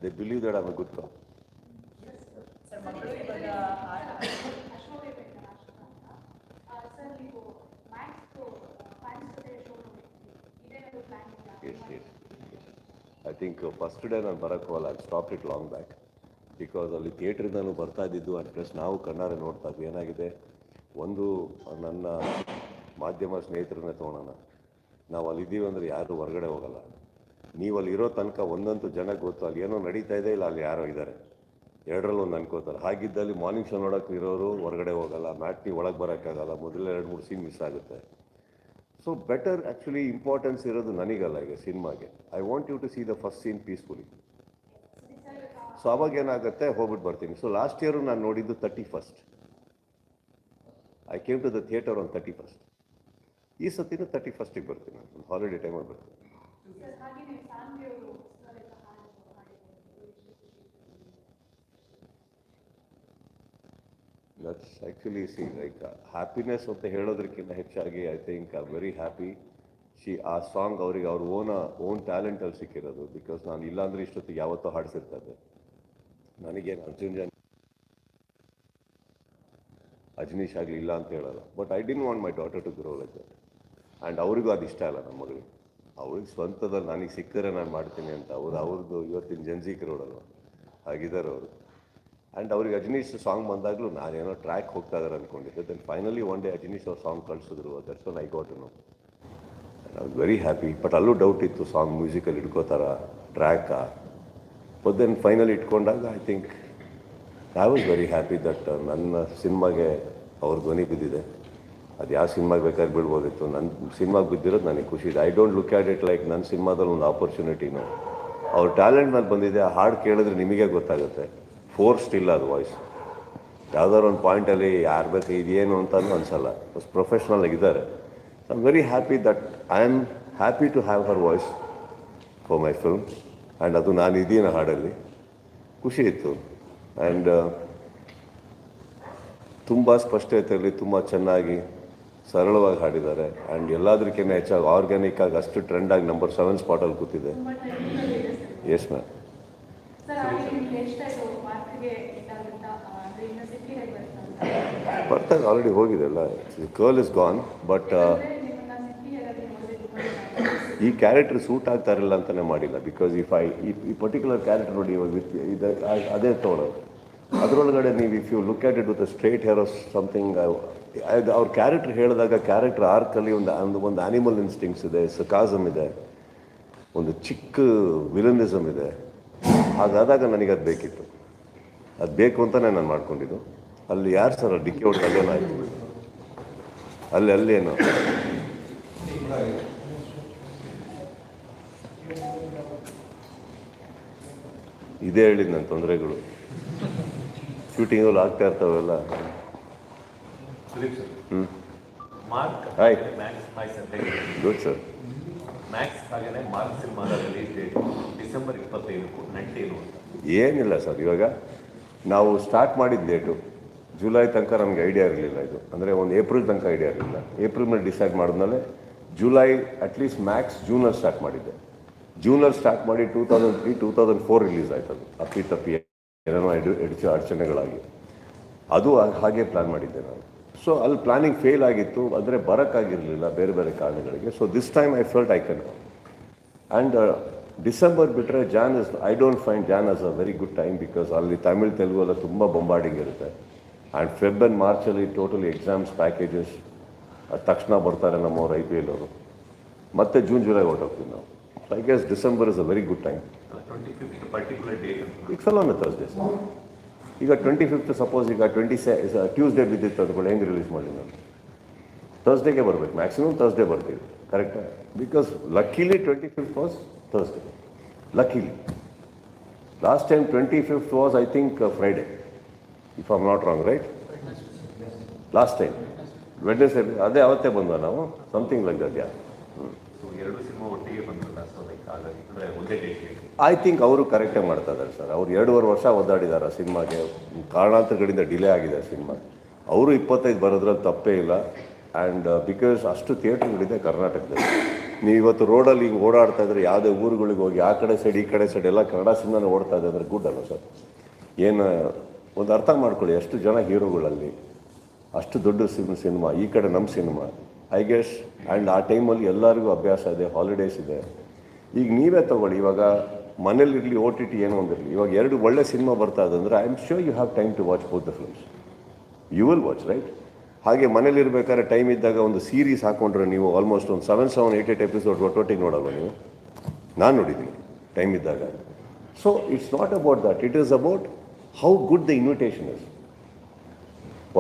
They believe that I'm a good cop. Yes, yes. I think first day ನಾನು ಬರೋಕ್ಕೆ ಹೋಗಲ್ಲ. I stop it long back because ಅಲ್ಲಿ ಥಿಯೇಟ್ರಿಂದನೂ ಬರ್ತಾ ಇದ್ದಿದ್ದು and plus ನಾವು ಕಣ್ಣಾರೆ ನೋಡ್ತಾ ಇದ್ವಿ. ಏನಾಗಿದೆ, ಒಂದು ನನ್ನ ಮಾಧ್ಯಮ ಸ್ನೇಹಿತರನ್ನೇ ತೊಗೊಳೋಣ, ನಾವು ಅಲ್ಲಿದ್ದೀವಿ ಅಂದರೆ ಯಾರು ಹೊರಗಡೆ ಹೋಗಲ್ಲ. ನೀವು ಅಲ್ಲಿ ಇರೋ ತನಕ ಒಂದಂತೂ ಜನಕ್ಕೆ ಗೊತ್ತು ಅಲ್ಲಿ ಏನೋ ನಡೀತಾ ಇದೆ, ಇಲ್ಲ ಅಲ್ಲಿ ಯಾರೋ ಇದ್ದಾರೆ, ಎರಡರಲ್ಲಿ ಒಂದು ಅನ್ಕೋತಾರೆ. ಹಾಗಿದ್ದಲ್ಲಿ ಮಾರ್ನಿಂಗ್ ಶೋ ನೋಡೋಕೆ ಇರೋರು ಹೊರಗಡೆ ಹೋಗಲ್ಲ, ಮ್ಯಾಟ್ನಿ ಒಳಗೆ ಬರೋಕ್ಕಾಗಲ್ಲ, ಮೊದಲೇ 2-3 ಸೀನ್ ಮಿಸ್ ಆಗುತ್ತೆ. ಸೊ ಬೆಟರ್ ಆ್ಯಕ್ಚುಲಿ ಇಂಪಾರ್ಟೆನ್ಸ್ ಇರೋದು ನನಗಲ್ಲ ಈಗ ಸಿನಿಮಾಗೆ. I want you to see the first scene peacefully. So ಅವಾಗ ಏನಾಗುತ್ತೆ, ಹೋಗ್ಬಿಟ್ಟು ಬರ್ತೀನಿ. ಸೊ ಲಾಸ್ಟ್ ಇಯರು ನಾನು ನೋಡಿದ್ದು 31st. I came to the theatre on 31st. ಈ ಸತಿನೂ 31st ಬರ್ತೀನಿ, ಒಂದು ಹಾಲಿಡೇ ಟೈಮಲ್ಲಿ ಬರ್ತೀನಿ. That's actually see like happiness ಅಂತ ಹೇಳೋದಕ್ಕಿಂತ ಹೆಚ್ಚಾಗಿ I think I very happy. ಆ ಸಾಂಗ್ ಅವ್ರಿಗೆ ಅವ್ರ ಓನ್ ಟ್ಯಾಲೆಂಟಲ್ಲಿ ಸಿಕ್ಕಿರೋದು. ಬಿಕಾಸ್ ನಾನು ಇಲ್ಲಾಂದರೆ ಇಷ್ಟೊತ್ತಿಗೆ ಯಾವತ್ತೋ ಹಾಡಿಸಿರ್ತಾರೆ. ನನಗೇನು ಅಜನೀಶ್ ಆಗಲಿ ಇಲ್ಲ ಅಂತ ಹೇಳೋಲ್ಲ, but I didn't want my daughter to grow like that. And ಅವ್ರಿಗೂ ಅದು ಇಷ್ಟ ಇಲ್ಲ ನಮ್ಮ ಮಗಳಿಗೆ. ಅವ್ರಿಗೆ ಸ್ವಂತದಲ್ಲಿ ನನಗೆ ಸಿಕ್ಕರೆ ನಾನು ಮಾಡ್ತೀನಿ ಅಂತ ಅವ್ರದ್ದು ಇವತ್ತಿನ ಜನ್ಜಿ ಕ್ರೌಡಲ್ವ ಹಾಗಿದ್ದಾರೆ ಅವರು. ಆ್ಯಂಡ್ ಅವ್ರಿಗೆ ಅಜನೀಶ್ ಸಾಂಗ್ ಬಂದಾಗಲೂ ನಾನೇನೋ ಟ್ರ್ಯಾಕ್ ಹೋಗ್ತಾ ಇದ್ದಾರೆ ಅಂದ್ಕೊಂಡಿದ್ದೆ. Then finally one day Ajaneesh ಅವ್ರ ಸಾಂಗ್ ಕಳಿಸಿದ್ರು. That's one I got to know. I was very happy. But ಅಲ್ಲೂ ಡೌಟ್ ಇತ್ತು, ಸಾಂಗ್ ಮ್ಯೂಸಿಕಲ್ಲಿ ಇಟ್ಕೋತಾರ, ಟ್ರ್ಯಾಕಾ. ಬಟ್ ದೆನ್ ಫೈನಲಿ ಇಟ್ಕೊಂಡಾಗ I think I was very happy that ನನ್ನ ಸಿನಿಮಾಗೆ ಅವ್ರ ಧ್ವನಿ ಬಿದ್ದಿದೆ. ಅದು ಯಾವ ಸಿನಿಮಾಗೆ ಬೇಕಾದ್ರೆ ಬಿಡ್ಬೋದಿತ್ತು, ನನ್ನ ಸಿನಿಮಾಗೆ ಬಿದ್ದಿರೋದು ನನಗೆ ಖುಷಿ ಇದೆ. I don't look at it like ನನ್ನ ಸಿನಿಮಾದಲ್ಲಿ ಒಂದು ಆಪರ್ಚುನಿಟಿನೋ. ಅವ್ರ ಟ್ಯಾಲೆಂಟ್ ಮೇಲೆ ಬಂದಿದೆ. ಆ ಹಾಡು ಕೇಳಿದ್ರೆ ನಿಮಗೆ ಗೊತ್ತಾಗುತ್ತೆ. ಫೋರ್ಸ್ಡ್ ಇಲ್ಲ ಅದು ವಾಯ್ಸ್. ಯಾವುದಾದ್ರು ಒಂದು ಪಾಯಿಂಟಲ್ಲಿ ಯಾರು ಬೇಕು ಇದೇನು ಅಂತಲೂ ಅನಿಸಲ್ಲ. ಪ್ರೊಫೆಷ್ನಲ್ ಆಗಿದ್ದಾರೆ. I am very happy that I am happy to have her voice for my film. And ಅದು ನಾನು ಇದ್ದೀನಿ ಹಾಡಲ್ಲಿ, ಖುಷಿ ಇತ್ತು. ಆ್ಯಂಡ್ ತುಂಬ ಸ್ಪಷ್ಟತೆಯಲ್ಲಿ ತುಂಬ ಚೆನ್ನಾಗಿ ಸರಳವಾಗಿ ಹಾಡಿದ್ದಾರೆ. ಆ್ಯಂಡ್ ಎಲ್ಲದಕ್ಕಿಂತ ಹೆಚ್ಚಾಗಿ ಆರ್ಗ್ಯಾನಿಕ್ ಆಗಿ ಅಷ್ಟು ಟ್ರೆಂಡಾಗಿ ನಂಬರ್ 7 ಸ್ಪಾಟಲ್ಲಿ ಕೂತಿದೆ. Yes ma'am. ಬರ್ತಾರೆ, ಆಲ್ರೆಡಿ ಹೋಗಿದೆ ಅಲ್ಲ. Girl is gone. ಬಟ್ ಈ ಕ್ಯಾರೆಕ್ಟರ್ ಸೂಟ್ ಆಗ್ತಾ ಇರಲಿಲ್ಲ ಅಂತಲೇ ಮಾಡಿಲ್ಲ. ಬಿಕಾಸ್ ಈ ಪರ್ಟಿಕ್ಯುಲರ್ ಕ್ಯಾರೆಕ್ಟರ್ ನೋಡಿ ಅದೇ ತೊಗೊಳೋದು. ಅದರೊಳಗಡೆ ನೀವು if you look at it with straight hair of something, ಅವ್ರ ಕ್ಯಾರೆಕ್ಟರ್ ಹೇಳಿದಾಗ ಕ್ಯಾರೆಕ್ಟರ್ ಆರ್ಕಲ್ಲಿ ಒಂದು ಆ್ಯನಿಮಲ್ ಇನ್ಸ್ಟಿಂಕ್ಟ್ಸ್ ಇದೆ, ಸಕಾಸಮ್ ಇದೆ, ಒಂದು ಚಿಕ್ಕ ವಿಲನಿಸಮ್ ಇದೆ. ಹಾಗಾದಾಗ ನನಗೆ ಅದು ಬೇಕಿತ್ತು. ಅದು ಬೇಕು ಅಂತಲೇ ನಾನು ಮಾಡ್ಕೊಂಡಿದ್ದು. ಅಲ್ಲಿ ಯಾರು ಸರ್ ಡಿಕ್ಕಿ ಹೊಡೆದು ಅಲ್ಲೇನೋ ಆಯಿತು, ಅಲ್ಲೇನೋ ಇದೇ ಹೇಳಿದ್ದು ನನ್ನ ತೊಂದರೆಗಳು. ಶೂಟಿಂಗಲ್ಲಿ ಆಗ್ತಾ ಇರ್ತಾವೆಲ್ಲ. Hi good sir. ಮ್ಯಾಕ್ಸ್ ಹಾಗೆಯೇ ಮಾರ್ಕ್ ಸಿನಿಮಾದ ರಿಲೀಸ್ ಡೇಟ್ ಡಿಸೆಂಬರ್ 25 ನಂಟೇನು? ಏನಿಲ್ಲ ಸರ್, ಇವಾಗ ನಾವು ಸ್ಟಾರ್ಟ್ ಮಾಡಿದ ಡೇಟು ಜುಲೈ ತನಕ ನಮಗೆ ಐಡಿಯಾ ಇರಲಿಲ್ಲ. ಇದು ಅಂದರೆ ಒಂದು ಏಪ್ರಿಲ್ ತನಕ ಐಡಿಯಾ ಇರಲಿಲ್ಲ. ಏಪ್ರಿಲ್ ಮೇಲೆ ಡಿಸೈಡ್ ಮಾಡಿದ್ಮೇಲೆ ಜುಲೈ ಅಟ್ಲೀಸ್ಟ್ ಮ್ಯಾಕ್ಸ್ ಜೂನಲ್ಲಿ ಸ್ಟಾರ್ಟ್ ಮಾಡಿದ್ದೆ. ಜೂನಲ್ಲಿ ಸ್ಟಾರ್ಟ್ ಮಾಡಿ 2003-2004 ರಿಲೀಸ್ ಆಯ್ತು. ಅದು ಅಪ್ಪಿ ಏನೇನೋ ಅಡಚಣೆಗಳಾಗಿ ಅದು ಹಾಗೆ ಪ್ಲ್ಯಾನ್ ಮಾಡಿದ್ದೆ ನಾನು. ಸೊ ಅಲ್ಲಿ ಪ್ಲಾನಿಂಗ್ ಫೇಲ್ ಆಗಿತ್ತು, ಅಂದರೆ ಬರೋಕ್ಕಾಗಿರಲಿಲ್ಲ ಬೇರೆ ಬೇರೆ ಕಾರಣಗಳಿಗೆ. So this time I felt I can. And December ಬಿಟ್ಟರೆ I don't find Jan as a very good time. Because ಅಲ್ಲಿ ತಮಿಳ್ ತೆಲುಗು ಎಲ್ಲ ತುಂಬ ಬೊಂಬಾರ್ಡಿಂಗ್ ಇರುತ್ತೆ. ಆ್ಯಂಡ್ ಫೆಬ್ ಆ್ಯಂಡ್ ಮಾರ್ಚಲ್ಲಿ ಟೋಟಲಿ ಎಕ್ಸಾಮ್ಸ್ ಪ್ಯಾಕೇಜಸ್, ಅದು ತಕ್ಷಣ ಬರ್ತಾರೆ ನಮ್ಮವ್ರು IPL ಅವರು. ಮತ್ತೆ ಜೂನ್-ಜುಲೈ ಹೊರಟೋಗ್ತೀವಿ ನಾವು. I guess December is a very good time. 25th particular date ಈಗ ಫೆಲ್ ಆನ್ ಥರ್ಸ್ಡೇ ಸರ್. ಈಗ 25th ಸಪೋಸ್ ಈಗ ಟ್ಯೂಸ್ಡೇ ಬಿದ್ದಿತ್ತು ಅಂದ್ಕೊಂಡು ಹೆಂಗೆ ರಿಲೀಸ್ ಮಾಡಿ ನಾನು? ಥರ್ಸ್ಡೇಗೆ ಬರಬೇಕು, ಮ್ಯಾಕ್ಸಿಮಮ್ ಥರ್ಸ್ಡೇ ಬರ್ತೀವಿ. ಕರೆಕ್ಟಾ? Because luckily 25th was Thursday. Luckily last time 25th was I think Friday, if I am not wrong, right? Last time Wednesday, ಅದೇ ಅವತ್ತೇ ಬಂದ ನಾವು, ಸಮಥಿಂಗ್ ಲೈಕ್ ದಟ್. ಯಾ. ಎರಡು ಸಿನಿಮಾ ಒಟ್ಟಿಗೆ ಬಂದಲ್ಲ, ಸೊ ಲೈಕ್ ಹಾಗಾಗಿ ಅಂದರೆ ಒಂದೇ ಡೇಟ್. ಐ ಥಿಂಕ್ ಅವರು ಕರೆಕ್ಟಾಗಿ ಮಾಡ್ತಾ ಇದ್ದಾರೆ ಸರ್. ಅವರು 2.5 ವರ್ಷ ಒದ್ದಾಡಿದ್ದಾರೆ ಸಿನಿಮಾಗೆ. ಕಾರಣಾಂತರಗಳಿಂದ ಡಿಲೇ ಆಗಿದೆ ಸಿನಿಮಾ. ಅವರು 25 ಬರೋದ್ರಲ್ಲಿ ತಪ್ಪೇ ಇಲ್ಲ. ಆ್ಯಂಡ್ ಬಿಕಾಸ್ ಅಷ್ಟು ಥಿಯೇಟ್ರ್ಗಳಿದೆ ಕರ್ನಾಟಕದಲ್ಲಿ. ನೀವು ಇವತ್ತು ರೋಡಲ್ಲಿ ಹಿಂಗೆ ಓಡಾಡ್ತಾ ಇದ್ರೆ ಯಾವುದೇ ಊರುಗಳಿಗೆ ಹೋಗಿ ಆ ಕಡೆ ಸೈಡ್ ಈ ಕಡೆ ಸೈಡ್ ಎಲ್ಲ ಕನ್ನಡ ಸಿನಿಮಾನೇ ಓಡ್ತಾ ಇದೆ ಅಂದರೆ ಗುಡ್ ಅಲ್ಲ ಸರ್? ಏನು ಒಂದು ಅರ್ಥ ಮಾಡ್ಕೊಳ್ಳಿ, ಎಷ್ಟು ಜನ ಹೀರೋಗಳಲ್ಲಿ, ಅಷ್ಟು ದೊಡ್ಡ ಸಿನಿಮಾ, ಈ ಕಡೆ ನಮ್ಮ ಸಿನಿಮಾ ಐ ಗೆಸ್. ಆ್ಯಂಡ್ ಆ ಟೈಮಲ್ಲಿ ಎಲ್ಲರಿಗೂ ಅಭ್ಯಾಸ ಇದೆ, ಹಾಲಿಡೇಸ್ ಇದೆ. ಈಗ ನೀವೇ ತೊಗೊಳ್ಳಿ, ಇವಾಗ ಮನೇಲಿರಲಿ ಓ ಟಿ ಟಿ ಏನೋ ಒಂದಿರಲಿ, ಇವಾಗ 2 ಒಳ್ಳೆ ಸಿನಿಮಾ ಬರ್ತಾ ಇದೆ ಅಂದರೆ I am sure you have time to watch both the films. You will watch, right? ಹಾಗೆ ಮನೇಲಿರ್ಬೇಕಾದ್ರೆ ಟೈಮ್ ಇದ್ದಾಗ ಒಂದು ಸೀರೀಸ್ ಹಾಕೊಂಡ್ರೆ ನೀವು ಆಲ್ಮೋಸ್ಟ್ ಒಂದು 7-8 ಎಪಿಸೋಡ್ ಒಟ್ಟೊಟ್ಟಿಗೆ ನೋಡಲ್ವ ನೀವು? ನಾನು ನೋಡಿದ್ದೀನಿ ಟೈಮ್ ಇದ್ದಾಗ. So it's not about that, it is about how good the invitation is.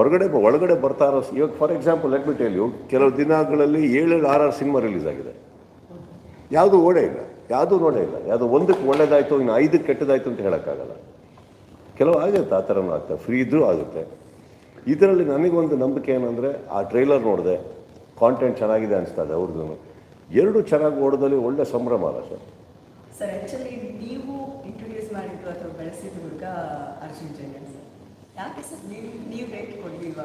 ಒಳಗಡೆ ಬರ್ತಾ ಇರೋ, ಇವಾಗ for example let me tell you, ಕೆಲವು ದಿನಗಳಲ್ಲಿ 7-6 ಸಿನಿಮಾ ರಿಲೀಸ್ ಆಗಿದೆ, ಯಾವುದೂ ಓಡೇ ಇಲ್ಲ, ಯಾವುದೂ ನೋಡೇ ಇಲ್ಲ. ಯಾವುದೋ ಒಂದಕ್ಕೆ ಒಳ್ಳೇದಾಯಿತು, ಇನ್ನು 5ಕ್ಕೆ ಕೆಟ್ಟದಾಯಿತು ಅಂತ ಹೇಳೋಕ್ಕಾಗಲ್ಲ. ಕೆಲವು ಆಗುತ್ತೆ, ಆ ಥರನೂ ಆಗ್ತದೆ, ಫ್ರೀ ಇದ್ದರೂ ಆಗುತ್ತೆ. ಇದರಲ್ಲಿ ನನಗೊಂದು ನಂಬಿಕೆ ಏನಂದರೆ, ಆ ಟ್ರೈಲರ್ ನೋಡಿದೆ, ಕಾಂಟೆಂಟ್ ಚೆನ್ನಾಗಿದೆ ಅನಿಸ್ತದೆ ಅವ್ರದ್ದು. 2 ಚೆನ್ನಾಗಿ ಓಡೋದಲ್ಲಿ ಒಳ್ಳೆ ಸಂಭ್ರಮ ಅಲ್ಲ ಸರ್? ಸರ್ ಆ್ಯಕ್ಚುಲಿ ನೀವು ಇಂಟ್ರೊಡ್ಯೂಸ್ ಮಾಡಿದ್ದು ಅಥವಾ ಬೆಳೆಸಿದ ಹುಡುಗ ಅರ್ಜುನ್ ಜನ್ಯ ಸರ್. ಯಾಕೆ ಸರ್ ನೀವು ರೇಟ್ ಕೊಡಲಿಲ್ವಾ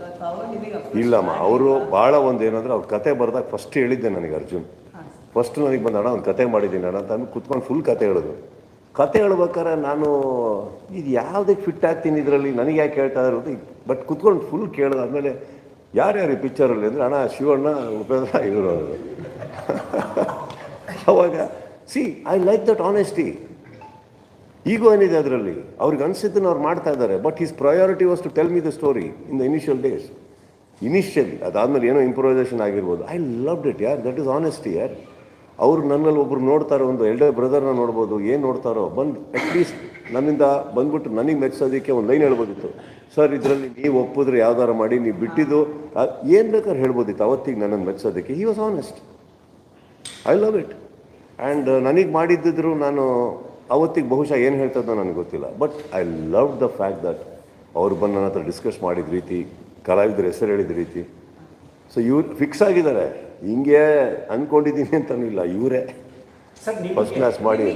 ಅಥವಾ ಅವರು ನಿಮಗೆ? ಇಲ್ಲಮ್ಮ, ಅವರು ಭಾಳ ಒಂದು ಏನಂದ್ರೆ, ಅವ್ರ ಕತೆ ಬರ್ದಾಗ ಫಸ್ಟ್ ಹೇಳಿದ್ದೆ ನನಗೆ ಅರ್ಜುನ್. ಫಸ್ಟ್ ನನಗೆ ಬಂದ ಅಣ್ಣ ಒಂದು ಕತೆ ಮಾಡಿದ್ದೀನಿ ಅಣ್ಣ ಅಂತ ಅಂದು ಕುತ್ಕೊಂಡು ಫುಲ್ ಕತೆ ಹೇಳಿದ್ರು. ಕತೆ ಹೇಳ್ಬೇಕಾದ್ರೆ ನಾನು ಇದು ಯಾವುದಕ್ಕೆ ಫಿಟ್ ಆಗ್ತೀನಿ ಇದರಲ್ಲಿ, ನನಗೆ ಯಾಕೆ ಹೇಳ್ತಾ ಇರೋದು, ಬಟ್ ಕುತ್ಕೊಂಡು ಫುಲ್ ಕೇಳಿದಾದ್ಮೇಲೆ ಯಾರ್ಯಾರು ಈ ಪಿಕ್ಚರಲ್ಲಿ ಅಂದರೆ, ಅಣ್ಣ ಶಿವಣ್ಣ, ಉಪೇಂದ್ರ, ಇವರು ಅವರು. ಅವಾಗ ಐ ಲೈಕ್ ದಟ್ ಆನೆಸ್ಟಿ. ಈಗೋ ಏನಿದೆ ಅದರಲ್ಲಿ, ಅವ್ರಿಗೆ ಅನಿಸಿದ್ದನ್ನು ಅವ್ರು ಮಾಡ್ತಾ ಇದ್ದಾರೆ. But his priority was to tell me the story in the initial days. Initially ಅದಾದಮೇಲೆ ಏನೋ ಇಂಪ್ರೂವೈಸೇಷನ್ ಆಗಿರ್ಬೋದು. ಐ ಲವ್ಡ್ ಇಟ್ ಯಾರ್, ದಟ್ ಈಸ್ ಆನೆಸ್ಟಿ ಯಾರ್. ಅವರು ನನ್ನಲ್ಲಿ ಒಬ್ರು ನೋಡ್ತಾರೋ, ಒಂದು ಎಲ್ಡರ್ ಬ್ರದರ್ನ ನೋಡ್ಬೋದು, ಏನು ನೋಡ್ತಾರೋ ಬಂದು ಅಟ್ಲೀಸ್ಟ್ ನನ್ನಿಂದ ಬಂದ್ಬಿಟ್ಟು ನನಗೆ ಮೆಚ್ಚೋದಕ್ಕೆ ಒಂದು ಲೈನ್ ಹೇಳ್ಬೋದಿತ್ತು, ಸರ್ ಇದರಲ್ಲಿ ನೀವು ಒಪ್ಪಿದ್ರೆ ಯಾವ್ದಾರು ಮಾಡಿ, ನೀವು ಬಿಟ್ಟಿದ್ದು ಏನು ಬೇಕಾದ್ರೆ ಹೇಳ್ಬೋದಿತ್ತು ಅವತ್ತಿಗೆ ನನ್ನನ್ನು ಮೆಚ್ಚೋದಕ್ಕೆ. He was honest. I love it. And ನನಗೆ ಮಾಡಿದ್ದಿದ್ರು ನಾನು ಅವತ್ತಿಗೆ ಬಹುಶಃ ಏನು ಹೇಳ್ತದೋ ನನಗೆ ಗೊತ್ತಿಲ್ಲ. But I love the fact that ಅವ್ರು ಬಂದು ನನ್ನ ಹತ್ರ ಡಿಸ್ಕಸ್ ಮಾಡಿದ ರೀತಿ, ಕಲಾವಿದ್ರ ಹೆಸರು ಹೇಳಿದ ರೀತಿ. ಸೊ ಇವ್ರು ಫಿಕ್ಸ್ ಆಗಿದ್ದಾರೆ, ಹಿಂಗೆ ಅಂದ್ಕೊಂಡಿದ್ದೀನಿ ಅಂತನೂ ಇಲ್ಲ, ಇವರೇ ಫಸ್ಟ್ ಕ್ಲಾಸ್ ಮಾಡಿ.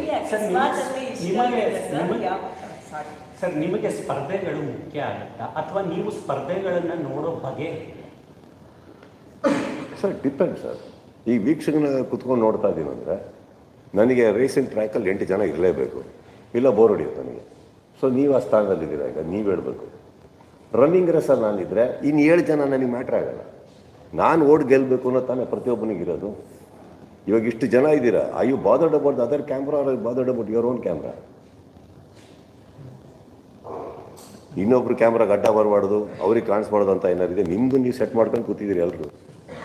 ಸರ್ ನಿಮಗೆ ಸ್ಪರ್ಧೆಗಳು ಮುಖ್ಯ ಆಗುತ್ತಾ ಅಥವಾ ನೀವು ಸ್ಪರ್ಧೆಗಳನ್ನು ನೋಡೋ ಬಗೆ? Sir depend sir. ಈ ವೀಕ್ಷಕನ ಕುತ್ಕೊಂಡು ನೋಡ್ತಾ ಇದ್ದೀನಿ ಅಂದರೆ, ನನಗೆ ರೇಸಿಂಗ್ ಟ್ರ್ಯಾಕಲ್ಲಿ 8 ಜನ ಇರಲೇಬೇಕು, ಇಲ್ಲ ಬೋರ್ ಹೊಡಿಯುತ್ತೆ ನನಗೆ. ಸೊ ನೀವು ಆ ಸ್ಥಾನದಲ್ಲಿದ್ದೀರ, ಈಗ ನೀವು ಹೇಳಬೇಕು. ರನ್ನಿಂಗ್ ರೇಸಲ್ಲಿ ನಾನಿದ್ದರೆ ಇನ್ನು 7 ಜನ ನನಗೆ ಮ್ಯಾಟ್ರ್ ಆಗಲ್ಲ. ನಾನು ಓಡ್ ಗೆಲ್ಲಬೇಕು ಅನ್ನೋ ತಾನೇ ಪ್ರತಿಯೊಬ್ಬನಿಗಿರೋದು. ಇವಾಗ ಇಷ್ಟು ಜನ ಇದ್ದೀರಾ, I you bothered about other camera or bothered about your own camera? ಇನ್ನೊಬ್ರು ಕ್ಯಾಮ್ರಾಗೆ ಅಡ್ಡ ಬರಬಾರ್ದು, ಅವ್ರಿಗೆ ಕಾಣಿಸ್ಬಾರ್ದು ಅಂತ ಏನಾರಿದೆ, ನಿಮ್ಮದು ನೀವು ಸೆಟ್ ಮಾಡ್ಕೊಂಡು ಕೂತಿದ್ದೀರಿ ಎಲ್ಲರೂ.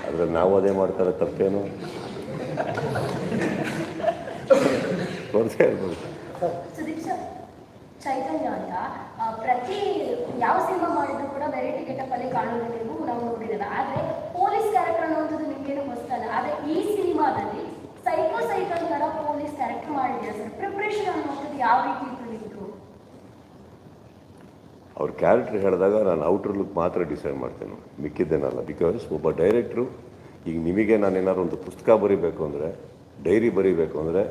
ಅದ್ರಲ್ಲಿ ನಾವು ಅದೇ ಮಾಡ್ತಾರೆ, ತಪ್ಪೇನು? ಕೊಡ್ತಾ ಇರ್ಬೋದು. ಸುದೀಕ್ಷಾ ಚೈತನ್ಯ ಅಂತ ಪ್ರತಿ ಯಾವ ಸಿನಿಮಾ ಮಾಡಿದ್ರು ಕೂಡ ವೆರೈಟಿ ಗೆಟಪ್ ಅಲ್ಲಿ ಕಾಣೋದು ನಾವು ನೋಡಿದ್ದೇವೆ. ಆದ್ರೆ ಪೊಲೀಸ್ ಕ್ಯಾರೆಕ್ಟರ್ ಅನ್ನುವಂಥದ್ದು ನಿಮ್ಗೇನು ಹೊಸ್ತಲ್ಲ. ಆದ್ರೆ ಈ ಸಿನಿಮಾದಲ್ಲಿ ಸೈಕಲ್ ತರ ಪೊಲೀಸ್ ಕ್ಯಾರೆಕ್ಟರ್ ಮಾಡಿದ್ದೀರಾ ಸರ್. ಪ್ರಿಪ್ರೇಷನ್ ಅನ್ನುವಂಥದ್ದು ಯಾವ ರೀತಿ ಇತ್ತು ನಿಮ್ದು? ಅವ್ರ ಕ್ಯಾರೆಕ್ಟರ್ ಹೇಳಿದಾಗ ನಾನು ಔಟರ್ ಲುಕ್ ಮಾತ್ರ ಡಿಸೈಡ್ ಮಾಡ್ತೇನೆ, ಮಿಕ್ಕಿದ್ದೇನಲ್ಲ. ಬಿಕಾಸ್ ಒಬ್ಬ ಡೈರೆಕ್ಟ್ರು, ಈಗ ನಿಮಗೆ ನಾನು ಏನಾದ್ರು ಒಂದು ಪುಸ್ತಕ ಬರೀಬೇಕು ಅಂದರೆ, ಡೈರಿ ಬರೀಬೇಕು ಅಂದರೆ,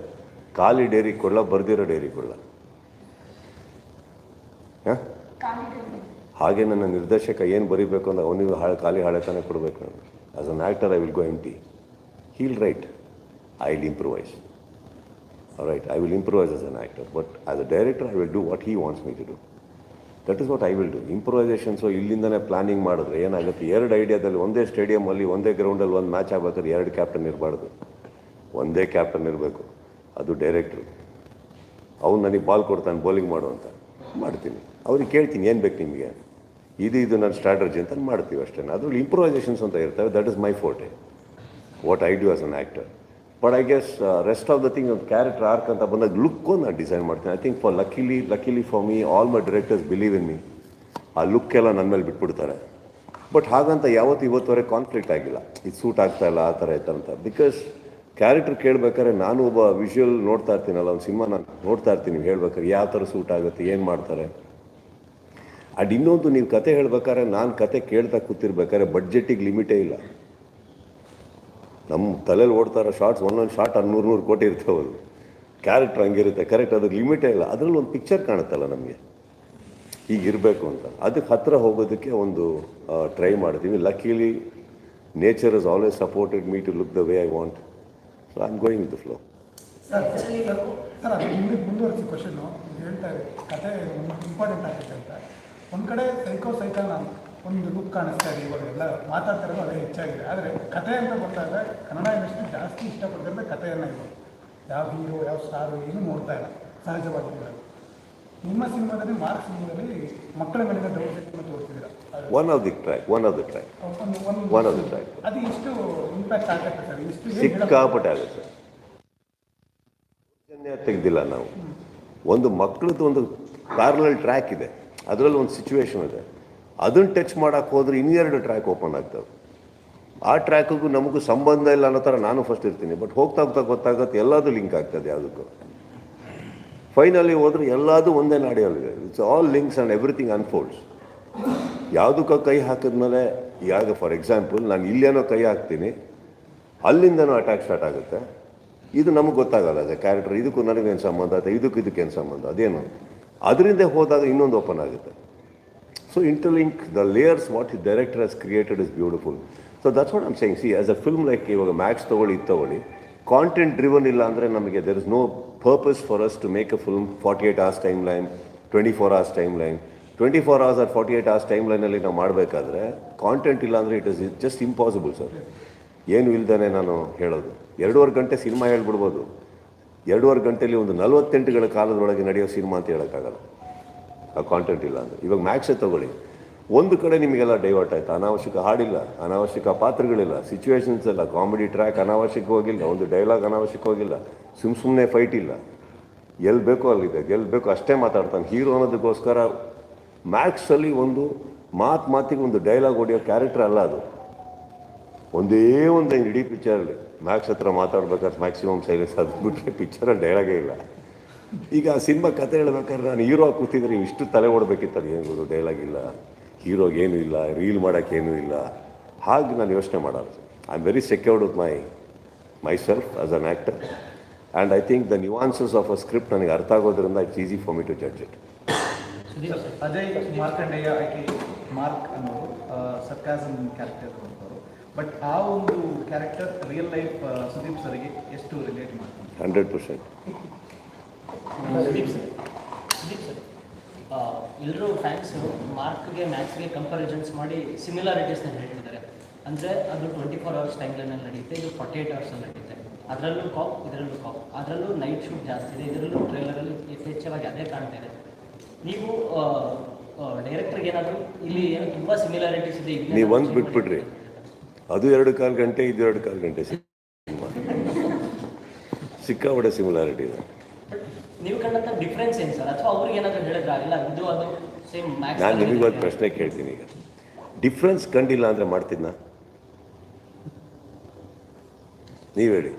ಖಾಲಿ ಡೈರಿ ಕೊಡಲ್ಲ, ಬರೆದಿರೋ ಡೈರಿ ಕೊಡಲ್ಲ. ಹಾಗೆ ನನ್ನ ನಿರ್ದೇಶಕ ಏನು ಬರೀಬೇಕು ಅಂದ್ರೆ ಅವನಿಗೆ ಖಾಲಿ ಹಾಳೆತಾನೆ ಕೊಡಬೇಕು. ನಾನು as an actor I will go empty. He'll write, I will improvise. Right, I will improvise as an actor, but as a director I will do what he wants me to do. That is what I will do. ಇಂಪ್ರೂವೈಸೇಷನ್ಸು ಇಲ್ಲಿಂದನೇ planning ಮಾಡಿದ್ರೆ ಏನಾಗುತ್ತೆ, 2 ಐಡಿಯಾದಲ್ಲಿ ಒಂದೇ ಸ್ಟೇಡಿಯಮಲ್ಲಿ ಒಂದೇ ಗ್ರೌಂಡಲ್ಲಿ ಒಂದು match ಆಗ್ಬೇಕಾದ್ರೆ 2 captain ಇರಬಾರ್ದು, ಒಂದೇ ಕ್ಯಾಪ್ಟನ್ ಇರಬೇಕು. ಅದು ಡೈರೆಕ್ಟ್ರು. ಅವ್ನು ನನಗೆ ಬಾಲ್ ಕೊಡ್ತಾನೆ, ಬೌಲಿಂಗ್ ಮಾಡು ಅಂತ ಮಾಡ್ತೀನಿ. ಅವ್ರಿಗೆ ಕೇಳ್ತೀನಿ ಏನು ಬೇಕು ನಿಮಗೆ, ಇದು ನನ್ನ ಸ್ಟ್ರಾಟಜಿ ಅಂತ ಮಾಡ್ತೀವಿ ಅಷ್ಟೇ. ಅದರಲ್ಲಿ ಇಂಪ್ರೂವೈಸೇಷನ್ಸ್ ಅಂತ ಇರ್ತವೆ. That is my forte, what I do as an actor. But I guess rest of the thing, ಒಂದು ಕ್ಯಾರೆಕ್ಟರ್ ಆರ್ಕ್ ಅಂತ ಬಂದಾಗ ಲುಕ್ಕು ನಾನು ಡಿಸೈನ್ ಮಾಡ್ತೀನಿ. I think for luckily for me all my directors believe in me. ಆ ಲುಕ್ಕೆಲ್ಲ ನನ್ನ ಮೇಲೆ ಬಿಟ್ಬಿಡ್ತಾರೆ. ಬಟ್ ಹಾಗಂತ ಇವತ್ತುವರೆಗೆ ಕಾನ್ಫ್ಲಿಕ್ಟ್ ಆಗಿಲ್ಲ, ಇದು ಸೂಟ್ ಆಗ್ತಾ ಇಲ್ಲ ಆ ಥರ ಆಯ್ತು ಅಂತ. ಬಿಕಾಸ್ ಕ್ಯಾರೆಕ್ಟರ್ ಕೇಳ್ಬೇಕಾದ್ರೆ ನಾನು ಒಬ್ಬ ವಿಷುವಲ್ ನೋಡ್ತಾ ಇರ್ತೀನಲ್ಲ, ಒಂದು ಸಿನಿಮಾ ನಾನು ನೋಡ್ತಾ ಇರ್ತೀನಿ, ಹೇಳ್ಬೇಕಾದ್ರೆ ಯಾವ ಥರ ಸೂಟ್ ಆಗುತ್ತೆ, ಏನು ಮಾಡ್ತಾರೆ. ಅದು ಇನ್ನೊಂದು, ನೀವು ಕತೆ ಹೇಳ್ಬೇಕಾದ್ರೆ, ನಾನು ಕತೆ ಕೇಳ್ತಾ ಕೂತಿರ್ಬೇಕಾದ್ರೆ ಬಡ್ಜೆಟಿಗೆ ಲಿಮಿಟೇ ಇಲ್ಲ. ನಮ್ಮ ತಲೆಯಲ್ಲಿ ಓಡ್ತಾ ಇರೋ ಶಾರ್ಟ್ಸ್, ಒಂದೊಂದು ಶಾರ್ಟ್ 100 ಕೋಟಿ ಇರ್ತವಲ್ಲ. ಕ್ಯಾರೆಕ್ಟರ್ ಹಂಗಿರುತ್ತೆ, ಕರೆಕ್ಟ್, ಅದಕ್ಕೆ ಲಿಮಿಟೇ ಇಲ್ಲ. ಅದರಲ್ಲಿ ಒಂದು ಪಿಕ್ಚರ್ ಕಾಣುತ್ತಲ್ಲ ನಮಗೆ, ಹೀಗಿರಬೇಕು ಅಂತ. ಅದಕ್ಕೆ ಹತ್ತಿರ ಹೋಗೋದಕ್ಕೆ ಒಂದು ಟ್ರೈ ಮಾಡ್ತೀವಿ. Luckily nature is always supported me to look the way I want. So I am going with the flow. Sir ಅದು ಮುಂದುವರಿಸಿ ಕ್ವಶನ್ನು ಹೇಳ್ತಾ ಇದೆ ಕತೆ ಇಂಪಾರ್ಟೆಂಟ್ ಆಗುತ್ತೆ ಅಂತ. ಒಂದು ಕಡೆ ಸೈಕಲ್ ಒಂದು ಲುಕ್ ಕಾಣಿಸ್ತಾ ಇದೆ, ಇವಾಗ ಎಲ್ಲ ಮಾತಾಡ್ತಾ ಇರೋದು ಅದೇ ಹೆಚ್ಚಾಗಿದೆ. ಆದರೆ ಕತೆ ಅಂತ ಬಂದಾಗ ಕನ್ನಡ ಇಂಡಸ್ಟ್ರಿ ಜಾಸ್ತಿ ಇಷ್ಟಪಡ್ತಾರೆ ಕಥೆಯನ್ನು. ಇವಾಗ ಯಾವ ಹೀರೋ ಯಾವ ಸ್ಟಾರು ಏನು ನೋಡ್ತಾ ಇಲ್ಲ ಸಹಜವಾಗಿ. ನಿಮ್ಮ ಸಿನಿಮಾದಲ್ಲಿ ಮಾರ್ಕ್ ಸಿನಿಮಾದಲ್ಲಿ ಮಕ್ಕಳ ಮೇಲಿನ ದೌರ್ಜನ್ಯವನ್ನು ತೋರಿಸಿದ್ದೀರಾ. ಒನ್ ಆಫ್ ದ ಟ್ರ್ಯಾಕ್ ಅದು ಎಷ್ಟು ಇಂಪ್ಯಾಕ್ಟ್ ಆಗುತ್ತೆ ಸರ್? ಎಷ್ಟು ಸಿಕ್ಕಾಪಟ್ಟೆ ಆಗುತ್ತೆ. ತೆಗೆದಿಲ್ಲ ನಾವು. ಒಂದು ಮಕ್ಕಳದ್ದು ಒಂದು ಪ್ಯಾರಲಲ್ ಟ್ರ್ಯಾಕ್ ಇದೆ, ಅದರಲ್ಲಿ ಒಂದು ಸಿಚುವೇಶನ್ ಇದೆ, ಅದನ್ನು ಟಚ್ ಮಾಡೋಕ್ಕೆ ಹೋದ್ರೆ ಇನ್ನೆರಡು ಟ್ರ್ಯಾಕ್ ಓಪನ್ ಆಗ್ತವೆ. ಆ ಟ್ರ್ಯಾಕಿಗೂ ನಮಗೂ ಸಂಬಂಧ ಇಲ್ಲ ಅನ್ನೋ ಥರ ನಾನು ಫಸ್ಟ್ ಇರ್ತೀನಿ. ಬಟ್ ಹೋಗ್ತಾ ಗೊತ್ತಾಗುತ್ತೆ ಎಲ್ಲದೂ ಲಿಂಕ್ ಆಗ್ತದೆ ಯಾವುದಕ್ಕೂ. ಫೈನಲಿ ಹೋದ್ರೆ ಎಲ್ಲದೂ ಒಂದೇ ನಾಡಿಯಲ್ಲಿದೆ. It's all links and everything unfolds. ಯಾವುದಕ್ಕೂ ಕೈ ಹಾಕಿದ್ಮೇಲೆ ಈಗ ಫಾರ್ ಎಕ್ಸಾಂಪಲ್ ನಾನು ಇಲ್ಲೇನೋ ಕೈ ಹಾಕ್ತೀನಿ, ಅಲ್ಲಿಂದನೂ ಅಟ್ಯಾಕ್ ಸ್ಟಾರ್ಟ್ ಆಗುತ್ತೆ. ಇದು ನಮಗೆ ಗೊತ್ತಾಗಲ್ಲ ಅದೇ ಕ್ಯಾರೆಕ್ಟರ್, ಇದಕ್ಕೂ ನನಗೇನು ಸಂಬಂಧ ಅಥವಾ ಇದಕ್ಕೇನು ಸಂಬಂಧ, ಅದೇನು ಅದರಿಂದ ಹೋದಾಗ ಇನ್ನೊಂದು ಓಪನ್ ಆಗುತ್ತೆ. So interlink the layers what the director has created is beautiful. So that's what I'm saying. See as a film like ಇವಾಗ ಮ್ಯಾಕ್ಸ್ ತೊಗೊಳ್ಳಿ, ಇದು ತೊಗೊಳ್ಳಿ, ಕಾಂಟೆಂಟ್ ಡ್ರಿವನ್ ಇಲ್ಲ ಅಂದರೆ ನಮಗೆ there is no purpose for us to make a film 48 hours timeline, 24 hours timeline. 24 hours or 48 hours time ಲೈನಲ್ಲಿ ನಾವು ಮಾಡಬೇಕಾದ್ರೆ ಕಾಂಟೆಂಟ್ ಇಲ್ಲ ಅಂದರೆ it is just impossible sir. ಏನು ಇಲ್ದೇ ನಾನು ಹೇಳೋದು 2.5 ಗಂಟೆ ಸಿನಿಮಾ ಹೇಳ್ಬಿಡ್ಬೋದು. 2.5 ಗಂಟೆಯಲ್ಲಿ ಒಂದು 48 ಕಾಲದೊಳಗೆ ನಡೆಯೋ ಸಿನಿಮಾ ಅಂತ ಹೇಳೋಕ್ಕಾಗಲ್ಲ ಆ ಕಾಂಟೆಂಟ್ ಇಲ್ಲ ಅಂದರೆ. ಇವಾಗ ಮ್ಯಾಕ್ಸೇ ತೊಗೊಳ್ಳಿ, ಒಂದು ಕಡೆ ನಿಮಗೆಲ್ಲ ಡೈವರ್ಟ್ ಆಯಿತು, ಅನಾವಶ್ಯಕ ಹಾಡಿಲ್ಲ, ಅನಾವಶ್ಯಕ ಪಾತ್ರಗಳಿಲ್ಲ, ಸಿಚುವೇಶನ್ಸ್ ಇಲ್ಲ, ಕಾಮಿಡಿ ಟ್ರ್ಯಾಕ್ ಅನಾವಶ್ಯಕವಾಗಿಲ್ಲ, ಒಂದು ಡೈಲಾಗ್ ಅನಾವಶ್ಯಕವಾಗಿಲ್ಲ, ಸುಮ್ಮನೆ ಫೈಟ್ ಇಲ್ಲ, ಎಲ್ಲಿ ಬೇಕೋ ಅಲ್ಲಿದೆ, ಗೆಲ್ಲಿ ಬೇಕೋ ಅಷ್ಟೇ ಮಾತಾಡ್ತಾನೆ ಹೀರೋ ಅನ್ನೋದಕ್ಕೋಸ್ಕರ. ಮ್ಯಾಕ್ಸಲ್ಲಿ ಒಂದು ಮಾತಿಗೆ ಒಂದು ಡೈಲಾಗ್ ಹೊಡೆಯೋ ಕ್ಯಾರೆಕ್ಟರ್ ಅಲ್ಲ ಅದು. ಒಂದೇ ಒಂದು ಇಡೀ ಪಿಕ್ಚರಲ್ಲಿ ಮ್ಯಾಕ್ಸ್ ಹತ್ರ ಮಾತಾಡ್ಬೇಕಾದ್ರೆ ಮ್ಯಾಕ್ಸಿಮಮ್ ಸೈಲೆನ್ಸ್, ಅದು ಬಿಟ್ಟರೆ ಪಿಕ್ಚರಲ್ಲಿ ಡೈಲಾಗೇ ಇಲ್ಲ. ಈಗ ಆ ಸಿನಿಮಾ ಕತೆ ಹೇಳ್ಬೇಕಾದ್ರೆ ನಾನು ಹೀರೋ ಕೂತಿದ್ರೆ ಇಷ್ಟು ತಲೆ ಓಡಬೇಕಿತ್ತು, ಅದು ಏನು ಡೈಲಾಗ್ ಇಲ್ಲ, ಹೀರೋಗೇನೂ ಇಲ್ಲ, ರೀಲ್ ಮಾಡೋಕ್ಕೇನೂ ಇಲ್ಲ. ಹಾಗೆ ನಾನು ಯೋಚನೆ ಮಾಡೋದು. I am very secured with my self as an actor and I think the nuances of a script ನನಗೆ ಅರ್ಥ ಆಗೋದ್ರಿಂದ it's easy for me to judge it. Ajay Markandeya aka Mark ಅನ್ನೋರು ಸರ್ಕಾಸಮ್ ಕ್ಯಾರೆಕ್ಟರ್ ಕೊಡ್ತಾರೆ. ಬಟ್ ಆ ಒಂದು ಕ್ಯಾರೆಕ್ಟರ್ ರಿಯಲ್ ಲೈಫ್ ಸುದೀಪ್ ಸರ್ಗೆ ಎಷ್ಟು relate ಮಾಡ್ತಾರೆ? 100%. ಸುದೀಪ್ ಸರ್ ಎಲ್ಲರೂ ಫ್ಯಾನ್ಸು ಮಾರ್ಕ್ಗೆ ಮ್ಯಾಕ್ಸ್ಗೆ ಕಂಪ್ಯಾರಿಸನ್ಸ್ ಮಾಡಿ ಸಿಮಿಲಾರಿಟೀಸ್ನ ಹೇಳ್ತಿದ್ದಾರೆ. ಅಂದರೆ ಅದು 24 hours ಟೈಮ್ ಲೈನಲ್ಲಿ ನಡೆಯುತ್ತೆ, ಇದು 48 hours ನಡೆಯುತ್ತೆ. ಅದರಲ್ಲೂ ಕಾಪ್, ಇದರಲ್ಲೂ ಕಾಪ್, ಅದರಲ್ಲೂ ನೈಟ್ ಶೂಟ್ ಜಾಸ್ತಿ ಇದೆ, ಇದರಲ್ಲೂ ಟ್ರೈಲರಲ್ಲಿ ಯಥೇಚ್ಛವಾಗಿ ಅದೇ ಕಾಣ್ತಾ ಇದೆ. ನೀವು ಡೈರೆಕ್ಟರ್ಗೆ ಏನಾದರೂ ಇಲ್ಲಿ ಏನು ತುಂಬ ಸಿಮಿಲಾರಿಟೀಸ್ ಇದೆ, ನೀವು ಒಂದು ಬಿಟ್ಬಿಡ್ರಿ, ಅದು 2.25 ಗಂಟೆ, ಇದು 2.25 ಗಂಟೆ ಸಿಕ್ಕಾಪಟ್ಟೆ ಸಿಮಿಲಾರಿಟಿ ಇದೆ. ನೀವು ಕಂಡಂಥ ಡಿಫ್ರೆನ್ಸ್ ಏನು ಸರ್? ಅಥವಾ ಅವ್ರಿಗೆ ಏನಾದರೂ ಹೇಳಿದ್ರಾ? ಇಲ್ಲ ಇದು ಅದು ಸೇಮ್ ಮ್ಯಾಕ್ಸ್. ನಾನು ನಿಮಗೊಂದು ಪ್ರಶ್ನೆ ಕೇಳ್ತೀನಿ, ಈಗ ಡಿಫ್ರೆನ್ಸ್ ಕಂಡಿಲ್ಲ ಅಂದರೆ ಮಾಡ್ತಿದ್ನ? ನೀವು ಹೇಳಿ.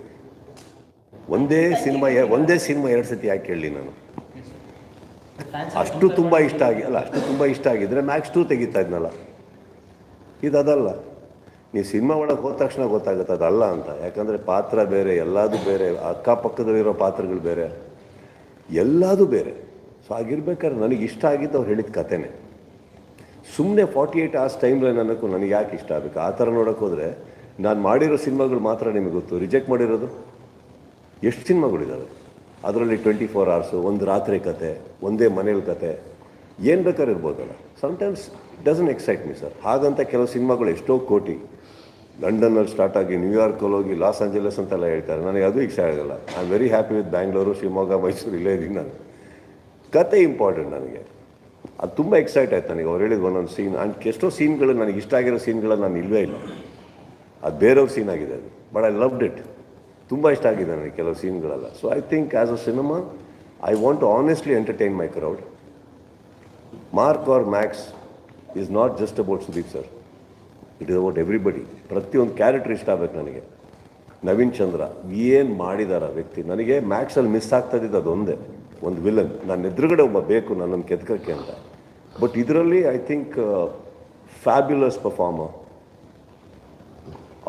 ಒಂದೇ ಸಿನಿಮಾ 2 ಸತಿ ಯಾಕೆ ಹೇಳಲಿ ನಾನು? ಅಷ್ಟು ತುಂಬ ಇಷ್ಟ ಆಗಿದ್ರೆ ಮ್ಯಾಕ್ಸ್ 2 ತೆಗಿತಾ ಇದ್ನಲ್ಲ. ಇದು ಅದಲ್ಲ. ನೀವು ಸಿನಿಮಾ ಒಳಗೆ ಹೋದ ತಕ್ಷಣ ಗೊತ್ತಾಗುತ್ತೆ ಅದಲ್ಲ ಅಂತ. ಯಾಕಂದರೆ ಪಾತ್ರ ಬೇರೆ, ಎಲ್ಲದೂ ಬೇರೆ, ಅಕ್ಕಪಕ್ಕದಲ್ಲಿರೋ ಪಾತ್ರಗಳು ಬೇರೆ, ಎಲ್ಲದೂ ಬೇರೆ. ಸೊ ಆಗಿರ್ಬೇಕಾದ್ರೆ ನನಗೆ ಇಷ್ಟ ಆಗಿದ್ದು ಅವ್ರು ಹೇಳಿದ ಕಥೆನೇ. ಸುಮ್ಮನೆ 48 hours ಟೈಮ್ ಲೈನ್ ಅನ್ನೋಕ್ಕೂ ನನಗೆ ಯಾಕೆ ಇಷ್ಟ ಆಗಬೇಕು? ಆ ಥರ ನೋಡೋಕೆ ಹೋದರೆ ನಾನು ಮಾಡಿರೋ ಸಿನಿಮಾಗಳು ಮಾತ್ರ ನಿಮಗೆ ಗೊತ್ತು. ರಿಜೆಕ್ಟ್ ಮಾಡಿರೋದು ಎಷ್ಟು ಸಿನಿಮಾಗಳಿದ್ದಾವೆ, ಅದರಲ್ಲಿ 24 hours, ಒಂದು ರಾತ್ರಿ ಕತೆ, ಒಂದೇ ಮನೇಲಿ ಕತೆ, ಏನು ಬೇಕಾದ್ರೆ ಇರ್ಬೋದಲ್ಲ. Sometimes it doesn't excite me sir. ಹಾಗಂತ ಕೆಲವು ಸಿನಿಮಾಗಳು ಎಷ್ಟೋ ಕೋಟಿ ಲಂಡನ್ನಲ್ಲಿ ಸ್ಟಾರ್ಟ್ ಆಗಿ ನ್ಯೂಯಾರ್ಕಲ್ಲಿ ಹೋಗಿ ಲಾಸ್ ಆಂಜಲಸ್ ಅಂತೆಲ್ಲ ಹೇಳ್ತಾರೆ. ನನಗೆ ಅದು ಇಷ್ಟ ಆಗಲ್ಲ. I am very happy with Bangalore, Shivamogga, Mysuru, ಇಲ್ಲೇ ಇದ್ದೀನಿ ನಾನು. ಕತೆ ಇಂಪಾರ್ಟೆಂಟ್ ನನಗೆ. ಅದು ತುಂಬ ಎಕ್ಸೈಟ್ ಆಯ್ತು ನನಗೆ ಅವ್ರು ಹೇಳಿದ ಒಂದೊಂದು ಸೀನ್. ಆ್ಯಂಡ್ ಎಷ್ಟೋ ಸೀನ್ಗಳು ನನಗೆ ಇಷ್ಟ ಆಗಿರೋ ಸೀನ್ಗಳು ನಾನು ಇಲ್ಲವೇ ಇಲ್ಲ, ಅದು ಬೇರೆಯವ್ರ ಸೀನ್ ಆಗಿದೆ ಅದು. But I loved it. ತುಂಬ ಇಷ್ಟ ಆಗಿದೆ ನನಗೆ ಕೆಲವು ಸೀನ್ಗಳೆಲ್ಲ. So I think as a cinema I want to honestly entertain my crowd. Mark or Max is not just about Sudeep sir, it is about everybody. ಪ್ರತಿಯೊಂದು ಕ್ಯಾರೆಕ್ಟರ್ ಇಷ್ಟ ಆಗಬೇಕು ನನಗೆ. ನವೀನ್ ಚಂದ್ರ ಏನು ಮಾಡಿದಾರ ವ್ಯಕ್ತಿ. ನನಗೆ ಮ್ಯಾಕ್ಸಲ್ಲಿ ಮಿಸ್ ಆಗ್ತಾಯಿದ್ದು ಅದೊಂದೇ, ಒಂದು ವಿಲನ್. ನನ್ನ ಎದುರುಗಡೆ ಒಬ್ಬ ಬೇಕು ನನ್ನನ್ನು ಕೆತ್ಕೋಕ್ಕೆ ಅಂತ. ಬಟ್ ಇದರಲ್ಲಿ ಐ ಥಿಂಕ್ ಫ್ಯಾಬ್ಯುಲಸ್ ಪರ್ಫಾರ್ಮರ್.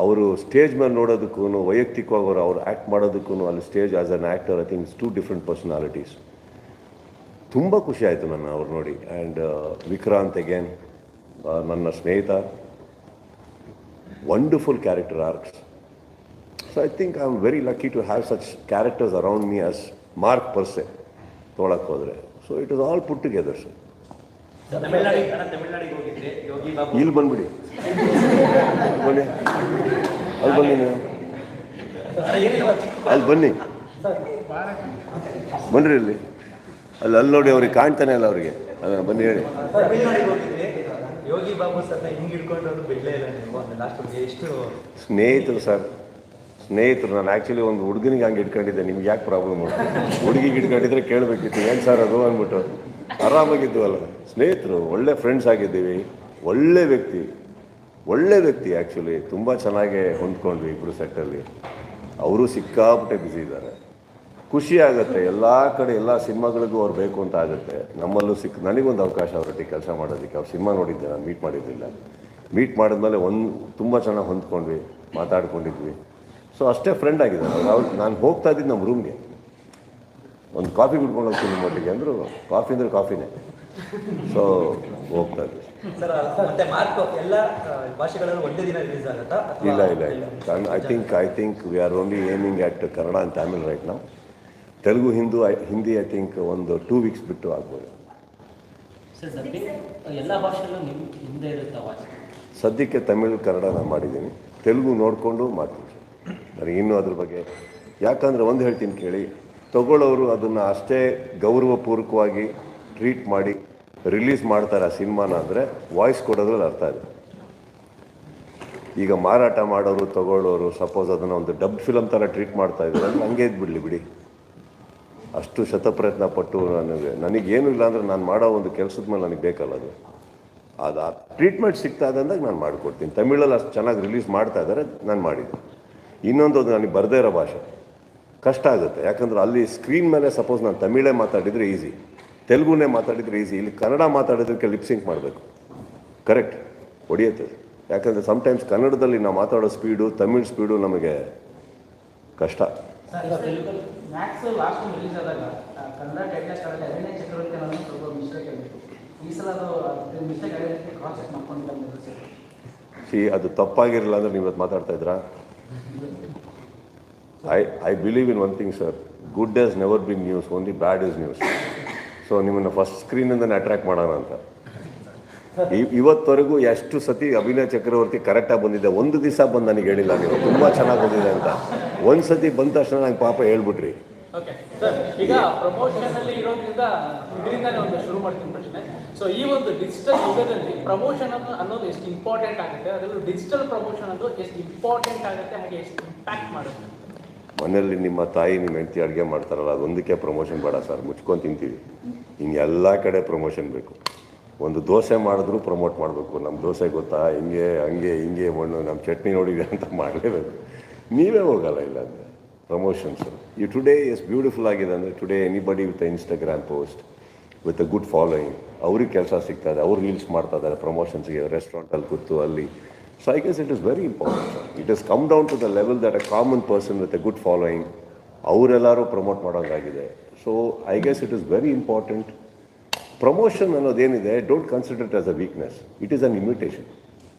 ಅವರು ಸ್ಟೇಜ್ ಮೇಲೆ ನೋಡೋದಕ್ಕೂ ವೈಯಕ್ತಿಕವಾಗಿ ಅವ್ರು ಆ್ಯಕ್ಟ್ ಮಾಡೋದಕ್ಕೂ ಅಲ್ಲಿ stage as an actor I think it's 2 different personalities. ತುಂಬ ಖುಷಿ ಆಯಿತು ನನ್ನ ಅವ್ರು ನೋಡಿ. ಆ್ಯಂಡ್ ವಿಕ್ರಾಂತ್ ಅಗೇನ್ ನನ್ನ ಸ್ನೇಹಿತ, wonderful character arcs, so I think I am very lucky to have such characters around me as Mark per se ತೊಗೊಳಕ್ಕೆ ಹೋದರೆ. So it is all put together sir. ತಮಿಳ್ನಾಡಿಗೆ ಹೋಗಿದ್ದೆ, ಯೋಗಿ ಬಾಬು ಇಲ್ಲಿ ಬಂದ್ಬಿಡಿ, ಬನ್ನಿ, ಅಲ್ಲಿ ಬನ್ನಿ, ನೀವು ಅಲ್ಲಿ ಬನ್ನಿ, ಬನ್ನಿರಿ ಇಲ್ಲಿ, ಅಲ್ಲಿ ನೋಡಿ ಅವ್ರಿಗೆ ಕಾಣ್ತಾನೆ ಇಲ್ಲ ಅವ್ರಿಗೆ, ಬನ್ನಿ ಹೇಳಿ. ತಮಿಳ್ನಾಡಿಗೆ ಹೋಗಿದ್ದೆ, ಯೋಗಿ ಬಾಬು ಸರ್ ಹಿಂಗೆ ಹಿಡ್ಕೊಂಡು ಬಿಡಲೇ ಇಲ್ಲ ನೀವು ಲಾಸ್ಟ್ ಎಷ್ಟು ಸ್ನೇಹಿತರು ಸರ್, ಸ್ನೇಹಿತರು. ನಾನು ಆ್ಯಕ್ಚುಲಿ ಒಂದು ಹುಡುಗನಿಗೆ ಹಂಗೆ ಇಟ್ಕೊಂಡಿದ್ದೆ. ನಿಮ್ಗೆ ಯಾಕೆ ಪ್ರಾಬ್ಲಮ್ ಹುಡುಗಿಗೆ ಇಟ್ಕೊಂಡಿದ್ರೆ ಕೇಳಬೇಕಿತ್ತು, ಏನು ಸರ್ ಅದು ಅಂದ್ಬಿಟ್ಟು. ಆರಾಮಾಗಿದ್ವಲ್ಲ, ಸ್ನೇಹಿತರು, ಒಳ್ಳೆ ಫ್ರೆಂಡ್ಸ್ ಆಗಿದ್ದೀವಿ, ಒಳ್ಳೆ ವ್ಯಕ್ತಿ ಆ್ಯಕ್ಚುಲಿ. ತುಂಬ ಚೆನ್ನಾಗೇ ಹೊಂದ್ಕೊಂಡ್ವಿ ಇಬ್ಬರು ಸೆಟ್ಟಲ್ಲಿ. ಅವರು ಸಿಕ್ಕಾಪಟ್ಟೆ ಬ್ಯುಸಿ ಇದ್ದಾರೆ. ಖುಷಿ ಆಗುತ್ತೆ, ಎಲ್ಲ ಕಡೆ ಎಲ್ಲ ಸಿನಿಮಾಗಳಿಗೂ ಅವ್ರು ಬೇಕು ಅಂತ ಆಗುತ್ತೆ. ನಮ್ಮಲ್ಲೂ ನನಗೊಂದು ಅವಕಾಶ ಅವರೊಟ್ಟಿಗೆ ಕೆಲಸ ಮಾಡೋದಕ್ಕೆ. ಅವ್ರು ಸಿನಿಮಾ ನೋಡಿದ್ದೆ, ನಾನು ಮೀಟ್ ಮಾಡಿದ್ದಿಲ್ಲ. ಮೀಟ್ ಮಾಡಿದ್ಮೇಲೆ ತುಂಬ ಚೆನ್ನಾಗಿ ಹೊಂದ್ಕೊಂಡ್ವಿ, ಮಾತಾಡ್ಕೊಂಡಿದ್ವಿ. ಸೊ ಅಷ್ಟೇ ಫ್ರೆಂಡ್ ಆಗಿದ್ದಾರೆ ಅವ್ರು. ನಾನು ಹೋಗ್ತಾ ಇದ್ದಿದ್ದು ನಮ್ಮ ರೂಮ್ಗೆ, ಒಂದು ಕಾಫಿ ಕುಡ್ಕೊಂಡು ಹೋಗ್ತೀನಿ ನಿಮ್ಮ ಒಟ್ಟಿಗೆ ಅಂದರು. ಕಾಫಿ ಅಂದರೆ ಕಾಫಿನೇ. ಸೊ ಹೋಗ್ತಾ ಇದ್ವಿ. ಸರ್ ಮತ್ತೆ ಮಾರ್ಕ್ ಎಲ್ಲ ಭಾಷೆಗಳಲ್ಲಿ ಒಂದೇ ದಿನ ರಿಲೀಸ್ ಆಗುತ್ತಾ? ಇಲ್ಲ. I think we are only aiming at Kannada and Tamil right ನಾವು. ತೆಲುಗು ಹಿಂದಿ ಐ ಥಿಂಕ್ ಒಂದು 2 weeks ಬಿಟ್ಟು ಆಗ್ಬೋದು. ಸರ್ ಡಬ್ಬಿಂಗ್ ಎಲ್ಲ ಭಾಷೆಯಲ್ಲೂ ನಿಮ್ಮ ಹಿಂದೆ ಇರುತ್ತೆ ವಾಚ್? ಸದ್ಯಕ್ಕೆ ತಮಿಳು ಕನ್ನಡ ನಾನು ಮಾಡಿದ್ದೀನಿ, ತೆಲುಗು ನೋಡಿಕೊಂಡು ಮಾಡ್ತೀನಿ ಸರ್. ನನಗೆ ಇನ್ನೂ ಅದ್ರ ಬಗ್ಗೆ, ಯಾಕಂದರೆ ಒಂದು ಹೇಳ್ತೀನಿ ಕೇಳಿ, ತಗೊಳ್ಳೋರು ಅದನ್ನು ಅಷ್ಟೇ ಗೌರವಪೂರ್ವಕವಾಗಿ ಟ್ರೀಟ್ ಮಾಡಿ ರಿಲೀಸ್ ಮಾಡ್ತಾರೆ ಆ ಸಿನಿಮಾನ ಅಂದರೆ ವಾಯ್ಸ್ ಕೊಡೋದ್ರಲ್ಲಿ ಅರ್ಥ ಇದೆ. ಈಗ ಮಾರಾಟ ಮಾಡೋರು ತಗೊಳ್ಳೋರು ಸಪೋಸ್ ಅದನ್ನು ಒಂದು ಡಬ್ ಫಿಲಮ್ ಥರ ಟ್ರೀಟ್ ಮಾಡ್ತಾ ಇದ್ದಾರೆ ಅಂದರೆ ಹಂಗೆ ಇದ್ಬಿಡಲಿ ಬಿಡಿ. ಅಷ್ಟು ಶತಪ್ರಯತ್ನ ಪಟ್ಟು ನನಗೇನು ಇಲ್ಲ ಅಂದರೆ ನಾನು ಮಾಡೋ ಒಂದು ಕೆಲಸದ ಮೇಲೆ ನನಗೆ ಬೇಕಲ್ಲ ಅದು ಆ ಟ್ರೀಟ್ಮೆಂಟ್ ಸಿಗ್ತಾ ಇದೆ ಅಂದಾಗ ನಾನು ಮಾಡಿಕೊಡ್ತೀನಿ. ತಮಿಳಲ್ಲಿ ಅಷ್ಟು ಚೆನ್ನಾಗಿ ರಿಲೀಸ್ ಮಾಡ್ತಾ ಇದ್ದಾರೆ, ನಾನು ಮಾಡಿದ್ದೆ. ಇನ್ನೊಂದು ಅದು ನನಗೆ ಬರದೇ ಇರೋ ಭಾಷೆ ಕಷ್ಟ ಆಗುತ್ತೆ. ಯಾಕಂದರೆ ಅಲ್ಲಿ ಸ್ಕ್ರೀನ್ ಮೇಲೆ ಸಪೋಸ್ ನಾನು ತಮಿಳೇ ಮಾತಾಡಿದರೆ ಈಸಿ, ತೆಲುಗುನೇ ಮಾತಾಡಿದರೆ ಈಸಿ. ಇಲ್ಲಿ ಕನ್ನಡ ಮಾತಾಡೋದಕ್ಕೆ ಲಿಪ್ಸಿಂಕ್ ಮಾಡಬೇಕು, ಕರೆಕ್ಟ್ ಹೊಡೆಯುತ್ತೆ. ಯಾಕಂದರೆ ಸಮ್ಟೈಮ್ಸ್ ಕನ್ನಡದಲ್ಲಿ ನಾವು ಮಾತಾಡೋ ಸ್ಪೀಡು ತಮಿಳ್ ಸ್ಪೀಡು ನಮಗೆ ಕಷ್ಟ. ಮ್ಯಾಕ್ಸ್ ಲಾಸ್ಟ್ ರಿಲೀಸ್ ಆದಾಗ ಕನ್ನಡ ಟೈಟ್ಲ್ ಕನ್ನಡ ಎರಡನೇ ಚಕ್ರವರ್ತಿ ಅನ್ನೋದು ಸ್ವಲ್ಪ ಮಿಸ್ಟೇಕ್ ಆಗಿತ್ತು. ಈ ಸಲ ಅದು ಮಿಸ್ಟೇಕ್ ಆಗಿರೋದಕ್ಕೆ ಕ್ರಾಸ್ ಚೆಕ್ ಮಾಡ್ಕೊಂಡು ಅದು ತಪ್ಪಾಗಿರಲಿಲ್ಲ ಅಂದರೆ ನೀವು ಇವತ್ತು ಮಾತಾಡ್ತಾ ಇದ್ರಾ? I believe in one thing sir, good has never been news, only bad is news. So ನಿಮ್ಮನ್ನು ಫಸ್ಟ್ ಸ್ಕ್ರೀನಿಂದನೇ ಅಟ್ರ್ಯಾಕ್ಟ್ ಮಾಡೋಣ ಅಂತ. ಇವತ್ತವರೆಗೂ ಎಷ್ಟು ಸತಿ ಅಭಿನಯ ಚಕ್ರವರ್ತಿ ಕರೆಕ್ಟಾಗಿ ಬಂದಿದ್ದೆ, ಒಂದು ದಿವಸ ಬಂದು ನನಗೆ ಹೇಳಿಲ್ಲ ನೀವು ತುಂಬ ಚೆನ್ನಾಗಿ ಬಂದಿದೆ ಅಂತ. ಒಂದು ಸತಿ ಬಂದ ತಕ್ಷಣ ನಂಗೆ ಪಾಪ ಹೇಳ್ಬಿಟ್ರಿ. ಓಕೆ ಸರ್, ಈಗ ಪ್ರಮೋಷನ್ ಅಲ್ಲಿ ಇರೋದ್ರಿಂದ ಇದರಿಂದಾನೇ ಒಂದು ಶುರು ಮಾಡ್ತೀನಿ ಪ್ರಶ್ನೆ. ಸೊ ಈ ಒಂದು ಡಿಜಿಟಲ್ ಯುಗದಲ್ಲಿ ಪ್ರಮೋಷನ್ ಅನ್ನೋದು ಎಷ್ಟು ಇಂಪಾರ್ಟೆಂಟ್ ಆಗುತ್ತೆ, ಅದರಲ್ಲೂ ಡಿಜಿಟಲ್ ಪ್ರಮೋಷನ್ ಅನ್ನೋದು ಎಷ್ಟು ಇಂಪಾರ್ಟೆಂಟ್ ಆಗುತ್ತೆ, ಹಾಗೆ ಎಷ್ಟು ಇಂಪ್ಯಾಕ್ಟ್ ಮಾಡುತ್ತೆ? ಮನೆಯಲ್ಲಿ ನಿಮ್ಮ ತಾಯಿ ನಿಮ್ಮ ಹೆಂಡತಿ ಅಡುಗೆ ಮಾಡ್ತಾರಲ್ಲ, ಅದೊಂದಕ್ಕೆ ಪ್ರಮೋಷನ್ ಬೇಡ ಸರ್, ಮುಚ್ಕೊಂಡು ತಿಂತೀವಿ. ಹಿಂಗೆ ಎಲ್ಲ ಕಡೆ ಪ್ರಮೋಷನ್ ಬೇಕು. ಒಂದು ದೋಸೆ ಮಾಡಿದ್ರೂ ಪ್ರಮೋಟ್ ಮಾಡಬೇಕು. ನಮ್ಮ ದೋಸೆ ಗೊತ್ತಾ, ಹಿಂಗೆ ಹಂಗೆ ಹಿಂಗೆ ಮಣ್ಣು, ನಮ್ಮ ಚಟ್ನಿ ನೋಡಿದೆ ಅಂತ ಮಾಡಲೇಬೇಕು. ನೀವೇ ಹೋಗಲ್ಲ ಇಲ್ಲ ಅಂದರೆ ಪ್ರಮೋಷನ್ಸು. ಈ ಟುಡೇ ಎಷ್ಟು ಬ್ಯೂಟಿಫುಲ್ ಆಗಿದೆ ಅಂದರೆ, today anybody with Instagram post with a good following, ಅವ್ರಿಗೆ ಕೆಲಸ ಸಿಗ್ತಾ ಇದೆ, ಅವ್ರು ರೀಲ್ಸ್ ಮಾಡ್ತಾ ಇದ್ದಾರೆ ಪ್ರಮೋಷನ್ಸ್ಗೆ, ರೆಸ್ಟೋರೆಂಟಲ್ಲಿ ಕೂತು ಅಲ್ಲಿ. So I guess it is very important. It has come down to the level that a common person with a good following, ಅವರೆಲ್ಲರೂ ಪ್ರಮೋಟ್ ಮಾಡೋಂಗಾಗಿದೆ. So I guess it is very important. Promotion ಅನ್ನೋದೇನಿದೆ, don't consider it as a weakness, it is an invitation.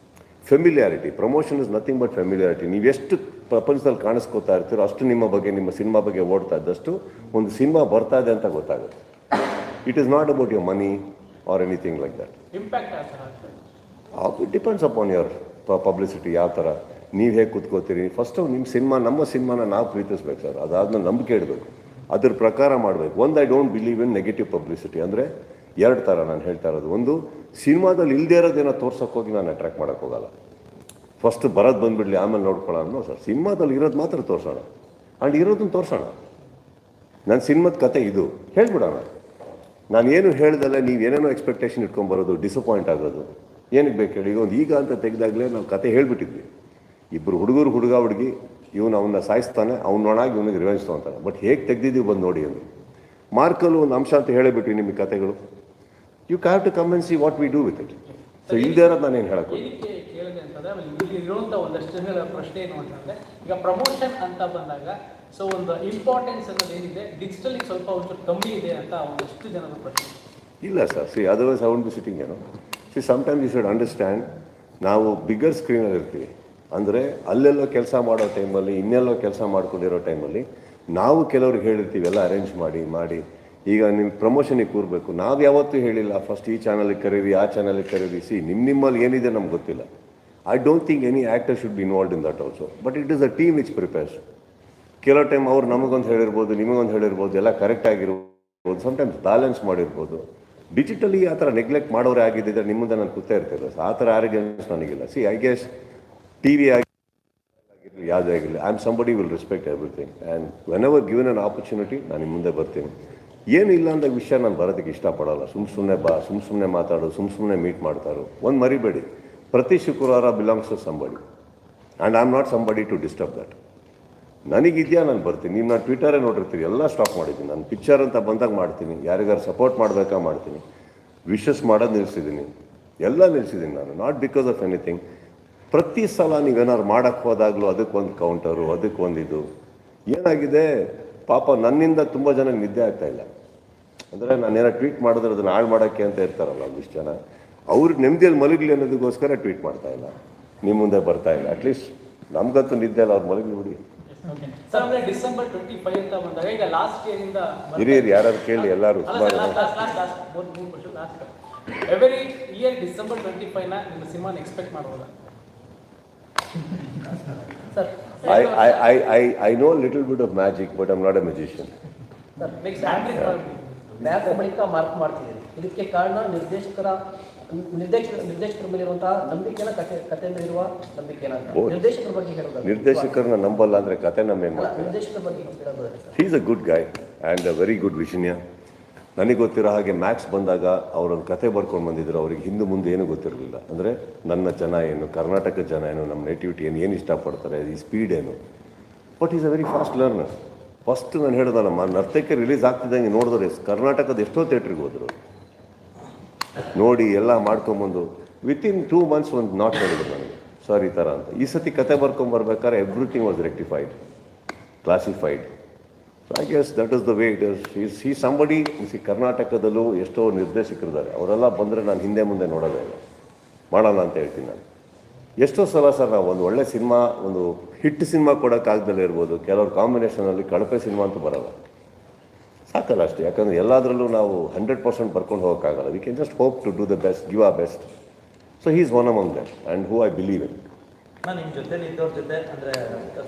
Familiarity, promotion is nothing but familiarity. ನೀವೆಷ್ಟು ಪ್ರಪಂಚದಲ್ಲಿ ಕಾಣಿಸ್ಕೋತಾ ಇರ್ತೀರೋ ಅಷ್ಟು ನಿಮ್ಮ ಬಗ್ಗೆ, ನಿಮ್ಮ cinema ಬಗ್ಗೆ ಓಡ್ತಾ ಇದ್ದಷ್ಟು ಒಂದು ಸಿನಿಮಾ ಬರ್ತಾ ಇದೆ ಅಂತ ಗೊತ್ತಾಗುತ್ತೆ. It is not about your money or anything like that. It depends upon your publicity. ಯಾವ ಥರ ನೀವು ಹೇಗೆ ಕೂತ್ಕೋತೀರಿ. ಫಸ್ಟು ನಿಮ್ಮ ಸಿನಿಮಾ, ನಮ್ಮ ಸಿನಿಮಾನ ನಾವು ಪ್ರೀತಿಸ್ಬೇಕು ಸರ್. ಅದಾದ್ಮೇಲೆ ನಂಬಿಕೆ ಇಡಬೇಕು, ಅದ್ರ ಪ್ರಕಾರ ಮಾಡಬೇಕು. ಒಂದು, I don't believe in negative publicity. ಅಂದರೆ ಎರಡು ಥರ ನಾನು ಹೇಳ್ತಾ ಇರೋದು. ಒಂದು, ಸಿನಿಮಾದಲ್ಲಿ ಇಲ್ಲದೇ ಇರೋದೇನೋ ತೋರ್ಸೋಕ್ಕೋಗಿ ನಾನು ಅಟ್ರ್ಯಾಕ್ಟ್ ಮಾಡೋಕ್ಕೆ ಹೋಗಲ್ಲ. ಫಸ್ಟ್ ಬರೋದು ಬಂದುಬಿಡಲಿ ಆಮೇಲೆ ನೋಡ್ಕೊಳ್ಳೋಣ ಸರ್. ಸಿನಿಮಾದಲ್ಲಿ ಇರೋದು ಮಾತ್ರ ತೋರಿಸೋಣ, ಆ್ಯಂಡ್ ಇರೋದನ್ನು ತೋರಿಸೋಣ. ನನ್ನ ಸಿನಿಮಾದ ಕತೆ ಇದು ಹೇಳ್ಬಿಡೋಣ. ನಾನು ಏನು ಹೇಳ್ದಲ್ಲ ನೀವೇನೇನೋ ಎಕ್ಸ್ಪೆಕ್ಟೇಷನ್ ಇಟ್ಕೊಂಬರೋದು, ಡಿಸಪಾಯಿಂಟ್ ಆಗೋದು ಏನಕ್ಕೆ ಬೇಕು ಹೇಳಿ. ಈಗ ಅಂತ ತೆಗೆದಾಗಲೇ ನಾವು ಕತೆ ಹೇಳಿಬಿಟ್ಟಿದ್ವಿ. ಇಬ್ಬರು ಹುಡುಗ ಹುಡುಗಿ, ಇವನು ಅವನ್ನ ಸಾಯಿಸ್ತಾನೆ, ಅವ್ನೊಣಾಗಿ ಇವನಿಗೆ ರಿವೆಂಜ್ ತೊಗೊತಾನೆ. ಬಟ್ ಹೇಗೆ ತೆಗೆದಿದ್ದೀವಿ ಬಂದು ನೋಡಿ ಅಂದರು. ಮಾರ್ಕಲ್ಲೂ ಒಂದು ಅಂಶ ಅಂತ ಹೇಳಿಬಿಟ್ವಿ ನಿಮಗೆ ಕತೆಗಳು. You have to come and see what we do with it. So ಇಲ್ಲದೇ ಇರೋದು ನಾನೇನು ಹೇಳಕ್ಕೆ ಕೇಳಿದೆ ಅಂತಂದರೆ, ಇಲ್ಲಿ ಇರುವಂಥ ಒಂದಷ್ಟು ಜನಗಳ ಪ್ರಶ್ನೆ ಏನು ಅಂತಂದರೆ, ಈಗ ಪ್ರಮೋಷನ್ ಅಂತ ಬಂದಾಗ ಸೊ ಒಂದು ಇಂಪಾರ್ಟೆನ್ಸ್ ಅನ್ನೋದು ಏನಿದೆ ಡಿಜಿಟಲಿಗೆ ಸ್ವಲ್ಪ ಒಂಚೂರು ಕಮ್ಮಿ ಇದೆ ಅಂತ ಒಂದಷ್ಟು ಜನರ ಪ್ರಶ್ನೆ. ಇಲ್ಲ sir, see otherwise I won't be sitting ಏನೋ. See sometimes you should understand, ನಾವು ಬಿಗ್ಗರ್ ಸ್ಕ್ರೀನಲ್ಲಿ ಇರ್ತೀವಿ, ಅಂದರೆ ಅಲ್ಲೆಲ್ಲೋ ಕೆಲಸ ಮಾಡೋ ಟೈಮಲ್ಲಿ ಇನ್ನೆಲ್ಲೋ ಕೆಲಸ ಮಾಡ್ಕೊಂಡಿರೋ ಟೈಮಲ್ಲಿ ನಾವು ಕೆಲವ್ರಿಗೆ ಹೇಳಿರ್ತೀವಿ ಎಲ್ಲ ಅರೇಂಜ್ ಮಾಡಿ ಈಗ ನೀವು ಪ್ರಮೋಷನಿಗೆ ಕೂರಬೇಕು, ನಾವು ಯಾವತ್ತೂ ಹೇಳಿಲ್ಲ ಫಸ್ಟ್ ಈ ಚಾನಲಿಗೆ ಕರೀರಿ ಆ ಚಾನಲಿಗೆ ಕರೀರಿ. ನಿಮ್ಮಲ್ಲಿ ಏನಿದೆ ನಮ್ಗೆ ಗೊತ್ತಿಲ್ಲ. I don't think any actor should be involved in that also, but it is a team which prepares. ಕೆಲವು ಟೈಮ್ ಅವ್ರು ನಮಗೊಂದು ಹೇಳಿರ್ಬೋದು, ನಿಮಗೊಂದು ಹೇಳಿರ್ಬೋದು, ಎಲ್ಲ ಕರೆಕ್ಟ್ ಆಗಿರ್ಬೋದು, ಸಮ್ಟೈಮ್ಸ್ ಬ್ಯಾಲೆನ್ಸ್ ಮಾಡಿರ್ಬೋದು. ಡಿಜಿಟಲಿ ಆ ಥರ ನೆಗ್ಲೆಕ್ಟ್ ಮಾಡೋರೇ ಆಗಿದ್ದರೆ ನಿಮ್ಮ ಮುಂದೆ ನಾನು ಕೂತಾ ಇರ್ತಿಲ್ಲ. ಆ ಥರ ಆರೋಗ್ಯನ್ಸ್ ನನಗಿಲ್ಲ. ಐ ಗೆಸ್ ಟಿ ವಿ ಆಗಿರಲಿ ಯಾವುದೇ ಆಗಿರಲಿ, I am somebody will respect everything and when ever given an opportunity ನಾನು ನಿಮ್ಮ ಮುಂದೆ ಬರ್ತೀನಿ. ಏನಿಲ್ಲ ಅಂದಾಗ ವಿಷಯ ನಾನು ಬರೋದಕ್ಕೆ ಇಷ್ಟಪಡಲ್ಲ. ಸುಮ್ಮನೆ ಮಾತಾಡೋದು, ಸುಮ್ಮನೆ ಮೀಟ್ ಮಾಡ್ತಾರೋ. ಒಂದು ಮರಿಬೇಡಿ, ಪ್ರತಿ ಶುಕ್ರವಾರ belongs to somebody and I am not somebody to disturb that. ನನಗಿದೆಯಾ ನಾನು ಬರ್ತೀನಿ. ನೀವು ನಾನು ಟ್ವಿಟರೇ ನೋಡಿರ್ತೀವಿ, ಎಲ್ಲ ಸ್ಟಾಪ್ ಮಾಡಿದ್ದೀನಿ. ನಾನು ಪಿಕ್ಚರ್ ಅಂತ ಬಂದಾಗ ಮಾಡ್ತೀನಿ, ಯಾರಿಗಾರು ಸಪೋರ್ಟ್ ಮಾಡಬೇಕಾ ಮಾಡ್ತೀನಿ, ವಿಶಸ್ ಮಾಡೋದು ನಿಲ್ಲಿಸಿದ್ದೀನಿ, ಎಲ್ಲ ನಿಲ್ಲಿಸಿದ್ದೀನಿ ನಾನು. Not because of anything. ಪ್ರತಿ ಸಲ ನೀವೇನಾದ್ರು ಮಾಡೋಕ್ಕೆ ಹೋದಾಗಲೂ ಅದಕ್ಕೊಂದು ಕೌಂಟರು, ಅದಕ್ಕೊಂದು ಇದು. ಏನಾಗಿದೆ ಪಾಪ ನನ್ನಿಂದ ತುಂಬ ಜನಕ್ಕೆ ನಿದ್ದೆ ಆಗ್ತಾಯಿಲ್ಲ. ಅಂದರೆ ನಾನೇನೋ ಟ್ವೀಟ್ ಮಾಡಿದ್ರೆ ಅದನ್ನು ಹಾಳು ಮಾಡೋಕ್ಕೆ ಅಂತ ಇರ್ತಾರಲ್ಲ ಒಂದಿಷ್ಟು ಜನ, ಅವ್ರಿಗೆ ನೆಮ್ಮದಿಯಲ್ಲಿ ಮಲಗಲಿ ಅನ್ನೋದಕ್ಕೋಸ್ಕರ ಟ್ವೀಟ್ ಮಾಡ್ತಾಯಿಲ್ಲ, ನಿಮ್ಮ ಮುಂದೆ ಬರ್ತಾಯಿಲ್ಲ. ಅಟ್ಲೀಸ್ಟ್ ನಮ್ಗಂತೂ ನಿದ್ದೆ ಇಲ್ಲ, ಅವ್ರು ಮಲಗಲಿ ಬಿಡಿ. ಸರ್ ಅಂದ್ರೆ ಡಿಸೆಂಬರ್ 25 ಅಂತ ಬಂದಾಗ ಈಗ ಲಾಸ್ಟ್ ಇಯರ್ ಇಂದ ಹಿರಿಯರು ಯಾರು ಕೇಳಿ ಎಲ್ಲರೂ ಎವ್ರಿ ಇಯರ್ ಡಿಸೆಂಬರ್ 25 ನ ನಿಮ್ಮ ಸಿನಿಮಾನ ಎಕ್ಸ್ಪೆಕ್ಟ್ ಮಾಡಬಹುದಾ sir? I know a little bit of magic, but I'm not a magician. Sir next handling math ಬಳಿಕ ಮಾರ್ಕ್ ಮಾಡ್ತಿದ್ದೀರಿ. ಇದಕ್ಕೆ ಕಾರಣ ನಿರ್ದೇಶಕರ ಮೇಲಿರುವಂತಹ ನಂಬಿಕೆನ ಕತೆ ಮೇಲಿರುವ ನಂಬಿಕೆನ ನಿರ್ದೇಶಕರ ಬಗ್ಗೆ ಹೇಳೋದು. ನಿರ್ದೇಶಕರನ್ನ ನಂಬಲ್ಲ ಅಂದ್ರೆ ಕತೆ ನಮ್ಮ ನಿರ್ದೇಶಕರ ಬಗ್ಗೆ ಹೇಳೋದು. He is a good guy and a very good visionary. ನನಗೆ ಗೊತ್ತಿರೋ ಹಾಗೆ ಮ್ಯಾಕ್ಸ್ ಬಂದಾಗ ಅವರೊಂದು ಕತೆ ಬರ್ಕೊಂಡು ಬಂದಿದ್ರು. ಅವ್ರಿಗೆ ಹಿಂದೆ ಮುಂದೆ ಏನೂ ಗೊತ್ತಿರಲಿಲ್ಲ. ಅಂದರೆ ನನ್ನ ಜನ ಏನು, ಕರ್ನಾಟಕದ ಜನ ಏನು, ನಮ್ಮ ನೇಟಿವಿಟಿ ಏನು ಇಷ್ಟಪಡ್ತಾರೆ, ಈ ಸ್ಪೀಡ್ ಏನು. But is a very fast learner. First ನಾನು ಹೇಳಿದಲ್ಲ, ನರ್ತಕ್ಕೆ ರಿಲೀಸ್ ಆಗ್ತಿದ್ದಂಗೆ ನೋಡಿದ್ರೆ ಕರ್ನಾಟಕದ ಎಷ್ಟೋ ಥಿಯೇಟ್ರಿಗೆ ಹೋದರು, ನೋಡಿ ಎಲ್ಲ ಮಾಡ್ಕೊಂಬಂದು ವಿತಿನ್ 2 months ಒಂದು ನಾಟ್ ಹೇಳಿದ್ರು ನನಗೆ, ಸರ್ ಈ ಥರ ಅಂತ. ಈ ಸತಿ ಕತೆ ಬರ್ಕೊಂಬರ್ಬೇಕಾದ್ರೆ everything was rectified, classified. I guess that is the way it is. ಈ ಸಂಬಡಿ ಕರ್ನಾಟಕದಲ್ಲೂ ಎಷ್ಟೋ ನಿರ್ದೇಶಕರಿದ್ದಾರೆ, ಅವರೆಲ್ಲ ಬಂದರೆ ನಾನು ಹಿಂದೆ ಮುಂದೆ ನೋಡೋದೇ ಇಲ್ಲ, ಮಾಡೋಣ ಅಂತ ಹೇಳ್ತೀನಿ ನಾನು. ಎಷ್ಟೋ ಸಲ ಸರ್ ನಾವು ಒಂದು ಒಳ್ಳೆ ಸಿನಿಮಾ, ಒಂದು ಹಿಟ್ ಸಿನಿಮಾ ಕೊಡೋಕ್ಕಾಗ್ದಲ್ಲೇ ಇರ್ಬೋದು, ಕೆಲವ್ರ ಕಾಂಬಿನೇಷನಲ್ಲಿ ಕಳಪೆ ಸಿನಿಮಾ ಅಂತೂ ಬರೋಲ್ಲ, ಸಾಕಲ್ಲ ಅಷ್ಟೇ. ಯಾಕಂದರೆ ಎಲ್ಲದರಲ್ಲೂ ನಾವು 100% ಬರ್ಕೊಂಡು ಹೋಗೋಕ್ಕಾಗಲ್ಲ. We can just hope to do the best, give a best. So he is one among that and who I believe in. ನಾನು ನಿಮ್ಮ ಜೊತೆ ಇದ್ದವ್ರ ಜೊತೆ ಅಂದರೆ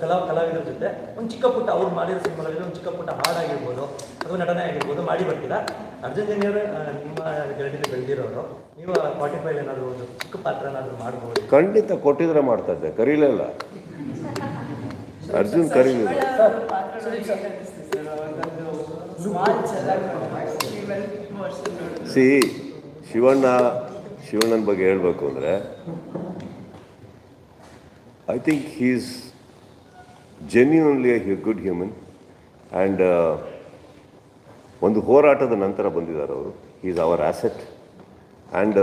ಕಲಾವಿದರ ಜೊತೆ ಒಂದು ಚಿಕ್ಕ ಪುಟ್ಟ ಅವ್ರು ಮಾಡಿರೋ ಸಿನಿಮಾಗಳಲ್ಲಿ ಒಂದು ಚಿಕ್ಕ ಪುಟ್ಟ ಹಾಡಾಗಿರ್ಬೋದು ಅಥವಾ ನಟನೆ ಆಗಿರ್ಬೋದು ಮಾಡಿ ಬರ್ತೀರಾ. ಅರ್ಜುನ್ ಜನ್ಯವರು ನಿಮ್ಮ ಗೆಳತಿಯಲ್ಲಿ ಬೆಳೆದಿರೋರು, ನೀವು 45 ಏನಾದರೂ ಒಂದು ಚಿಕ್ಕ ಪಾತ್ರ ಏನಾದರೂ ಮಾಡ್ಬೋದು? ಖಂಡಿತ ಕೊಟ್ಟಿದ್ರೆ ಮಾಡ್ತಾ ಇದ್ದೆ, ಕರೀಲೇ ಇಲ್ಲ. ಅರ್ಜುನ್ ಕರೀಲಿಲ್ಲ. ಸಿ ಶಿವಣ್ಣನ ಬಗ್ಗೆ ಹೇಳಬೇಕು ಅಂದರೆ I think he is genuinely A good human and ಒಂದು ಹೋರಾಟದ ನಂತರ ಬಂದಿದ್ದಾರೆ ಅವರು. He is our asset and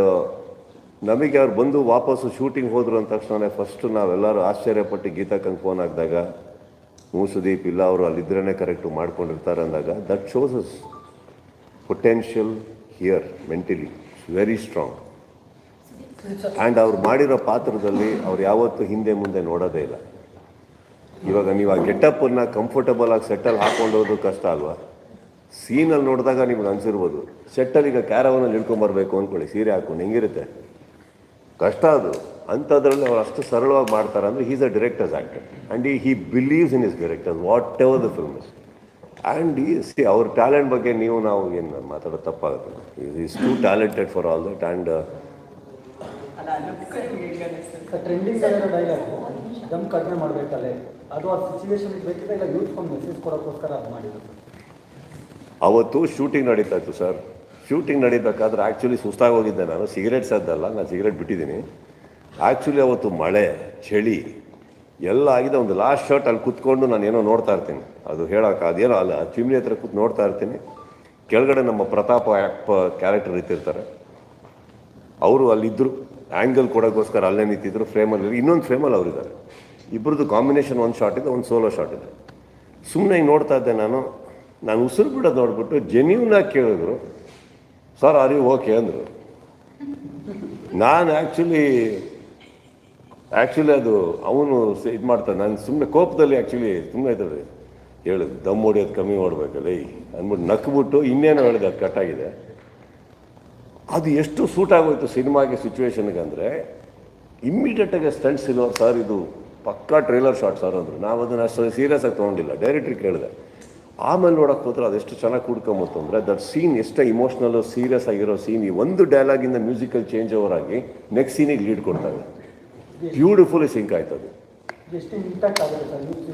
ನಮಗೆ ಅವ್ರು ಬಂದು ವಾಪಸ್ಸು ಶೂಟಿಂಗ್ ಹೋದ್ರು ಅಂದ ತಕ್ಷಣ ಫಸ್ಟು ನಾವೆಲ್ಲರೂ ಆಶ್ಚರ್ಯಪಟ್ಟು ಗೀತಾಕಂಗೆ ಫೋನ್ ಹಾಕಿದಾಗ ಸುದೀಪ್ ಇಲ್ಲ ಅವರು ಅಲ್ಲಿದ್ರೇ ಕರೆಕ್ಟು ಮಾಡ್ಕೊಂಡಿರ್ತಾರೆ ಅಂದಾಗ that shows us potential here mentally very strong. And ಅವ್ರು ಮಾಡಿರೋ ಪಾತ್ರದಲ್ಲಿ ಅವ್ರು ಯಾವತ್ತೂ ಹಿಂದೆ ಮುಂದೆ ನೋಡೋದೇ ಇಲ್ಲ. ಇವಾಗ ನೀವು ಆ ಗೆಟಪ್ಪನ್ನು ಕಂಫರ್ಟಬಲ್ ಆಗಿ ಸೆಟ್ಟಲ್ಲಿ ಹಾಕ್ಕೊಂಡೋದು ಕಷ್ಟ ಅಲ್ವಾ? ಸೀನಲ್ಲಿ ನೋಡಿದಾಗ ನಿಮ್ಗೆ ಅನಿಸಿರ್ಬೋದು, ಸೆಟ್ಟಲ್ಲಿ ಈಗ ಕ್ಯಾರವನಲ್ಲಿ ಇಳ್ಕೊಂಬರ್ಬೇಕು ಅಂದ್ಕೊಳ್ಳಿ, ಸೀರೆ ಹಾಕ್ಕೊಂಡು ಹೆಂಗಿರುತ್ತೆ, ಕಷ್ಟ ಅದು. ಅಂಥದ್ರಲ್ಲಿ ಅವ್ರು ಅಷ್ಟು ಸರಳವಾಗಿ ಮಾಡ್ತಾರೆ ಅಂದರೆ he's a director's actor and he believes in his director's whatever the film is. And ಅವ್ರ ಟ್ಯಾಲೆಂಟ್ ಬಗ್ಗೆ ನಾವು ಏನು ಮಾತಾಡೋದು ತಪ್ಪಾಗುತ್ತೆ. Is too talented for all that. And trending dialogue ದಮ್ ಕಡಿಮೆ ಮಾಡಬೇಕಲ್ಲೇ, ಅದು ಆ ಸಿಚುವೇಶನ್ ಬೇಕಿದೆ, ಇಲ್ಲ ಯೂತ್ ಒಂದು ಮೆಸೇಜ್ ಕೊಡೋಕ್ಕೋಸ್ಕರ ಅದು ಮಾಡಿರೋದು. ಅವತ್ತು ಶೂಟಿಂಗ್ ನಡೀತಾ ಇತ್ತು ಸರ್. ಶೂಟಿಂಗ್ ನಡೀಬೇಕಾದ್ರೆ ಆ್ಯಕ್ಚುಲಿ ಸುಸ್ತಾಗಿ ಹೋಗಿದ್ದೆ ನಾನು. ಸಿಗರೇಟ್ ಸದ್ದಲ್ಲ, ನಾನು ಸಿಗರೇಟ್ ಬಿಟ್ಟಿದ್ದೀನಿ. ಆ್ಯಕ್ಚುಲಿ ಅವತ್ತು ಮಳೆ, ಚಳಿ ಎಲ್ಲ ಆಗಿದೆ. ಒಂದು ಲಾಸ್ಟ್ ಶಾಟ್ ಅಲ್ಲಿ ಕೂತ್ಕೊಂಡು ನಾನು ಏನೋ ನೋಡ್ತಾ ಇರ್ತೀನಿ, ಅದು ಹೇಳೋಕೆ ಅದೇನೋ ಅಲ್ಲ, ಚಿಮ್ನಿ ಹತ್ರ ಕೂತು ನೋಡ್ತಾ ಇರ್ತೀನಿ. ಕೆಳಗಡೆ ನಮ್ಮ ಪ್ರತಾಪ ಕ್ಯಾರೆಕ್ಟರ್ ಇರ್ತಿರ್ತಾರೆ, ಅವರು ಅಲ್ಲಿದ್ದರು, ಆ್ಯಂಗಲ್ ಕೊಡೋಕ್ಕೋಸ್ಕರ ಅಲ್ಲೇ ನಿಂತಿದ್ರು. ಫ್ರೇಮಲ್ಲಿ ಇನ್ನೊಂದು ಫ್ರೇಮಲ್ಲಿ ಅವರಿದ್ದಾರೆ. ಇಬ್ಬರದ್ದು ಕಾಂಬಿನೇಷನ್ ಒಂದು ಶಾಟ್ ಇದೆ, ಒಂದು ಸೋಲೋ ಶಾಟ್ ಇದೆ. ಸುಮ್ಮನೆ ನೋಡ್ತಾ ಇದ್ದೆ ನಾನು ಉಸಿರು ಬಿಡೋದು ನೋಡ್ಬಿಟ್ಟು ಜೆನ್ಯೂನಾಗಿ ಕೇಳಿದ್ರು, ಸರ್ ಆರ್ ಯು ಓಕೆ ಅಂದರು. ನಾನು ಆ್ಯಕ್ಚುಲಿ ಆ್ಯಕ್ಚುಲಿ ಅದು ಅವನು ಇದು ಮಾಡ್ತಾನೆ. ನಾನು ಸುಮ್ಮನೆ ಕೋಪದಲ್ಲಿ ಆ್ಯಕ್ಚುಲಿ ಸುಮ್ಮನೆ ಇದ್ದಾವೆ ಹೇಳು ದಮ್ ಹೊಡಿಯೋದು ಕಮ್ಮಿ ಮಾಡಬೇಕಲ್ಲ ಅಂದ್ಬಿಟ್ಟು ನಕ್ಬಿಟ್ಟು ಇನ್ನೇನೋ ಹೇಳಿದೆ, ಅದು ಕಟ್ಟಾಗಿದೆ. ಅದು ಎಷ್ಟು ಸೂಟ್ ಆಗೋಯ್ತು ಸಿನಿಮಾಗೆ ಸಿಚುವೇಶನ್ಗೆ ಅಂದರೆ ಇಮ್ಮಿಡಿಯೇಟಾಗಿ ಸ್ಟಂಟ್ಸ್ ಇಲ್ಲ ಸರ್, ಇದು ಪಕ್ಕಾ ಟ್ರೇಲರ್ ಶಾಟ್ ಸರ್ ಅಂದರು. ನಾವು ಅದನ್ನು ಅಷ್ಟು ಸೀರಿಯಸ್ ಆಗಿ ತೊಗೊಂಡಿಲ್ಲ, ಡೈರೆಕ್ಟ್ರಿಗೆ ಕೇಳಿದೆ. ಆಮೇಲೆ ನೋಡೋಕೆ ಹೋದ್ರೆ ಅದೆಷ್ಟು ಚೆನ್ನಾಗಿ ಕೂಡ್ಕೊಂಬತ್ತು ಅಂದರೆ ದಟ್ ಸೀನ್ ಎಷ್ಟು ಇಮೋಷ್ನಲ್ಲು ಸೀರಿಯಸ್ ಆಗಿರೋ ಸೀನ್, ಈ ಒಂದು ಡೈಲಾಗಿಂದ ಮ್ಯೂಸಿಕಲ್ ಚೇಂಜ್ ಓವರ್ ಆಗಿ ನೆಕ್ಸ್ಟ್ ಸೀನಿಗೆ ಲೀಡ್ ಕೊಡ್ತಾರೆ. ಬ್ಯೂಟಿಫುಲಿ ಸಿಂಕ್ ಆಯ್ತು ಅದು.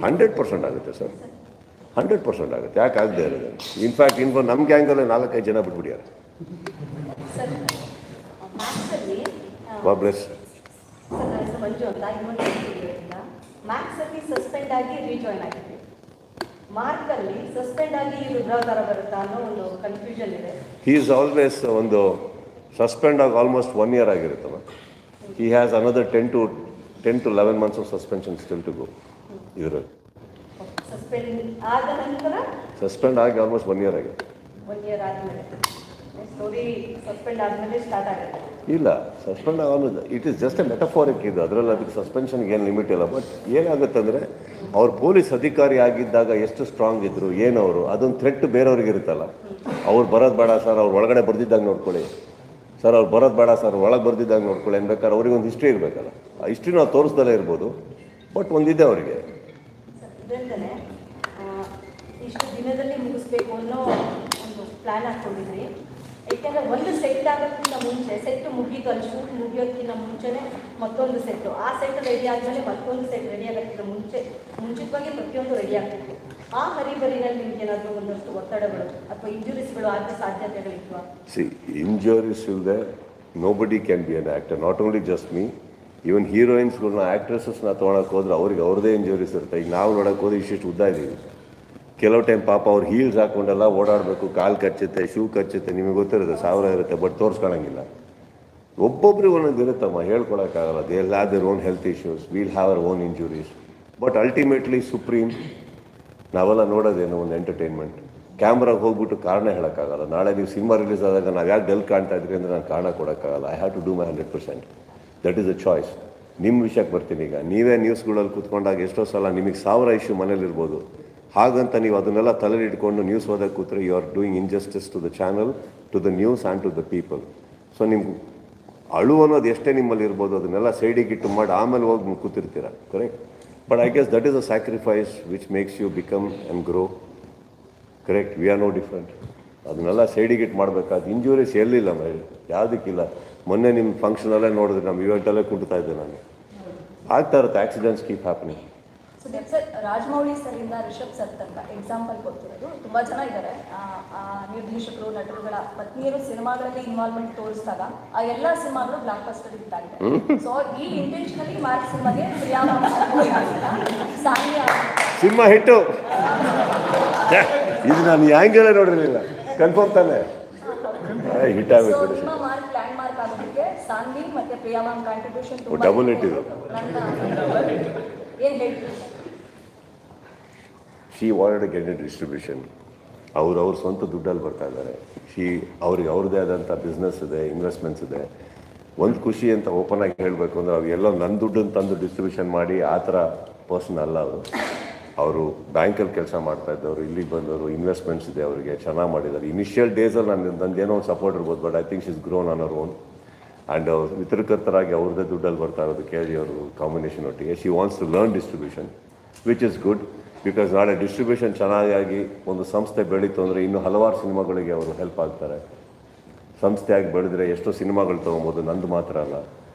100% ಆಗುತ್ತೆ ಸರ್, 100% ಆಗುತ್ತೆ. ಯಾಕೆ ಆಗದೆ ಇರೋದು? ಇನ್ಫ್ಯಾಕ್ಟ್ ನಮ್ಮ ಗ್ಯಾಂಗಲ್ಲೇ 4-5 ಜನ ಬಿಟ್ಬಿಡ್ಯಾರೆ. ಬ್ಲೆಸ್ ಮಂಜು ಅಂತ ಮ್ಯಾಕ್ಸಲ್ಲಿ ಸಸ್ಪೆಂಡ್ ಆಗಿ ರೀಜಾಯ್ನ್ ಆಗಿದ್ವಿ. ಮಾರ್ಕಲ್ಲಿ ಸಸ್ಪೆಂಡ್ ಆಗಿ ರುದ್ರಾವತಾರ ಬರುತ್ತಾ ಅನ್ನೋ ಒಂದು ಕನ್ಫ್ಯೂಷನ್ ಇದೆ. ಹಿ ಈಸ್ ಆಲ್ವೇಸ್ ಒಂದು ಸಸ್ಪೆಂಡ್ ಆಗಿ ಆಲ್ಮೋಸ್ಟ್ 1 year ಆಗಿರುತ್ತಲ್ಲ. He has another 10 to 11 months of suspension still to go. ಇದರಲ್ಲಿ ಸಸ್ಪೆಂಡ್ ಆದ ನಂತರ ಸಸ್ಪೆಂಡ್ ಆಗಿ ಆಲ್ಮೋಸ್ಟ್ 1 year ಆಗಿದೆ. 1 year ಆದಮೇಲೆ ಸ್ಟೋರಿ ಸಸ್ಪೆಂಡ್ ಆದಮೇಲೆ ಸ್ಟಾರ್ಟ್ ಆಗುತ್ತೆ. ಇಲ್ಲ, ಸಸ್ಪೆಂಡ್ ಆಗೋದು ಇಟ್ ಈಸ್ ಜಸ್ಟ್ ಎ ಮೆಟಫಾರಿಕ್ ಇದು. ಅದರಲ್ಲಿ ಅದಕ್ಕೆ ಸಸ್ಪೆನ್ಷನ್ಗೆ ಏನು ಲಿಮಿಟ್ ಇಲ್ಲ. ಬಟ್ ಏನಾಗುತ್ತೆ ಅಂದರೆ ಅವ್ರು ಪೊಲೀಸ್ ಅಧಿಕಾರಿ ಆಗಿದ್ದಾಗ ಎಷ್ಟು ಸ್ಟ್ರಾಂಗ್ ಇದ್ದರು ಏನವರು, ಅದೊಂದು ಥ್ರೆಟ್ ಬೇರೆಯವ್ರಿಗೆ ಇರುತ್ತಲ್ಲ. ಅವ್ರು ಬರೋದು ಬೇಡ ಸರ್, ಅವ್ರು ಒಳಗಡೆ ಬರ್ದಿದ್ದಾಗ ನೋಡ್ಕೊಳ್ಳಿ ಸರ್, ಅವ್ರು ಬರೋದು ಬೇಡ ಸರ್, ಒಳಗೆ ಬರ್ದಿದ್ದಾಗ ನೋಡ್ಕೊಳ್ಳಿ ಅನ್ಬೇಕಾದ್ರೆ ಅವ್ರಿಗೆ ಒಂದು ಹಿಸ್ಟ್ರಿ ಇರಬೇಕಲ್ಲ. ಆ ಹಿಸ್ಟ್ರಿ ನಾವು ತೋರಿಸ್ದಲ್ಲೇ ಇರ್ಬೋದು, ಬಟ್ ಒಂದಿದೆ ಅವರಿಗೆ. ಇದರಿಂದಲೇ ಇಷ್ಟು ದಿನದಲ್ಲಿ ಮುಗಿಸ್ಬೇಕು ಅನ್ನೋ ಒಂದು ಪ್ಲ್ಯಾನ್ ಹಾಕ್ಕೊಂಡಿದ್ರಿ. ಏಕೆಂದರೆ ಒಂದು ಸೆಟ್ ಆಗೋಕ್ಕಿಂತ ಮುಂಚೆ, ಸೆಟ್ ಮುಗಿದು ಅಲ್ಲಿ ಶೂಟ್ ಮುಗಿಯೋದಕ್ಕಿಂತ ಮುಂಚೆನೇ ಮತ್ತೊಂದು ಸೆಟ್ಟು, ಆ ಸೆಟ್ ರೆಡಿ ಆದಮೇಲೆ ಮತ್ತೊಂದು ಸೆಟ್ ರೆಡಿ ಆಗೋಕ್ಕಿಂತ ಮುಂಚಿತವಾಗಿ ಪ್ರತಿಯೊಂದು ರೆಡಿ ಆಗ್ತಿತ್ತು. ಆ ಹರಿಬರಿನಲ್ಲಿ ನಿಮ್ಗೆ ಏನಾದರೂ ಒಂದಷ್ಟು ಒತ್ತಡಗಳು ಅಥವಾ ಇಂಜುರೀಸ್ಗಳು ಆಗೋ ಸಾಧ್ಯತೆಗಳಿದ್ವಾ? ಸಿ, ಇಂಜುರೀಸ್ ಇಲ್ಲದೆ nobody can be an actor, not only just me. Even ಹೀರೋಯಿನ್ಸ್ಗಳನ್ನ ಆ್ಯಕ್ಟ್ರೆಸಸ್ನ ತೊಗೊಳಕ್ಕೆ ಹೋದ್ರೆ ಅವ್ರಿಗೆ ಅವ್ರದ್ದೇ ಇಂಜುರೀಸ್ ಇರುತ್ತೆ. ಈಗ ನಾವು ನೋಡೋಕೆ ಹೋದ್ರೆ ಇಷ್ಟಿಷ್ಟು ಉದ್ದ ಇದ್ದೀವಿ. ಕೆಲವು ಟೈಮ್ ಪಾಪ ಅವ್ರು ಹೀಲ್ಸ್ ಹಾಕ್ಕೊಂಡೆಲ್ಲ ಓಡಾಡಬೇಕು, ಕಾಲು ಕಚ್ಚುತ್ತೆ, ಶೂ ಕಚ್ಚುತ್ತೆ, ನಿಮಗೆ ಗೊತ್ತಿರುತ್ತೆ, 1000 ಇರುತ್ತೆ, ಬಟ್ ತೋರಿಸ್ಕೊಳಂಗಿಲ್ಲ. ಒಬ್ಬೊಬ್ರಿಗೆ ಒಂದೊಂದು ಇರುತ್ತಮ್ಮ, ಹೇಳ್ಕೊಳಕ್ಕಾಗಲ್ಲ. They will have their own health issues, will have our own injuries. But ultimately supreme ನಾವೆಲ್ಲ ನೋಡೋದೇನೋ ಒಂದು ಎಂಟರ್ಟೈನ್ಮೆಂಟ್. ಕ್ಯಾಮ್ರಾಗೆ ಹೋಗ್ಬಿಟ್ಟು ಕಾರಣ ಹೇಳೋಕ್ಕಾಗಲ್ಲ. ನಾಳೆ ನೀವು ಸಿನಿಮಾ ರಿಲೀಸ್ ಆದಾಗ ನಾವು ಯಾಕೆ ಡಲ್ ಕಾಣ್ತಾ ಇದ್ರಿ ಅಂದರೆ ನಾನು ಕಾರಣ ಕೊಡೋಕ್ಕಾಗಲ್ಲ. I have to do my 100%. That is a choice. ನಿಮ್ಮ ವಿಷಯಕ್ಕೆ ಬರ್ತೀನಿ. ಈಗ ನೀವೇ ನ್ಯೂಸ್ಗಳಲ್ಲಿ ಕೂತ್ಕೊಂಡಾಗ ಎಷ್ಟೋ ಸಲ ನಿಮಗೆ 1000 ಇಶ್ಯೂ ಮನೇಲಿರ್ಬೋದು. ಹಾಗಂತ ನೀವು ಅದನ್ನೆಲ್ಲ ತಲೆಯಲ್ಲಿ ಇಟ್ಕೊಂಡು ನ್ಯೂಸ್ ಓದಕ್ಕೆ ಕೂತ್ರೆ you are doing injustice to the channel, to the news and to the people. So ನಿಮ್ಗೆ ಅಳು ಅನ್ನೋದು ಎಷ್ಟೇ ನಿಮ್ಮಲ್ಲಿ ಇರ್ಬೋದು, ಅದನ್ನೆಲ್ಲ ಸೈಡಿಗೆ ಇಟ್ಟು ಮಾಡಿ ಆಮೇಲೆ ಹೋಗಿ ಕೂತಿರ್ತೀರ, correct? But I guess that is a sacrifice which makes you become and grow, correct? We are no different. ಅದನ್ನೆಲ್ಲ ಸೈಡಿಗೆ ಇಟ್ಟು ಮಾಡಬೇಕಾದ. ಇಂಜುರೀಸ್ ಎಲ್ಲಿಲ್ಲ ಮೇಲೆ, ಯಾವುದಕ್ಕಿಲ್ಲ. ಮೊನ್ನೆ ನಿಮ್ಮ ಫಂಕ್ಷನಲ್ಲೇ ನೋಡಿದ್ರೆ ನಮ್ಮ ಇವೆಂಟಲ್ಲೇ ಕುಂಟ್ತಾ ಇದ್ದೆ ನಾನು. ಆಗ್ತಾ ಇರುತ್ತೆ, accidents keep happening. Sir, Rajamouli ಸರಿಂದ ರಿಷಬ್ ಸರ್ ತನಕ ಎಕ್ಸಾಂಪಲ್ ಕೊಡ್ತಿರೋದು ತುಂಬ ಜನ ಇದ್ದಾರೆ. ನಿರ್ದೇಶಕರು, ನಟರುಗಳ ಪತ್ನಿಯರು ಸಿನಿಮಾಗಳಲ್ಲಿ ಇನ್ವಾಲ್ವ್ಮೆಂಟ್ ತೋರಿಸಿದಾಗ ಆ ಎಲ್ಲ ಸಿನಿಮಾಗಳು ಬ್ಲಾಕ್ ಬಸ್ಟರ್ ಇದ್ದಾಗಿದೆ. ಸೊ ಈ ಇಂಟೆನ್ಷನಲಿ ಮಾರ್ಕ್ ಸಿನಿಮಾಗೆ ಸಿನಿಮಾ ಹಿಟ್ಟು ಇದು ನಾನು ಹ್ಯಾಂಗೆಲ್ಲ ನೋಡಿರಲಿಲ್ಲ, ಕನ್ಫರ್ಮ್ ತಾನೆ ಹಿಟ್ ಆಗಬೇಕು. ಸಿನಿಮಾ ಮಾರ್ಕ್ ಲ್ಯಾಂಡ್ ಮಾರ್ಕ್ ಆಗೋದಕ್ಕೆ ಸಾನ್ವಿ ಮತ್ತೆ Priya ma'am contribution double hit ಇದು. ಏನು ಹೇಳ್ತೀವಿ? She wanted to get it distribution. ಅವ್ರ ಸ್ವಂತ ದುಡ್ಡಲ್ಲಿ ಬರ್ತಾ ಇದ್ದಾರೆ. ಅವ್ರಿಗೆ ಅವ್ರದ್ದೇ ಆದಂಥ ಬಿಸ್ನೆಸ್ ಇದೆ, ಇನ್ವೆಸ್ಟ್ಮೆಂಟ್ಸ್ ಇದೆ. ಒಂದು ಖುಷಿ ಅಂತ ಓಪನ್ ಆಗಿ ಹೇಳಬೇಕು ಅಂದರೆ ಅವ್ರು ಎಲ್ಲೋ ನನ್ನ ದುಡ್ಡನ್ನು ತಂದು ಡಿಸ್ಟ್ರಿಬ್ಯೂಷನ್ ಮಾಡಿ ಆ ಥರ ಪರ್ಸನ್ ಅಲ್ಲ ಅವರು ಬ್ಯಾಂಕಲ್ಲಿ ಕೆಲಸ ಮಾಡ್ತಾ ಇದ್ದವರು, ಇಲ್ಲಿಗೆ ಬಂದವರು, ಇನ್ವೆಸ್ಟ್ಮೆಂಟ್ಸ್ ಇದೆ ಅವರಿಗೆ, ಚೆನ್ನಾಗಿ ಮಾಡಿದ್ದಾರೆ. ಇನಿಷಿಯಲ್ ಡೇಸಲ್ಲಿ ನಂದೇನೋ ಒಂದು ಸಪೋರ್ಟ್ ಇರ್ಬೋದು, but I think she is grown on our own. And ವಿತರಕರ್ತರಾಗಿ ಅವ್ರದ್ದೇ ದುಡ್ಡಲ್ಲಿ ಬರ್ತಾ ಇರೋದು ಕೇಳಿ ಅವರು ಕಾಂಬಿನೇಷನ್ ಒಟ್ಟಿಗೆ. She wants to learn distribution, which is good. Because ನಾಳೆ ಡಿಸ್ಟ್ರಿಬ್ಯೂಷನ್ ಚೆನ್ನಾಗಿ ಒಂದು ಸಂಸ್ಥೆ ಬೆಳೀತು ಅಂದರೆ ಇನ್ನೂ ಹಲವಾರು ಸಿನಿಮಾಗಳಿಗೆ ಅವರು ಹೆಲ್ಪ್ ಆಗ್ತಾರೆ. ಸಂಸ್ಥೆಯಾಗಿ ಬೆಳೆದ್ರೆ ಎಷ್ಟೋ ಸಿನಿಮಾಗಳು ತೊಗೊಬೋದು, ನಂದು ಮಾತ್ರ ಅಲ್ಲ.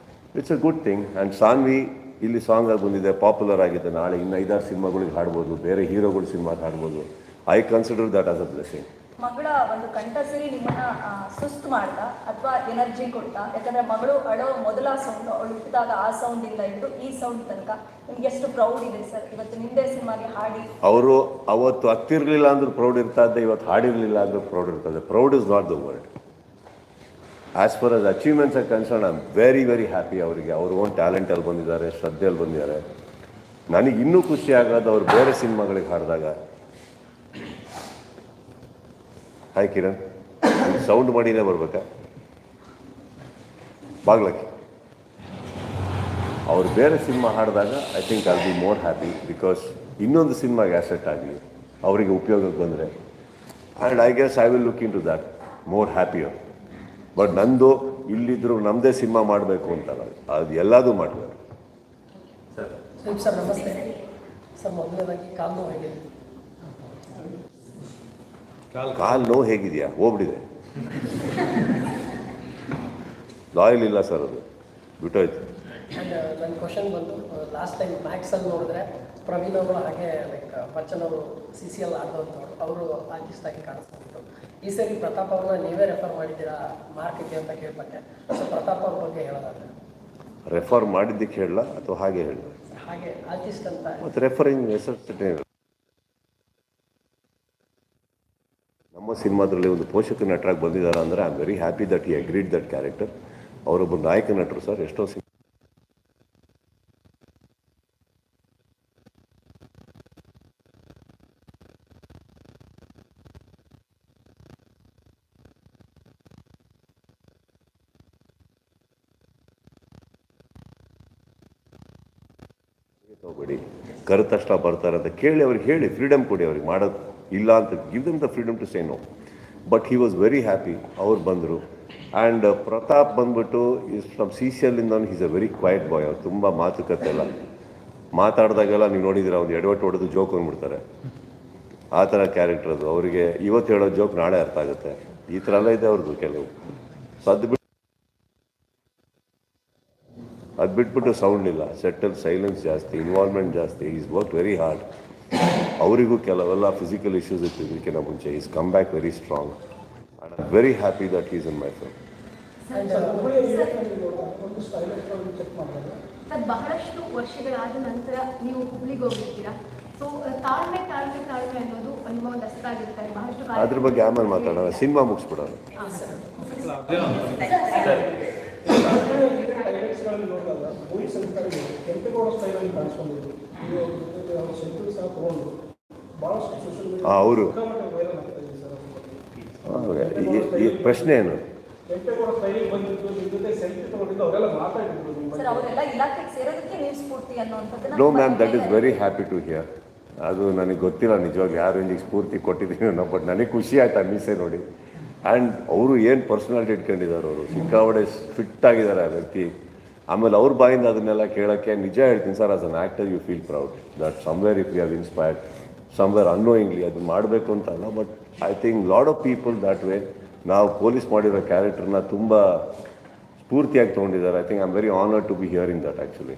It's a good thing. And Sanvi ಇಲ್ಲಿ ಸಾಂಗ್ ಆಗಿ ಬಂದಿದೆ, ಪಾಪ್ಯುಲರ್ ಆಗಿದೆ. ನಾಳೆ ಇನ್ನು 5-6 ಸಿನಿಮಾಗಳಿಗೆ ಹಾಡ್ಬೋದು, ಬೇರೆ ಹೀರೋಗಳು ಸಿನಿಮಾಗೆ ಹಾಡ್ಬೋದು. I consider that as a blessing. ಮಗಳ ಒಂದು ಕಂಠಸಿರಿ ನಿಮ್ಮನ್ನ ಸುಸ್ತು ಮಾಡ್ತಾ ಅಥವಾ ಎನರ್ಜಿ ಕೊಡ್ತಾ? ಯಾಕಂದ್ರೆ ಮಗಳು ಅಳೋ ಮೊದಲ ಸೌಂಡ್, ಅವಳು ಹುಟ್ಟಿದಾಗ ಆ ಸೌಂಡಿಂದ ಹಿಡಿದು ಈ ಸೌಂಡ್ ತನಕ ನಿಮ್ಗೆ ಎಷ್ಟು ಪ್ರೌಡ್ ಇದೆ ಸರ್ ಇವತ್ತು ನಿಮ್ಮದೇ ಸಿನಿಮಾಗೆ ಹಾಡಿ? ಅವರು ಅವತ್ತು ಹತ್ತಿರಲಿಲ್ಲ ಅಂದ್ರೂ ಪ್ರೌಡ್ ಇರ್ತಾ ಇದ್ದೆ, ಇವತ್ತು ಹಾಡಿರಲಿಲ್ಲ ಅಂದ್ರೂ ಪ್ರೌಡ್ ಇರ್ತದೆ. Proud is not the word. As for as achievements R concern, I am very very happy. ಅವರಿಗೆ ಅವ್ರ ಓನ್ ಟ್ಯಾಲೆಂಟಲ್ಲಿ ಬಂದಿದ್ದಾರೆ, ಶ್ರದ್ಧೆಯಲ್ಲಿ ಬಂದಿದ್ದಾರೆ. ನನಗೆ ಇನ್ನೂ ಖುಷಿ ಆಗೋದು ಅವ್ರು ಬೇರೆ ಸಿನಿಮಾಗಳಿಗೆ ಹಾಡಿದಾಗ. ಹಾಯ್ ಕಿರಣ್, ಸೌಂಡ್ ಮಾಡಿನೇ ಬರ್ಬೇಕಾ? ಬಾಗ್ಲಕ್ಕೆ ಅವ್ರು ಬೇರೆ ಸಿನಿಮಾ ಹಾಡಿದಾಗ I think I'll be more happy because ಇನ್ನೊಂದು ಸಿನಿಮಾಗೆ ಆ್ಯಸೆಟ್ ಆಗಲಿ ಅವರಿಗೆ ಉಪಯೋಗಕ್ಕೆ ಬಂದರೆ and I guess I will look into that more happier. But ನಂದು ಇಲ್ಲಿದ್ರು ನಮ್ಮದೇ ಸಿನಿಮಾ ಮಾಡಬೇಕು ಅಂತಲ್ಲ, ಅದು ಎಲ್ಲದೂ ಮಾಡಬೇಕು. ಸರ್ ನಮಸ್ತೆ ಸರ್. ಮೊದಲನೇದಾಗಿ ಕಾಲು ನೋವು ಹೇಗಿದೆ? ಕಾಲು ನೋವು ಹೇಗಿದೆಯಾ? ಹೋಗ್ಬಿಟ್ಟಿದೆ. ಲಾಯಲ್ ಇಲ್ಲ ಸರ್, ಅದು ಬಿಟ್ಟೋಯ್ತು. ಆ್ಯಂಡ್ ನನ್ನ ಕ್ವಶನ್ ಬಂದು, ಲಾಸ್ಟ್ ಟೈಮ್ ಮ್ಯಾಕ್ಸಲ್ಲಿ ನೋಡಿದ್ರೆ ಪ್ರವೀಣ್ ಅವರು ಹಾಗೆ ಲೈಕ್ ಬಚ್ಚನ್ ಅವರು CCL ಆಡಿದಂಥವ್ರು, ಅವರು ಆರ್ಟಿಸ್ಟ್ ಆಗಿ ಕಾಣಿಸ್ಕೊಂಡಿತ್ತು. ಈ ಸರಿ ಪ್ರತಾಪ್ ಅವ್ರನ್ನ ನೀವೇ ರೆಫರ್ ಮಾಡಿದ್ದೀರಾ ಮಾರ್ಕ್ಗೆ ಅಂತ ಕೇಳ್ಪಟ್ಟೆ. ಸೊ ಪ್ರತಾಪ್ ಅವ್ರ ಬಗ್ಗೆ ಹೇಳೋದಾದ್ರೆ ರೆಫರ್ ಮಾಡಿದ್ದಕ್ಕೆ ಹೇಳಲ್ಲ ಅಥವಾ ಹಾಗೆ ಹೇಳ? ಹಾಗೆ ಆರ್ಟಿಸ್ಟ್ ಅಂತ ಮತ್ತು ರೆಫರಿಂಗ್ ಹೆಸರು ನಮ್ಮ ಸಿನಿಮಾದಲ್ಲಿ ಒಂದು ಪೋಷಕ ನಟರಾಗಿ ಬಂದಿದ್ದಾರೆ ಅಂದರೆ I am very happy that he agreed that character. ಅವರೊಬ್ಬ ನಾಯಕ ನಟರು ಸರ್. ಎಷ್ಟೋ ತಗೋಬೇಡಿ, ಕರೆದ ತಕ್ಷಣ ಬರ್ತಾರೆ ಅಂತ ಕೇಳಿ ಅವ್ರಿಗೆ ಹೇಳಿ, ಫ್ರೀಡಮ್ ಕೊಡಿ ಅವ್ರಿಗೆ, ಮಾಡೋದು ಇಲ್ಲ ಅಂತ give them the freedom to say no. But he was very happy, ಅವ್ರು ಬಂದರು. ಆ್ಯಂಡ್ ಪ್ರತಾಪ್ ಬಂದ್ಬಿಟ್ಟು from CCL is a very quiet boy. ಅವ್ರು ತುಂಬ ಮಾತುಕತೆ ಎಲ್ಲ ಮಾತಾಡಿದಾಗೆಲ್ಲ ನೀವು ನೋಡಿದ್ದೀರ, ಒಂದು ಎಡವಟ್ಟು ಹೊಡೆದು ಜೋಕ್ ಅಂದ್ಬಿಡ್ತಾರೆ, ಆ ಥರ ಕ್ಯಾರೆಕ್ಟರ್ ಅದು. ಅವರಿಗೆ ಇವತ್ತು ಹೇಳೋ ಜೋಕ್ ನಾಳೆ ಅರ್ಥ ಆಗುತ್ತೆ, ಈ ಥರ ಎಲ್ಲ ಇದೆ ಅವ್ರದ್ದು ಕೆಲವು. ಸೊ ಅದು ಬಿಟ್ಬಿಟ್ಟು ಸೌಂಡ್ ಇಲ್ಲ, ಸೆಟ್ಟಲ್ ಸೈಲೆನ್ಸ್ ಜಾಸ್ತಿ, ಇನ್ವಾಲ್ವ್ಮೆಂಟ್ ಜಾಸ್ತಿ. Is work very hard. ಅವರಿಗೂ ಕೆಲವೆಲ್ಲ ಫಿಸಿಕಲ್ ಇಶ್ಯೂಸ್ ಇತ್ತು ಇದಕ್ಕಿಂತ ಮುಂಚೆ. Is come back very strong. And I am very happy that is in my film. Sir, ಬಹಳಷ್ಟು ವರ್ಷಗಳಾದ ನಂತರ ನೀವು ಹುಬ್ಳಿಗೆ ಹೋಗಿರ್ತೀರಾ. ಸೊ ತಾಳ್ಮೆ ತಾಳ್ಮೆ ತಾಳ್ಮೆ ಅನ್ನೋದು ನಿಮ್ಮ ಒಂದು ಅಸ್ತಾಗಿರ್ತಾರೆ ಬಹಳಷ್ಟು. ಅದ್ರ ಬಗ್ಗೆ ಆಮೇಲೆ ಮಾತಾಡೋಣ, ಸಿನಿಮಾ ಮುಗಿಸ್ಬಿಡೋಣ. ಅವರು ಪ್ರಶ್ನೆ ಏನು? No ma'am, that is very happy to hear. ಅದು ನನಗೆ ಗೊತ್ತಿಲ್ಲ ನಿಜವಾಗಿ ಯಾರು ರೇಂಜಿಗೆ ಸ್ಫೂರ್ತಿ ಕೊಟ್ಟಿದ್ದೀನೋ, ಬಟ್ ನನಗೆ ಖುಷಿ ಆಯ್ತು ಅನ್ನಿಸೆ ನೋಡಿ. ಆ್ಯಂಡ್ ಅವರು ಏನು ಪರ್ಸನಾಲಿಟಿ ಇಟ್ಕೊಂಡಿದ್ದಾರೆ, ಅವರು ಸಿಕ್ಕಾಪಟ್ಟೆ ಫಿಟ್ ಆಗಿದ್ದಾರೆ ಆ ವ್ಯಕ್ತಿ. ಆಮೇಲೆ ಅವ್ರ ಬಾಯಿಂದ ಅದನ್ನೆಲ್ಲ ಕೇಳೋಕ್ಕೆ ನಿಜ ಹೇಳ್ತೀನಿ sir, as an actor you feel proud that somewhere if you have inspired somewhere annoyingly ಅದು ಮಾಡಬೇಕು ಅಂತ ಅಲ್ಲ. But I think lot of people that way ನಾವು ಪೊಲೀಸ್ ಮಾಡಿರೋ ಕ್ಯಾರೆಕ್ಟರ್ನ ತುಂಬ ಸ್ಫೂರ್ತಿಯಾಗಿ ತೊಗೊಂಡಿದ್ದಾರೆ. I think I am very honoured to be hearing that actually.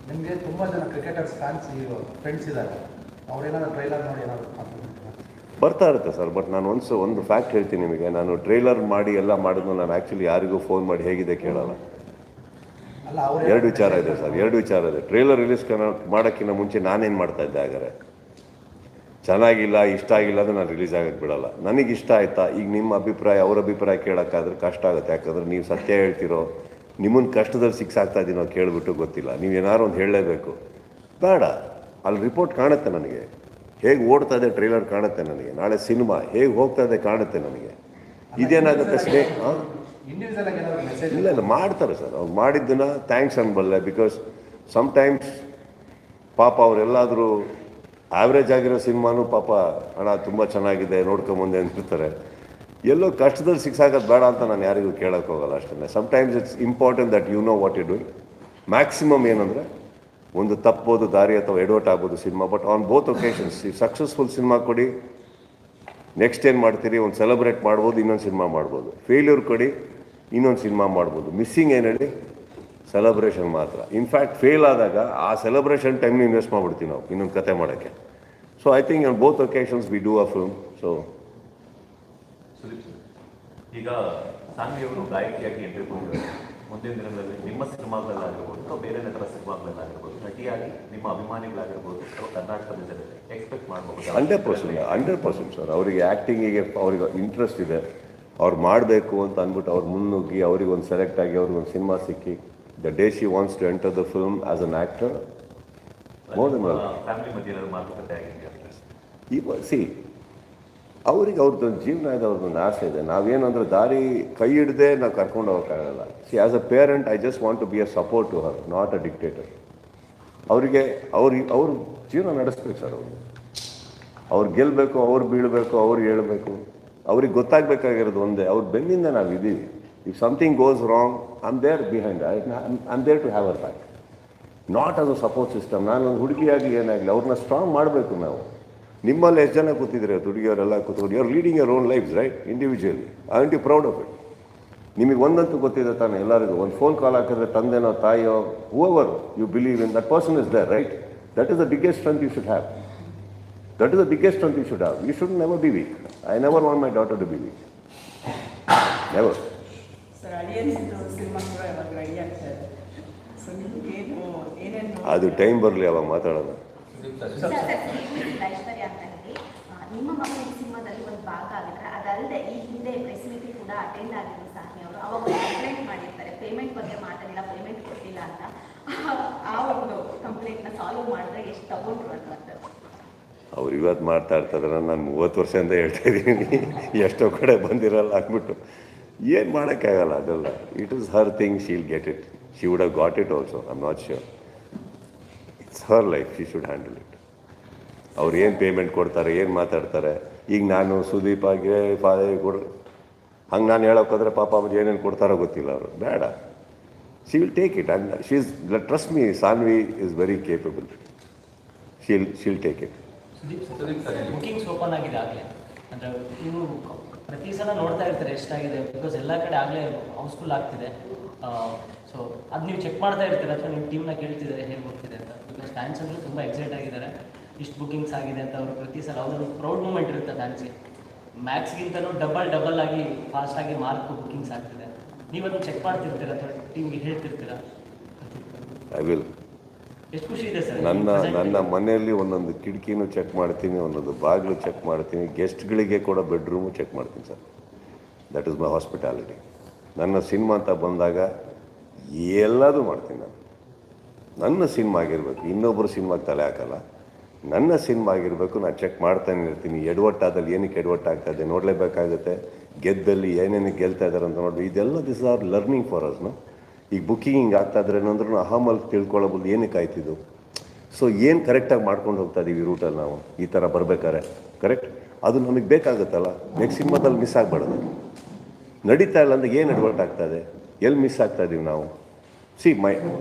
ನಿಮಗೆ ತುಂಬ ಜನ ಕ್ರಿಕೆಟರ್ಸ್ ಫ್ಯಾನ್ಸ್ ಫ್ರೆಂಡ್ಸ್ ಇದ್ದಾರೆ, ಅವರೇನಾದ್ರು ಟ್ರೈಲರ್ ನೋಡಿ ಏನಾದ್ರು ಬರ್ತಾ ಇರುತ್ತೆ ಸರ್. ಬಟ್ ನಾನು ಒಂದು ಫ್ಯಾಕ್ಟ್ ಹೇಳ್ತೀನಿ ನಿಮಗೆ, ನಾನು ಟ್ರೈಲರ್ ಮಾಡಿ ಎಲ್ಲ ಮಾಡಿದ್ನು ನಾನು ಆ್ಯಕ್ಚುಲಿ ಯಾರಿಗೂ ಫೋನ್ ಮಾಡಿ ಹೇಗಿದೆ ಕೇಳಲ್ಲ. ಎರಡು ವಿಚಾರ ಇದೆ ಸರ್, ಎರಡು ವಿಚಾರ ಇದೆ. ಟ್ರೈಲರ್ ರಿಲೀಸ್ ಮಾಡೋಕ್ಕಿಂತ ಮುಂಚೆ ನಾನೇನು ಮಾಡ್ತಾ ಇದ್ದೆ, ಹಾಗಾದ್ರೆ ಚೆನ್ನಾಗಿಲ್ಲ ಇಷ್ಟ ಆಗಿಲ್ಲ ಅಂದರೆ ನಾನು ರಿಲೀಸ್ ಆಗೋಕ್ಕೆ ಬಿಡಲ್ಲ. ನನಗೆ ಇಷ್ಟ ಆಯಿತಾ, ಈಗ ನಿಮ್ಮ ಅಭಿಪ್ರಾಯ ಅವ್ರ ಅಭಿಪ್ರಾಯ ಕೇಳೋಕ್ಕಾದ್ರೆ ಕಷ್ಟ ಆಗುತ್ತೆ. ಯಾಕಂದರೆ ನೀವು ಸತ್ಯ ಹೇಳ್ತಿರೋ, ನಿಮ್ಮನ್ನು ಕಷ್ಟದಲ್ಲಿ ಸಿಕ್ಸಾಗ್ತಾ ಇದ್ದೀನೋ ಕೇಳಿಬಿಟ್ಟು ಗೊತ್ತಿಲ್ಲ, ನೀವು ಏನಾದ್ರು ಒಂದು ಹೇಳಲೇಬೇಕು. ಬೇಡ, ಅಲ್ಲಿ ರಿಪೋರ್ಟ್ ಕಾಣುತ್ತೆ ನನಗೆ, ಹೇಗೆ ಓಡ್ತಾ ಇದೆ ಟ್ರೈಲರ್ ಕಾಣುತ್ತೆ ನನಗೆ, ನಾಳೆ ಸಿನಿಮಾ ಹೇಗೆ ಹೋಗ್ತಾ ಇದೆ ಕಾಣುತ್ತೆ ನನಗೆ. ಇದೇನಾಗುತ್ತೆ ಇಲ್ಲ ಮಾಡ್ತಾರೆ ಸರ್. ಅವ್ರು ಮಾಡಿದ್ದನ್ನ ಥ್ಯಾಂಕ್ಸ್ ಅನ್ಬಲ್ಲೆ. ಬಿಕಾಸ್ ಸಮ್ಟೈಮ್ಸ್ ಪಾಪ ಅವರೆಲ್ಲಾದರೂ ಆವ್ರೇಜ್ ಆಗಿರೋ ಸಿನಿಮಾನು ಪಾಪ ಅಣ್ಣ ತುಂಬ ಚೆನ್ನಾಗಿದೆ ನೋಡ್ಕೊಂಬಂದೆ ಅಂತಿರ್ತಾರೆ. ಎಲ್ಲೋ ಕಷ್ಟದಲ್ಲಿ ಸಿಕ್ಸಾಗೋದು ಬೇಡ ಅಂತ ನಾನು ಯಾರಿಗೂ ಕೇಳೋಕ್ಕೆ ಹೋಗಲ್ಲ ಅಷ್ಟೇ. Sometimes it's important that you know what you doing. Maximum ಏನಂದರೆ ಒಂದು ತಪ್ಪೋದು ದಾರಿ ಅಥವಾ ಎಡವಟ್ ಆಗ್ಬೋದು ಸಿನಿಮಾ, ಬಟ್ ಆನ್ ಬೋತ್ ಒಕೇಶನ್ಸ್ ಈ ಸಕ್ಸಸ್ಫುಲ್ ಸಿನಿಮಾ ಕೊಡಿ, ನೆಕ್ಸ್ಟ್ ಏನು ಮಾಡ್ತೀರಿ, ಒಂದು ಸೆಲೆಬ್ರೇಟ್ ಮಾಡ್ಬೋದು, ಇನ್ನೊಂದು ಸಿನಿಮಾ ಮಾಡ್ಬೋದು. ಫೇಲ್ಯೂರ್ ಕೊಡಿ, ಇನ್ನೊಂದು ಸಿನಿಮಾ ಮಾಡ್ಬೋದು. ಮಿಸ್ಸಿಂಗ್ ಏನು ಹೇಳಿ, ಸೆಲೆಬ್ರೇಷನ್ ಮಾತ್ರ. ಇನ್ಫ್ಯಾಕ್ಟ್ ಫೇಲ್ ಆದಾಗ ಆ ಸೆಲೆಬ್ರೇಷನ್ ಟೈಮ್ನ ಇನ್ವೆಸ್ಟ್ ಮಾಡಿಬಿಡ್ತೀವಿ ನಾವು ಇನ್ನೊಂದು ಕತೆ ಮಾಡೋಕ್ಕೆ. So I think on both occasions we do a film. So ಈಗ ಸಾನ್ವಿಯವರು ಗಾಯಕಿಯಾಗಿ ಎಂಟ್ರಿ ಕೊಟ್ಟಿದ್ದಾರೆ. ಮುಂದಿನ ದಿನಗಳಲ್ಲಿ ನಿಮ್ಮ ಸಿನಿಮಾಗಳಲ್ಲಾಗಿರ್ಬೋದು ಅಥವಾ ಬೇರೆ ನಟರ ಸಿನಿಮಾಗಳಲ್ಲಾಗಿರ್ಬೋದು ನಟಿಯಾಗಿ ನಿಮ್ಮ ಅಭಿಮಾನಿಗಳಾಗಿರ್ಬೋದು ಅಥವಾ ಕರ್ನಾಟಕದ ಜನತೆ ಎಕ್ಸ್ಪೆಕ್ಟ್ ಮಾಡ್ಬೋದು? 100% ಸರ್. ಅವರಿಗೆ ಆ್ಯಕ್ಟಿಂಗಿಗೆ ಅವ್ರಿಗೆ ಇಂಟ್ರೆಸ್ಟ್ ಇದೆ, ಅವ್ರು ಮಾಡಬೇಕು ಅಂತ ಅಂದ್ಬಿಟ್ಟು ಅವ್ರು ಮುನ್ನುಗ್ಗಿ ಅವ್ರಿಗೆ ಒಂದು ಸೆಲೆಕ್ಟ್ ಆಗಿ ಅವ್ರಿಗೊಂದು ಸಿನಿಮಾ ಸಿಕ್ಕಿ the day she wants to enter the film as an actor more than well. Family ಮಧ್ಯೆ ಏನಾದ್ರು ಮಾತುಕತೆ ಆಗಿದೆಯಾ? ಈಗ ಸಿ ಅವ್ರಿಗೆ ಅವ್ರದ್ದೊಂದು ಜೀವನ ಇದೆ, ಅವ್ರದ್ದೊಂದು ಆಸೆ ಇದೆ. ನಾವೇನಂದ್ರೆ ದಾರಿ ಕೈ ಹಿಡ್ದೇ ನಾವು ಕರ್ಕೊಂಡು ಹೋಗೋಕ್ಕಾಗಲ್ಲ. See as a parent I just want to be a support to her, not a dictator. ಅವರಿಗೆ ಅವ್ರ ಜೀವನ ನಡೆಸ್ಬೇಕು ಸರ್. ಅವ್ರು ಗೆಲ್ಲಬೇಕು, ಅವ್ರು ಬೀಳಬೇಕು, ಅವ್ರು ಹೇಳ್ಬೇಕು. ಅವ್ರಿಗೆ ಗೊತ್ತಾಗಬೇಕಾಗಿರೋದು ಒಂದೇ, ಅವ್ರ ಬೆನ್ನಿಂದ ನಾವು ಇದ್ದೀವಿ. If something goes wrong I am there behind, I am there to have our back, not as a support system. ನಾನೊಂದು ಹುಡುಗಿಯಾಗಿ ಏನಾಗಲಿ ಅವ್ರನ್ನ ಸ್ಟ್ರಾಂಗ್ ಮಾಡಬೇಕು ನಾವು. ನಿಮ್ಮಲ್ಲಿ ಎಷ್ಟು ಜನ ಕೂತಿದ್ರೆ ಹುಡುಗಿಯವರೆಲ್ಲ ಕೂತ್ಕೊಂಡು you are leading your own life right individually. I am too proud of it. ನಿಮಗೆ ಒಂದಂತೂ ಗೊತ್ತಿದೆ ತಾನೆ ಎಲ್ಲರಿಗೂ, ಒಂದು ಫೋನ್ ಕಾಲ್ ಹಾಕಿದ್ರೆ ತಂದೆನೋ ತಾಯಿಯೋ however you believe in that person is there right. That is the biggest strength you should have. That is the biggest strength you should have. You should never be weak. I never want my daughter to be weak. Never. Sir, audience cinema ಕೂಡ ಯಾವಾಗ ready ಆಗ್ತಾರೆ. So ನಿಮಗೇನು ಏನೇನು ಅದು time ಬರಲಿ ಅವಾಗ ಮಾತಾಡೋಣ. ಐಶ್ವರ್ಯ ಅಂತ ಹೇಳಿ ನಿಮ್ಮ ಮಕ್ಕಳ ಈ ಸಿನಿಮಾದಲ್ಲಿ ಒಂದು ಭಾಗ ಆಗಿದ್ರೆ, ಅದಲ್ಲದೆ ಈ ಹಿಂದೆ ಪ್ರೆಸ್ ಮೀಟಿಂಗ್ ಕೂಡ ಅಟೆಂಡ್ ಆಗಿದ್ರು ಸಾಹಿ ಅವರು. ಅವಾಗ ಕಂಪ್ಲೇಂಟ್ ಮಾಡಿರ್ತಾರೆ, ಪೇಮೆಂಟ್ ಬಗ್ಗೆ ಮಾತಾಡಿಲ್ಲ, ಪೇಮೆಂಟ್ ಕೊಟ್ಟಿಲ್ಲ ಅಂತ. ಆ ಒಂದು ಕಂಪ್ಲೇಂಟ್ನ ಸಾಲ್ವ್ ಮಾಡಿದ್ರೆ ಎಷ್ಟು ತಗೊಂಡ್ರು ಅಂತ ಅವ್ರು ಇವತ್ತು ಮಾಡ್ತಾ ಇರ್ತಾರೆ, ನಾನು 30 ವರ್ಷದಿಂದ ಹೇಳ್ತಾ ಇದ್ದೀನಿ, ಎಷ್ಟೋ ಕಡೆ ಬಂದಿರಲ್ಲ ಅಂದ್ಬಿಟ್ಟು. ಏನು ಮಾಡೋಕ್ಕಾಗಲ್ಲ ಅದೆಲ್ಲ. It is her thing, she'll get it. She would have got it also, I am not sure. It's her life, she should handle it. ಅವ್ರು ಏನು ಪೇಮೆಂಟ್ ಕೊಡ್ತಾರೆ, ಏನು ಮಾತಾಡ್ತಾರೆ. ಈಗ ನಾನು ಸುದೀಪಾಗೆ ಹಂಗೆ ನಾನು ಹೇಳೋಕ್ಕೋದ್ರೆ ಪಾಪ ಅವ್ರು ಏನೇನು ಕೊಡ್ತಾರೋ ಗೊತ್ತಿಲ್ಲ ಅವರು. ಬೇಡ, she will take it. And she is, trust me, Sanvi is very capable. She'll take it. Bookings open ಆಗಿದೆ ಆಗಲೇ, ಅಂದರೆ ನೀವು ಪ್ರತಿ ಸಲ ನೋಡ್ತಾ ಇರ್ತಾರೆ ಎಷ್ಟಾಗಿದೆ, ಬಿಕಾಸ್ ಎಲ್ಲ ಕಡೆ ಆಗಲೇ ಹೌಸ್ಫುಲ್ ಆಗ್ತಿದೆ. ಸೊ ಅದು ನೀವು ಚೆಕ್ ಮಾಡ್ತಾ ಇರ್ತೀರ ಅಥವಾ ನಿಮ್ಮ ಟೀಮ್ನ ಕೇಳ್ತಿದ್ದಾರೆ ಹೇಗೆ ಹೋಗ್ತಿದೆ ಅಂತ. ಬಿಕಾಸ್ ಫ್ಯಾನ್ಸ್ ಅಂದರೆ ತುಂಬ ಎಕ್ಸೈಟ್ ಆಗಿದ್ದಾರೆ, ಇಷ್ಟು ಬುಕಿಂಗ್ಸ್ ಆಗಿದೆ ಅಂತ. ಅವರು ಪ್ರತಿ ಸಲ ಅವ್ರದ್ದು ಪ್ರೌಡ್ ಮೂಮೆಂಟ್ ಇರುತ್ತೆ ಫ್ಯಾನ್ಸ್ಗೆ. ಮ್ಯಾಕ್ಸ್ಗಿಂತಲೂ ಡಬಲ್ ಆಗಿ ಫಾಸ್ಟಾಗಿ ಮಾರ್ಕ್ ಬುಕಿಂಗ್ಸ್ ಆಗ್ತಿದೆ. ನೀವು ಅದನ್ನು ಚೆಕ್ ಮಾಡ್ತಿರ್ತೀರ ಅಥವಾ ಟೀಮ್ಗೆ ಹೇಳ್ತಿರ್ತೀರ? I will. ಎಷ್ಟು ಖುಷಿ ಇದೆ ಸರ್. ನನ್ನ ಮನೆಯಲ್ಲಿ ಒಂದೊಂದು ಕಿಟಕಿನೂ ಚೆಕ್ ಮಾಡ್ತೀನಿ, ಒಂದೊಂದು ಬಾಗಿಲು ಚೆಕ್ ಮಾಡ್ತೀನಿ, ಗೆಸ್ಟ್ಗಳಿಗೆ ಕೂಡ ಬೆಡ್ರೂಮು ಚೆಕ್ ಮಾಡ್ತೀನಿ sir. That is my hospitality. ನನ್ನ ಸಿನಿಮಾ ಅಂತ ಬಂದಾಗ ಎಲ್ಲದೂ ಮಾಡ್ತೀನಿ ನಾನು. ನನ್ನ ಸಿನಿಮಾ ಆಗಿರಬೇಕು, ಇನ್ನೊಬ್ಬರು ಸಿನಿಮಾಗೆ ತಲೆ ಹಾಕಲ್ಲ. ನನ್ನ ಸಿನಿಮಾ ಆಗಿರಬೇಕು, ನಾನು ಚೆಕ್ ಮಾಡ್ತಾನೆ ಇರ್ತೀನಿ. ಎಡವಟ್ಟಾದಲ್ಲಿ ಏನಕ್ಕೆ ಎಡವಟ್ಟಾಗ್ತಾಯಿದೆ ನೋಡಲೇಬೇಕಾಗುತ್ತೆ. ಗೆದ್ದಲ್ಲಿ ಏನೇನಕ್ಕೆ ಗೆಲ್ತಾ ಇದ್ದಾರೆ ಅಂತ ನೋಡಿ. ಇದೆಲ್ಲ this are learning for us. ಈಗ ಬುಕ್ಕಿಂಗ್ ಆಗ್ತಾ ಇದ್ರೆ ಏನಂದ್ರೂ ಅಹಮಲ್ಲಿ ತಿಳ್ಕೊಳ್ಳೋಬೋದು ಏನಕ್ಕೆ ಆಯ್ತಿದ್ದು. ಸೊ ಏನು ಕರೆಕ್ಟಾಗಿ ಮಾಡ್ಕೊಂಡು ಹೋಗ್ತಾ ಇದ್ದೀವಿ ರೂಟಲ್ಲಿ ನಾವು ಈ ಥರ ಬರಬೇಕಾರೆ. ಕರೆಕ್ಟ್, ಅದು ನಮಗೆ ಬೇಕಾಗುತ್ತಲ್ಲ. ನೆಕ್ಸ್ಟ್ ಸಿನಿಮಾದಲ್ಲಿ ಮಿಸ್ ಆಗಬಾರ್ದು. ನಡೀತಾ ಇಲ್ಲ ಅಂದರೆ ಏನು ಎಡವಟ್ ಆಗ್ತಾಯಿದೆ, ಎಲ್ಲಿ ಮಿಸ್ ಆಗ್ತಾಯಿದ್ದೀವಿ ನಾವು. ಸಿ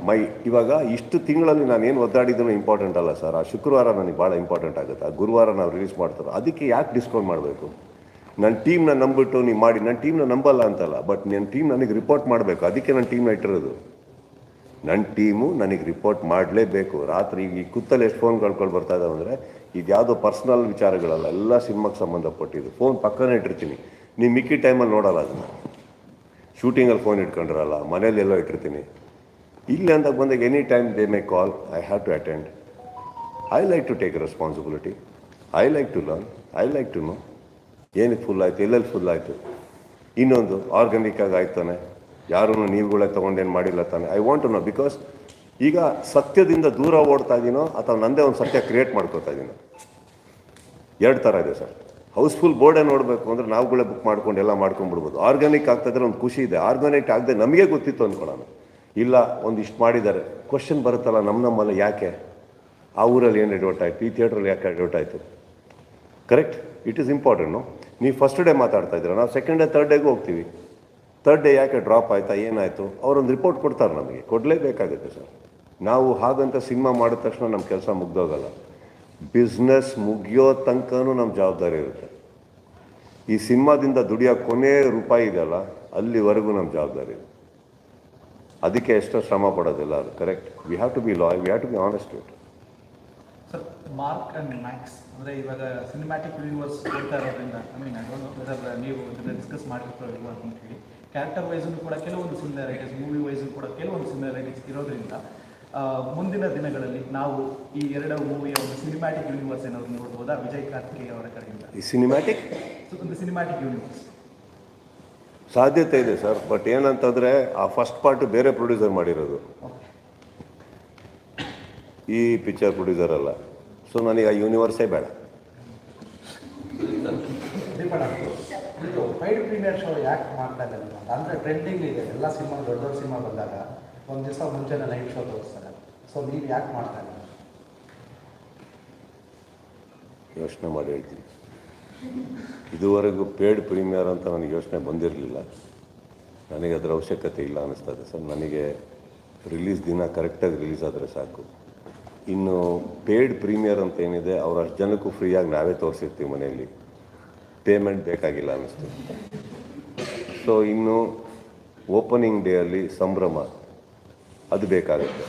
ಮೈ ಇವಾಗ ಇಷ್ಟು ತಿಂಗಳಲ್ಲಿ ನಾನು ಏನು ಒದ್ದಾಡಿದ್ರು ಇಂಪಾರ್ಟೆಂಟ್ ಅಲ್ಲ ಸರ್. ಆ ಶುಕ್ರವಾರ ನನಗೆ ಭಾಳ ಇಂಪಾರ್ಟೆಂಟ್ ಆಗುತ್ತೆ. ಆ ಗುರುವಾರ ನಾವು ರಿಲೀಸ್ ಮಾಡ್ತಾರೆ. ಅದಕ್ಕೆ ಯಾಕೆ ಡಿಸ್ಕೌಂಟ್ ಮಾಡಬೇಕು? ನನ್ನ ಟೀಮ್ನ ನಂಬಿಟ್ಟು ನೀವು ಮಾಡಿ. ನನ್ನ ಟೀಮ್ನ ನಂಬಲ್ಲ ಅಂತಲ್ಲ, ಬಟ್ ನನ್ನ ಟೀಮ್ ನನಗೆ ರಿಪೋರ್ಟ್ ಮಾಡಬೇಕು. ಅದಕ್ಕೆ ನನ್ನ ಟೀಮ್ನ ಇಟ್ಟಿರೋದು. ನನ್ನ ಟೀಮು ನನಗೆ ರಿಪೋರ್ಟ್ ಮಾಡಲೇಬೇಕು. ರಾತ್ರಿ ಈ ಕುತ್ತಲ್ಲಿ ಎಷ್ಟು ಫೋನ್ ಕಳ್ಕೊಂಡು ಬರ್ತಾ ಇದ್ದಾವೆ ಅಂದರೆ ಇದು ಯಾವುದೋ ಪರ್ಸ್ನಲ್ ವಿಚಾರಗಳಲ್ಲ, ಎಲ್ಲ ಸಿನಿಮಾಗೆ ಸಂಬಂಧಪಟ್ಟಿದ್ದು. ಫೋನ್ ಪಕ್ಕನೇ ಇಟ್ಟಿರ್ತೀನಿ. ನೀವು ಮಿಕ್ಕಿ ಟೈಮಲ್ಲಿ ನೋಡಲ್ಲ ಅದನ್ನು. ಶೂಟಿಂಗಲ್ಲಿ ಫೋನ್ ಇಟ್ಕೊಂಡಿರಲ್ಲ, ಮನೇಲಿ ಎಲ್ಲೋ ಇಟ್ಟಿರ್ತೀನಿ. ಇಲ್ಲಿ ಅಂತ ಬಂದಾಗ any time they may call, I have to attend. I like to take responsibility. I like to learn. I like to know ಏನಕ್ಕೆ ಫುಲ್ ಆಯಿತು, ಎಲ್ಲೆಲ್ಲಿ ಫುಲ್ ಆಯಿತು. ಇನ್ನೊಂದು ಆರ್ಗ್ಯಾನಿಕ್ಕಾಗಿ ಆಯ್ತಾನೆ, ಯಾರೂ ನೀವುಗಳೇ ತೊಗೊಂಡೇನು ಮಾಡಿಲ್ಲ ತಾನೆ. I want to know. Because ಈಗ ಸತ್ಯದಿಂದ ದೂರ ಓಡ್ತಾ ಇದ್ದೀನೋ ಅಥವಾ ನನ್ನದೇ ಒಂದು ಸತ್ಯ ಕ್ರಿಯೇಟ್ ಮಾಡ್ಕೋತಾ ಇದ್ದೀನೋ. ಎರಡು ಥರ ಇದೆ ಸರ್. ಹೌಸ್ಫುಲ್ ಬೋರ್ಡೇ ನೋಡಬೇಕು ಅಂದರೆ ನಾವುಗಳೇ ಬುಕ್ ಮಾಡ್ಕೊಂಡು ಎಲ್ಲ ಮಾಡ್ಕೊಂಡ್ಬಿಡ್ಬೋದು. ಆರ್ಗ್ಯಾನಿಕ್ ಆಗ್ತಾಯಿದ್ರೆ ಒಂದು ಖುಷಿ ಇದೆ. ಆರ್ಗ್ಯಾನಿಕ್ ಆಗದೆ ನಮಗೆ ಗೊತ್ತಿತ್ತು ಅಂದ್ಕೊಳ್ಳೋಣ. ಇಲ್ಲ ಒಂದಿಷ್ಟು ಮಾಡಿದ್ದಾರೆ, ಕ್ವಶನ್ ಬರುತ್ತಲ್ಲ ನಮ್ಮಲ್ಲ, ಯಾಕೆ ಆ ಊರಲ್ಲಿ ಏನು ಎಡವಟ್ ಆಯಿತು, ಈ ಥಿಯೇಟ್ರಲ್ಲಿ ಯಾಕೆ ಎಡವಟ್ ಆಯಿತು. Correct, it is important. ನೀವು ಫಸ್ಟ್ ಡೇ ಮಾತಾಡ್ತಾ ಇದ್ದೀರ, ನಾವು ಸೆಕೆಂಡ್ ಡೇ ಥರ್ಡ್ ಡೇಗೂ ಹೋಗ್ತೀವಿ. ಥರ್ಡ್ ಡೇ ಯಾಕೆ ಡ್ರಾಪ್ ಆಯಿತಾ, ಏನಾಯಿತು, ಅವರೊಂದು ರಿಪೋರ್ಟ್ ಕೊಡ್ತಾರೆ. ನಮಗೆ ಕೊಡಲೇಬೇಕಾಗುತ್ತೆ ಸರ್. ನಾವು ಹಾಗಂತ ಸಿನಿಮಾ ಮಾಡಿದ ತಕ್ಷಣ ನಮ್ಮ ಕೆಲಸ ಮುಗ್ದೋಗಲ್ಲ. ಬಿಸ್ನೆಸ್ ಮುಗಿಯೋ ತನಕನೂ ನಮ್ಮ ಜವಾಬ್ದಾರಿ ಇರುತ್ತೆ. ಈ ಸಿನಿಮಾದಿಂದ ದುಡಿಯೋ ಕೊನೆ ರೂಪಾಯಿ ಇದೆಯಲ್ಲ, ಅಲ್ಲಿವರೆಗೂ ನಮ್ಮ ಜವಾಬ್ದಾರಿ ಇದೆ. ಅದಕ್ಕೆ ಎಷ್ಟೋ ಶ್ರಮ ಪಡೋದಿಲ್ಲ ಅದು. Correct, we have to be loyal, we have to be honest with. Sir, Mark and Max ಅಂದರೆ ಇವಾಗ ಸಿನಿಮ್ಯಾಟಿಕ್ ಯೂನಿವರ್ಸ್ ಹೇಳ್ತಾ ಇರೋದ್ರಿಂದ ಐ ಮೀನ್ ಅದರ ನೀವು ಇದನ್ನು ಡಿಸ್ಕಸ್ ಮಾಡಿರ್ತೀರೋ ಅಂತ ಹೇಳಿ, ಕ್ಯಾರೆಕ್ಟರ್ ವೈಸು ಕೂಡ ಕೆಲವೊಂದು ಸಿಮಿಲಾರಿಟೀಸ್, ಮೂವಿ ವೈಸು ಕೂಡ ಕೆಲವೊಂದು ಸಿಮಿಲಾರಿಟೀಸ್ ಇರೋದ್ರಿಂದ ಮುಂದಿನ ದಿನಗಳಲ್ಲಿ ನಾವು ಈ ಎರಡು ಮೂವಿಯ ಒಂದು ಸಿನಿಮ್ಯಾಟಿಕ್ ಯೂನಿವರ್ಸ್ ಏನಾದ್ರು ನೋಡ್ಬೋದಾ ವಿಜಯ್ ಕಾರ್ತಿಕೇಯ ಅವರ ಕಡೆಯಿಂದ? ಈ ಸಿನಿಮ್ಯಾಟಿಕ್ ಒಂದು ಸಿನಿಮ್ಯಾಟಿಕ್ ಯೂನಿವರ್ಸ್ ಸಾಧ್ಯತೆ ಇದೆ ಸರ್. ಬಟ್ ಏನಂತಂದರೆ ಆ ಫಸ್ಟ್ ಪಾರ್ಟ್ ಬೇರೆ ಪ್ರೊಡ್ಯೂಸರ್ ಮಾಡಿರೋದು, ಈ ಪಿಕ್ಚರ್ ಪ್ರೊಡ್ಯೂಸರ್ ಅಲ್ಲ. ಸೊ ನನಗೆ ಆ ಯೂನಿವರ್ಸೇ ಬೇಡ. ಪ್ರೀಮಿಯರ್ ಶೋ ಯಾಕೆ ಮಾಡ್ತಾ ಇಲ್ಲ ನೀವು ಅಂತ? ಅಂದರೆ ಟ್ರೆಂಡಿಂಗ್ ಇದೆ, ಎಲ್ಲ ಸಿನಿಮಾ ದೊಡ್ಡ ದೊಡ್ಡ ಸಿನಿಮಾ ಬಂದಾಗ ಒಂದು ದಿವಸ ಮುಂಚೆನೇ ನೈಟ್ ಶೋ ತೋರಿಸ್ತಾರೆ. ಸೊ ನೀವು ಯಾಕೆ ಮಾಡ್ತಾ ಇಲ್ಲ? ಯೋಚನೆ ಮಾಡಿ ಹೇಳ್ತೀನಿ. ಇದುವರೆಗೂ ಪೇಯ್ಡ್ ಪ್ರೀಮಿಯರ್ ಅಂತ ನನಗೆ ಯೋಚನೆ ಬಂದಿರಲಿಲ್ಲ. ನನಗೆ ಅದರ ಅವಶ್ಯಕತೆ ಇಲ್ಲ ಅನ್ನಿಸ್ತದೆ ಸರ್. ನನಗೆ ರಿಲೀಸ್ ದಿನ ಕರೆಕ್ಟಾಗಿ ರಿಲೀಸ್ ಆದರೆ ಸಾಕು. ಇನ್ನು ಪೇಯ್ಡ್ ಪ್ರೀಮಿಯರ್ ಅಂತ ಏನಿದೆ, ಅವ್ರು ಅಷ್ಟು ಜನಕ್ಕೂ ಫ್ರೀಯಾಗಿ ನಾವೇ ತೋರಿಸಿರ್ತೀವಿ ಮನೆಯಲ್ಲಿ, ಪೇಮೆಂಟ್ ಬೇಕಾಗಿಲ್ಲ ಅನ್ನಿಸ್ತೀವಿ. ಸೊ ಇನ್ನು ಓಪನಿಂಗ್ ಡೇಯಲ್ಲಿ ಸಂಭ್ರಮ ಅದು ಬೇಕಾಗುತ್ತೆ.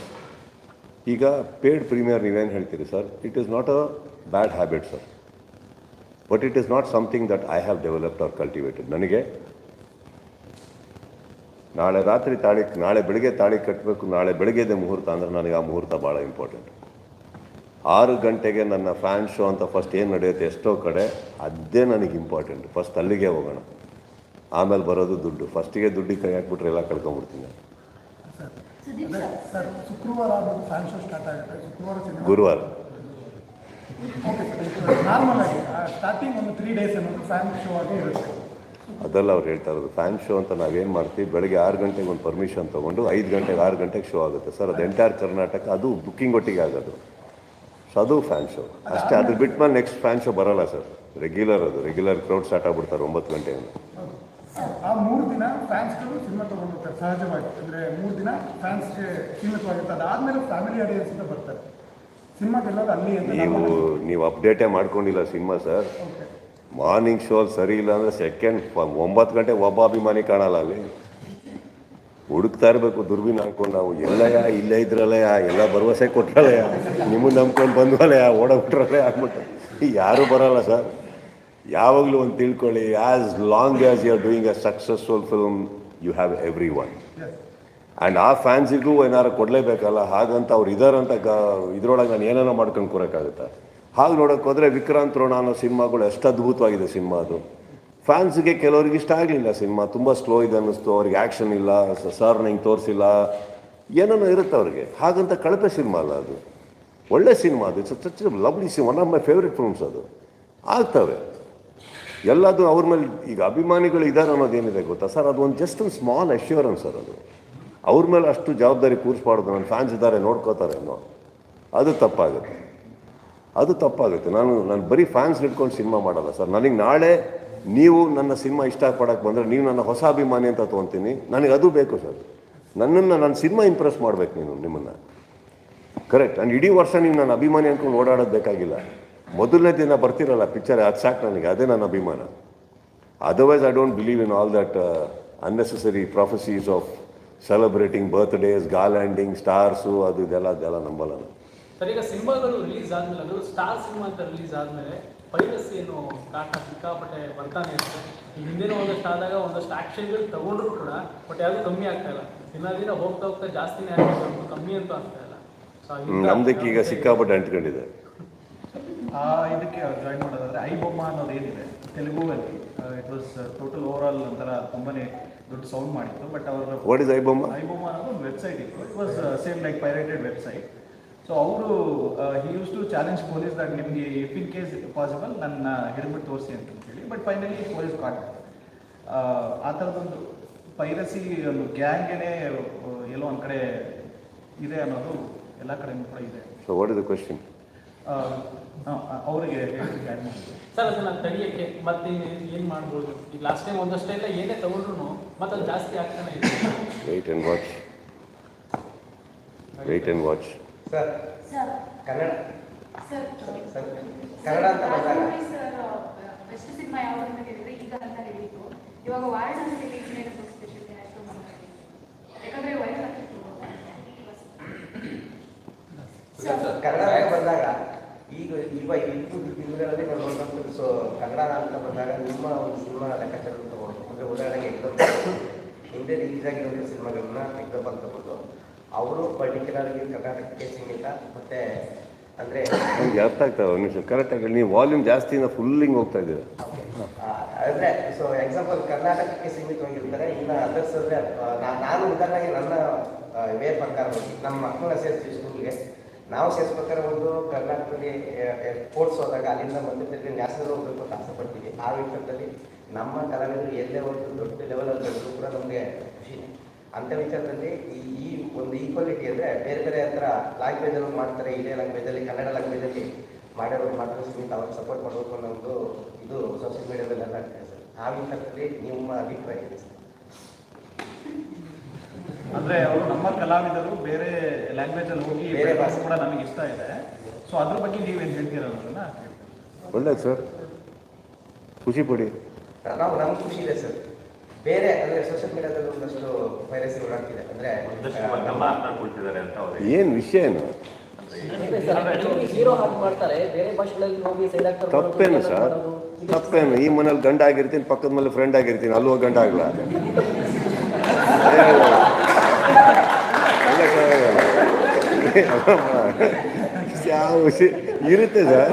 ಈಗ ಪೇಯ್ಡ್ ಪ್ರೀಮಿಯರ್ ನೀವೇನು ಹೇಳ್ತೀರಿ sir, it is not a bad habit sir, but it is not something that I have developed or cultivated. ನನಗೆ ನಾಳೆ ರಾತ್ರಿ ನಾಳೆ ಬೆಳಗ್ಗೆ ತಾಳಿ ಕಟ್ಟಬೇಕು, ನಾಳೆ ಬೆಳಗ್ಗೆದೆ ಮುಹೂರ್ತ ಅಂದರೆ ನನಗೆ ಆ ಮುಹೂರ್ತ ಭಾಳ ಇಂಪಾರ್ಟೆಂಟ್. 6 ಗಂಟೆಗೆ ನನ್ನ ಫ್ಯಾನ್ ಶೋ ಅಂತ ಫಸ್ಟ್ ಏನು ನಡೆಯುತ್ತೆ ಎಷ್ಟೋ ಕಡೆ, ಅದೇ ನನಗೆ ಇಂಪಾರ್ಟೆಂಟ್. ಫಸ್ಟ್ ಅಲ್ಲಿಗೆ ಹೋಗೋಣ, ಆಮೇಲೆ ಬರೋದು ದುಡ್ಡು. ಫಸ್ಟಿಗೆ ದುಡ್ಡಿಗೆ ಕೈ ಹಾಕ್ಬಿಟ್ರೆ ಎಲ್ಲ ಕಳ್ಕೊಂಡ್ಬಿಡ್ತೀನಿ. ಸರ್ ಶುಕ್ರವಾರ ಫ್ಯಾನ್ ಶೋ ಸ್ಟಾರ್ಟ್ ಆಗುತ್ತೆ, ಶುಕ್ರವಾರ ಗುರುವಾರ. ಓಕೆ ಸರ್, ನಾರ್ಮಲ್ ಆಗಿ ಸ್ಟಾರ್ಟಿಂಗ್ ಒಂದು 3 ಡೇಸ್ ಅನ್ನೋದು ಫ್ಯಾನ್ ಶೋ ಆಗಿ ಇರುತ್ತೆ. ಅದೆಲ್ಲ ಅವ್ರು ಹೇಳ್ತಾ ಇರೋದು ಫ್ಯಾನ್ ಶೋ ಅಂತ ನಾವೇನು ಮಾಡ್ತೀವಿ, ಬೆಳಗ್ಗೆ 6 ಗಂಟೆಗೆ ಒಂದು ಪರ್ಮಿಷನ್ ತೊಗೊಂಡು 5 ಗಂಟೆಗೆ 6 ಗಂಟೆಗೆ ಶೋ ಆಗುತ್ತೆ ಸರ್. ಅದು ಎಂಟೈರ್ ಕರ್ನಾಟಕ, ಅದು ಬುಕ್ಕಿಂಗ್ ಒಟ್ಟಿಗೆ ಆಗೋದು. ಸೊ ಅದು ಫ್ಯಾನ್ ಶೋ ಅಷ್ಟೇ. ಅದ್ರ ಬಿಟ್ಟು ಮೇಲೆ ನೆಕ್ಸ್ಟ್ ಫ್ಯಾನ್ ಶೋ ಬರೋಲ್ಲ ಸರ್. ರೆಗ್ಯುಲರ್ ಕ್ರೌಡ್ ಸ್ಟಾರ್ಟ್ ಆಗ್ಬಿಡ್ತಾರೆ 9 ಗಂಟೆಯಿಂದ. ಆ 3 ದಿನ ಫ್ಯಾನ್ಸ್ಗಳು ಸಿನಿಮಾ ತೊಗೊಂಡಿರ್ತಾರೆ ಸಹಜವಾಗಿ. ಅಂದರೆ 3 ದಿನ ಫ್ಯಾನ್ಸ್ಗೆ ಸೀಮಿತವಾಗಿರುತ್ತೆ. ಅದಾದಮೇಲೆ ಫ್ಯಾಮಿಲಿ ಆಡಿಯನ್ಸ್ ಅಂತ ಬರ್ತಾರೆ ಸಿನಿಮಾಗೆಲ್ಲೋದು ಅಲ್ಲಿ ಅಂತ. ನೀವು ಅಪ್ಡೇಟೇ ಮಾಡ್ಕೊಂಡಿಲ್ಲ ಸಿನಿಮಾ ಸರ್. ಮಾರ್ನಿಂಗ್ ಶೋ ಸರಿ ಇಲ್ಲ ಅಂದರೆ ಸೆಕೆಂಡ್ 9 ಗಂಟೆಗೆ ಒಬ್ಬ ಅಭಿಮಾನಿ ಕಾಣಲ್ಲ ಅಲ್ಲಿ. ಹುಡುಕ್ತಾ ಇರಬೇಕು ದುರ್ಬಿನ್ ಹಾಕೊಂಡು ನಾವು, ಎಲ್ಲಯ್ಯ ಇಲ್ಲೇ ಇದ್ರಲ್ಲಯ್ಯ, ಎಲ್ಲ ಭರವಸೆ ಕೊಟ್ರಲ್ಲಯ್ಯ, ನಿಮ್ಮನ್ನು ನಂಬ್ಕೊಂಡು ಬಂದ್ವಲ್ಲಯ್ಯ, ಓಡೋಗ್ಬಿಟ್ರಲ್ಲಯ್ಯ ಆಗ್ಬಿಟ್ಟು ಯಾರೂ ಬರೋಲ್ಲ ಸರ್. ಯಾವಾಗಲೂ ಒಂದು ತಿಳ್ಕೊಳ್ಳಿ, as long as you are doing a successful film you have every one. And ಆ ಫ್ಯಾನ್ಸಿಗೂ ಏನಾರು ಕೊಡಲೇಬೇಕಲ್ಲ. ಹಾಗಂತ ಅವ್ರು ಇದಾರಂತ ಇದ್ರೊಳಗೆ ನಾನು ಏನೇನೋ ಮಾಡ್ಕೊಂಡು ಕೊಡೋಕ್ಕಾಗುತ್ತಾ? ಹಾಗೆ ನೋಡೋಕೆ ಹೋದರೆ ವಿಕ್ರಾಂತ್ ರೋಣ ಅನ್ನೋ ಸಿನಿಮಾಗಳು ಎಷ್ಟು ಅದ್ಭುತವಾಗಿದೆ ಸಿನಿಮಾ. ಅದು ಫ್ಯಾನ್ಸ್ಗೆ ಕೆಲವ್ರಿಗೆ ಇಷ್ಟ ಆಗಲಿಲ್ಲ ಸಿನಿಮಾ, ತುಂಬ ಸ್ಲೋ ಇದೆ ಅನ್ನಿಸ್ತು, ಅವ್ರಿಗೆ ಆ್ಯಕ್ಷನ್ ಇಲ್ಲ, ಸರ್ನ ಹಿಂಗೆ ತೋರಿಸಿಲ್ಲ, ಏನೇನೋ ಇರುತ್ತೆ ಅವ್ರಿಗೆ. ಹಾಗಂತ ಕಳಪೆ ಸಿನಿಮಾ ಅಲ್ಲ ಅದು, ಒಳ್ಳೆ ಸಿನಿಮಾ ಅದು. It's such lovely cinema, one of my favourite films. ಅದು ಆಗ್ತವೆ ಎಲ್ಲದು ಅವ್ರ ಮೇಲೆ. ಈಗ ಅಭಿಮಾನಿಗಳು ಇದ್ದಾರೆ ಅನ್ನೋದೇನಿದೆ ಗೊತ್ತಾ ಸರ್, ಅದು ಒಂದು ಜಸ್ಟ್ ಒಂದು ಸ್ಮಾಲ್ ಅಶ್ಯೂರೆನ್ಸ್ ಸರ್. ಅದು ಅವ್ರ ಮೇಲೆ ಅಷ್ಟು ಜವಾಬ್ದಾರಿ ಕೂರಿಸ್ಬಾರ್ದು. ನನ್ನ ಫ್ಯಾನ್ಸ್ ಇದ್ದಾರೆ ನೋಡ್ಕೋತಾರೆ ಅನ್ನೋ, ಅದು ತಪ್ಪಾಗುತ್ತೆ. ನಾನು ಬರೀ ಫ್ಯಾನ್ಸ್ ಇಟ್ಕೊಂಡು ಸಿನಿಮಾ ಮಾಡಲ್ಲ ಸರ್. ನನಗೆ ನಾಳೆ ನೀವು ನನ್ನ ಸಿನಿಮಾ ಇಷ್ಟಪಡೋಕ್ಕೆ ಬಂದರೆ ನೀವು ನನ್ನ ಹೊಸ ಅಭಿಮಾನಿ ಅಂತ ತೊಗೊತೀನಿ. ನನಗೆ ಅದು ಬೇಕು ಸರ್. ನನ್ನ ಸಿನಿಮಾ ಇಂಪ್ರೆಸ್ ಮಾಡಬೇಕು ನಿಮ್ಮನ್ನು. ಕರೆಕ್ಟ್. ಆ್ಯಂಡ್ ಇಡೀ ವರ್ಷ ನೀವು ನನ್ನ ಅಭಿಮಾನಿ ಅಂದ್ಕೊಂಡು ಓಡಾಡೋದು ಬೇಕಾಗಿಲ್ಲ. ಮೊದಲನೇ ದಿನ ಬರ್ತಿರಲ್ಲ ಪಿಕ್ಚರ್, ಅದು ಸಾಕು ನನಗೆ, ಅದೇ ನನ್ನ ಅಭಿಮಾನ. Otherwise I don't believe in all that unnecessary prophecies of celebrating birthdays, garlanding, stars, ಅದೆಲ್ಲ ನಂಬಲ್ಲ ನಾನು. ಸರ್, ಈಗ ಸಿನಿಮಾಗಳು ರಿಲೀಸ್ ಆದಮೇಲೆ, ಅದು ಸ್ಟಾರ್ ಸಿನಿಮಾ ಅಂತ ರಿಲೀಸ್ ಆದಮೇಲೆ ಪೈರಸಿ ಏನು ಕಾಟ ಸಿಕ್ಕಾಪಟ್ಟೆ ಬರ್ತಾನೆ ಇರುತ್ತೆ. ಈ ಹಿಂದಿನ ಒಂದಷ್ಟು ಆದಾಗ ಒಂದಷ್ಟು ಆ್ಯಕ್ಷನ್ಗಳು ತಗೊಂಡ್ರು ಕೂಡ ಬಟ್ ಯಾವುದು ಕಮ್ಮಿ ಆಗ್ತಾ ಇಲ್ಲ. ದಿನ ಹೋಗ್ತಾ ಜಾಸ್ತಿನೇ ಆಗ್ತದೆ, ಕಮ್ಮಿ ಅಂತೂ ಆಗ್ತಾ ಇಲ್ಲ. ನಮ್ದಕ್ಕೆ ಈಗ ಸಿಕ್ಕಾಪಟ್ಟೆ ಅಂಟ್ಕೊಂಡಿದೆ. ಇದಕ್ಕೆ ಜಾಯಿನ್ ಮಾಡೋದಾದ್ರೆ ಐಬೊಮ್ಮ ಅನ್ನೋದು ಏನಿದೆ ತೆಲುಗುವಲ್ಲಿ, it was total over all ಒಂಥರ ತುಂಬಾನೇ ದೊಡ್ಡ ಸೌಂಡ್ ಮಾಡಿತ್ತು. ಬಟ್ ಅವರು ವಾಟ್ ಇಸ್ ಐಬೊಮ್ಮ ಅನ್ನೋದು ಒಂದು ವೆಬ್ಸೈಟ್ ಇತ್ತು. It was same like pirated website. So ಅವರು he use to challenge police that ನಿಮಗೆ ಇಫ್ ಇನ್ ಕೇಸ್ ಪಾಸಿಬಲ್ ನನ್ನ ಹಿಡಿದ್ಬಿಟ್ಟು ತೋರಿಸಿ ಅಂತ ಹೇಳಿ. But finally police caught. ಆ ಥರದೊಂದು ಪೈರಸಿ ಒಂದು ಗ್ಯಾಂಗೇನೆ ಎಲ್ಲೋ ಒಂದು ಕಡೆ ಇದೆ ಅನ್ನೋದು ಎಲ್ಲ ಕಡೆಯೂ ಕೂಡ ಇದೆ. So what is the question? ಅವರಿಗೆ ಸರ್, ಅದನ್ನ ತಡೆಯೋಕ್ಕೆ ಮತ್ತೆ ಏನು ಮಾಡ್ಬೋದು? ಈಗ ಲಾಸ್ಟ್ ಟೈಮ್ ಒಂದಷ್ಟೆಲ್ಲ ಏನೇ ತಗೊಂಡ್ರು ಮತ್ತೆ ಅದು ಜಾಸ್ತಿ ಆಗ್ತಾನೆ ಇದೆ. Wait and watch. Sir, Kannada ಅಂತ ಬಂದಾಗ ಬೆಸ್ಟ್ ಸಿನಿಮಾ ಯಾವುದು ಅಂತ ಹೇಳಿದ್ರೆ ಈಗ ಅಂತ ಹೇಳಿತ್ತು. ಇವಾಗ ವಾರ್ಡ್ ಅಂತ ಹೇಳಿ ಸ್ಪೆಷಲ್ ಯಾಕಂದ್ರೆ ವೈರಲ್ ಆಗ್ತಿತ್ತು. ಕನ್ನಡ ಬಂದಾಗ ಈಗ ತಿಂಗಳಲ್ಲಿ ಬರುವಂಥದ್ದು. ಸೊ ಕನ್ನಡ ಅಂತ ಬಂದಾಗ ನಿಮ್ಮ ಒಂದು ಸಿನಿಮಾ ಲೆಕ್ಕಾಚಾರ ತಗೊಂಡು, ಅಂದರೆ ಉದಾಹರಣೆಗೆ ಎಕ್ಸಾಂಪಲ್ ಹಿಂದೆ ರಿಲೀಸ್ ಆಗಿರೋ ಸಿನಿಮಾಗಳನ್ನ ಎಕ್ಸಾಂಪಲ್ ತಗೊಂಡು ಅವರು ಪರ್ಟಿಕ್ಯುಲರ್ಲಿ ಕರ್ನಾಟಕಕ್ಕೆ ಸೀಮಿತ ಮತ್ತು ಅಂದರೆ ನನಗೆ ಅರ್ಥ ಆಗ್ತದೆ. ಒಂದು ನಿಮಿಷ ಕರೆಕ್ಟಾಗಿ ನೀವು ವಾಲ್ಯೂಮ್ ಜಾಸ್ತಿಯಿಂದ ಫುಲ್ಲಿಂಗ್ ಹೋಗ್ತಾ ಇದ್ದೀರಾ. ಅಂದರೆ ಸೊ ಎಕ್ಸಾಂಪಲ್ ಕರ್ನಾಟಕಕ್ಕೆ ಸೀಮಿತವಾಗಿರ್ತಾರೆ. ಇನ್ನು ಅದರ್ಸ್ ಅಂದರೆ ನಾನು ಉದಾಹರಣೆಗೆ ನನ್ನ ವೇ ಪ್ರಕಾರ ನಮ್ಮ ಮಕ್ಕಳನ್ನ ಸೇರಿಸಿ ಸ್ಕೂಲ್ಗೆ ನಾವು ಸೇರಿಸ್ಬೇಕಾದ್ರೆ ಒಂದು ಕರ್ನಾಟಕದಲ್ಲಿ ಸ್ಪೋರ್ಟ್ಸ್ ಹೋದಾಗ ಅಲ್ಲಿಂದ ಬಂದಿದ್ದಕ್ಕೆ ನ್ಯಾಷನಲ್ ಹೋಗ್ಬೇಕು ಅಂತ ಆಸೆ ಪಡ್ತೀವಿ. ಆ ವಿಷಯದಲ್ಲಿ ನಮ್ಮ ಕಲಾವಿದರು ಎಲ್ಲೇ ಒಂದು ದೊಡ್ಡ ಲೆವೆಲಲ್ಲಿ ಬೆಳೆದ್ರು ಕೂಡ ನಮಗೆ ಖುಷಿನೇ. ಅಂಥ ವಿಚಾರದಲ್ಲಿ ಈ ಒಂದು ಈಕ್ವಾಲಿಟಿ ಅಂದರೆ ಬೇರೆ ಬೇರೆ ಹತ್ರ ಲ್ಯಾಂಗ್ವೇಜಲ್ಲಿ ಮಾಡ್ತಾರೆ, ಇದೇ ಲ್ಯಾಂಗ್ವೇಜಲ್ಲಿ ಕನ್ನಡ ಲ್ಯಾಂಗ್ವೇಜಲ್ಲಿ ಮಾಡೋರು ಮಾತ್ರ ಸುಮ್ಮನೆ ಅವ್ರಿಗೆ ಸಪೋರ್ಟ್ ಮಾಡಬೇಕು ಅನ್ನೋದು ಇದು ಸೋಷಿಯಲ್ ಮೀಡಿಯಾದಲ್ಲೆಲ್ಲ ಆಗ್ತದೆ ಸರ್. ಆ ವಿಚಾರದಲ್ಲಿ ನಿಮ್ಮ ಅಭಿಪ್ರಾಯ ಇದೆ ಸರ್? ಅಂದರೆ ಅವರು ನಮ್ಮ ಕಲಾವಿದರು ಬೇರೆ ಲ್ಯಾಂಗ್ವೇಜಲ್ಲಿ ಹೋಗಿ ಬೇರೆ ಭಾಷೆ ಕೂಡ ನಮಗೆ ಇಷ್ಟ ಇದೆ. ಸೊ ಅದ್ರ ಬಗ್ಗೆ ನೀವೇನು ಹೇಳ್ತೀರೋದನ್ನ ಒಳ್ಳೆಯದು ಸರ್, ಖುಷಿ ಪಡಿ. ನಮ್ಗೆ ಖುಷಿ ಇದೆ ಸರ್. ಬೇರೆ ಅಂದರೆ ಸೋಷಿಯಲ್ ಮೀಡಿಯಾದಲ್ಲಿ ಒಂದಷ್ಟು ಪೈರಸಿ ಓಡಾಡ್ತಿದೆ ಅಂದರೆ ಮಾತನಾಡ್ಕೊಳ್ತಿದ್ದಾರೆ ಅಂತ ಅವ್ರು ಏನು ವಿಷಯ ಏನು ಹೀರೋ ಹಾಗೆ ಮಾಡ್ತಾರೆ, ಬೇರೆ ಭಾಷೆಗಳಲ್ಲಿ ಹೋಗಿ ಸೈಡ್ ಆಗ್ತಾರೆ. ತಪ್ಪೇನು ಸರ್? ತಪ್ಪೇನು? ಈ ಮನೇಲಿ ಗಂಡ ಆಗಿರ್ತೀನಿ, ಪಕ್ಕದ ಮೇಲೆ ಫ್ರೆಂಡ್ ಆಗಿರ್ತೀನಿ, ಅಲ್ಲೂ ಗಂಡ ಆಗಲ್ಲ. ಯಾವ ಇರುತ್ತೆ ಸರ್.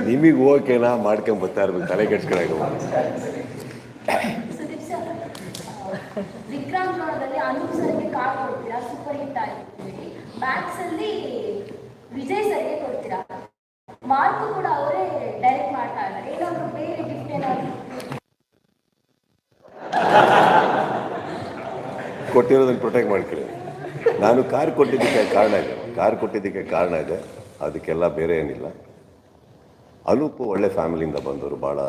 ನಿಮಗೆ ಓಕೆನಾ ಮಾಡ್ಕೊಂಡ್ ಬರ್ತಾ ಇರ್ಬೇಕು, ತಲೆ ಕೆಡ್ಸ್ಕೊಳಕ್ಕೆ. ಸುದೀಪ್ ಸರ್, ವಿಕ್ರಾಂತ್ ನೋಡೋದಲ್ಲಿ ಅನೂಪ್ ಸರ್ಗೆ ಕಾರ್ ಕೊಡ್ತೀರಾ, ಸೂಪರ್ ಹಿಟ್ ಆಗಿದ್ದೀವಿ. ಮ್ಯಾಕ್ಸ್ ಅಲ್ಲಿ ವಿಜಯ್ ಸರ್ಗೆ ಕೊಡ್ತೀರಾ, ಮಾರ್ಕು ಕೂಡ ಅವರೇ ಡೈರೆಕ್ಟ್ ಮಾಡ್ತಾ ಇದ್ದಾರೆ. ಏನಾದ್ರು ಬೇರೆ ಗಿಫ್ಟ್ ಏನಾದ್ರು ಕೊಟ್ಟಿರೋದನ್ನು ಪ್ರೊಟೆಕ್ಟ್ ಮಾಡ್ಕೊಳ್ಳಿ. ನಾನು ಕಾರ್ ಕೊಟ್ಟಿದ್ದಕ್ಕೆ ಕಾರಣ ಇದೆ, ಅದಕ್ಕೆಲ್ಲ ಬೇರೆ ಏನಿಲ್ಲ. ಅನೂಪ್ ಒಳ್ಳೆ ಫ್ಯಾಮಿಲಿಯಿಂದ ಬಂದವರು, ಭಾಳ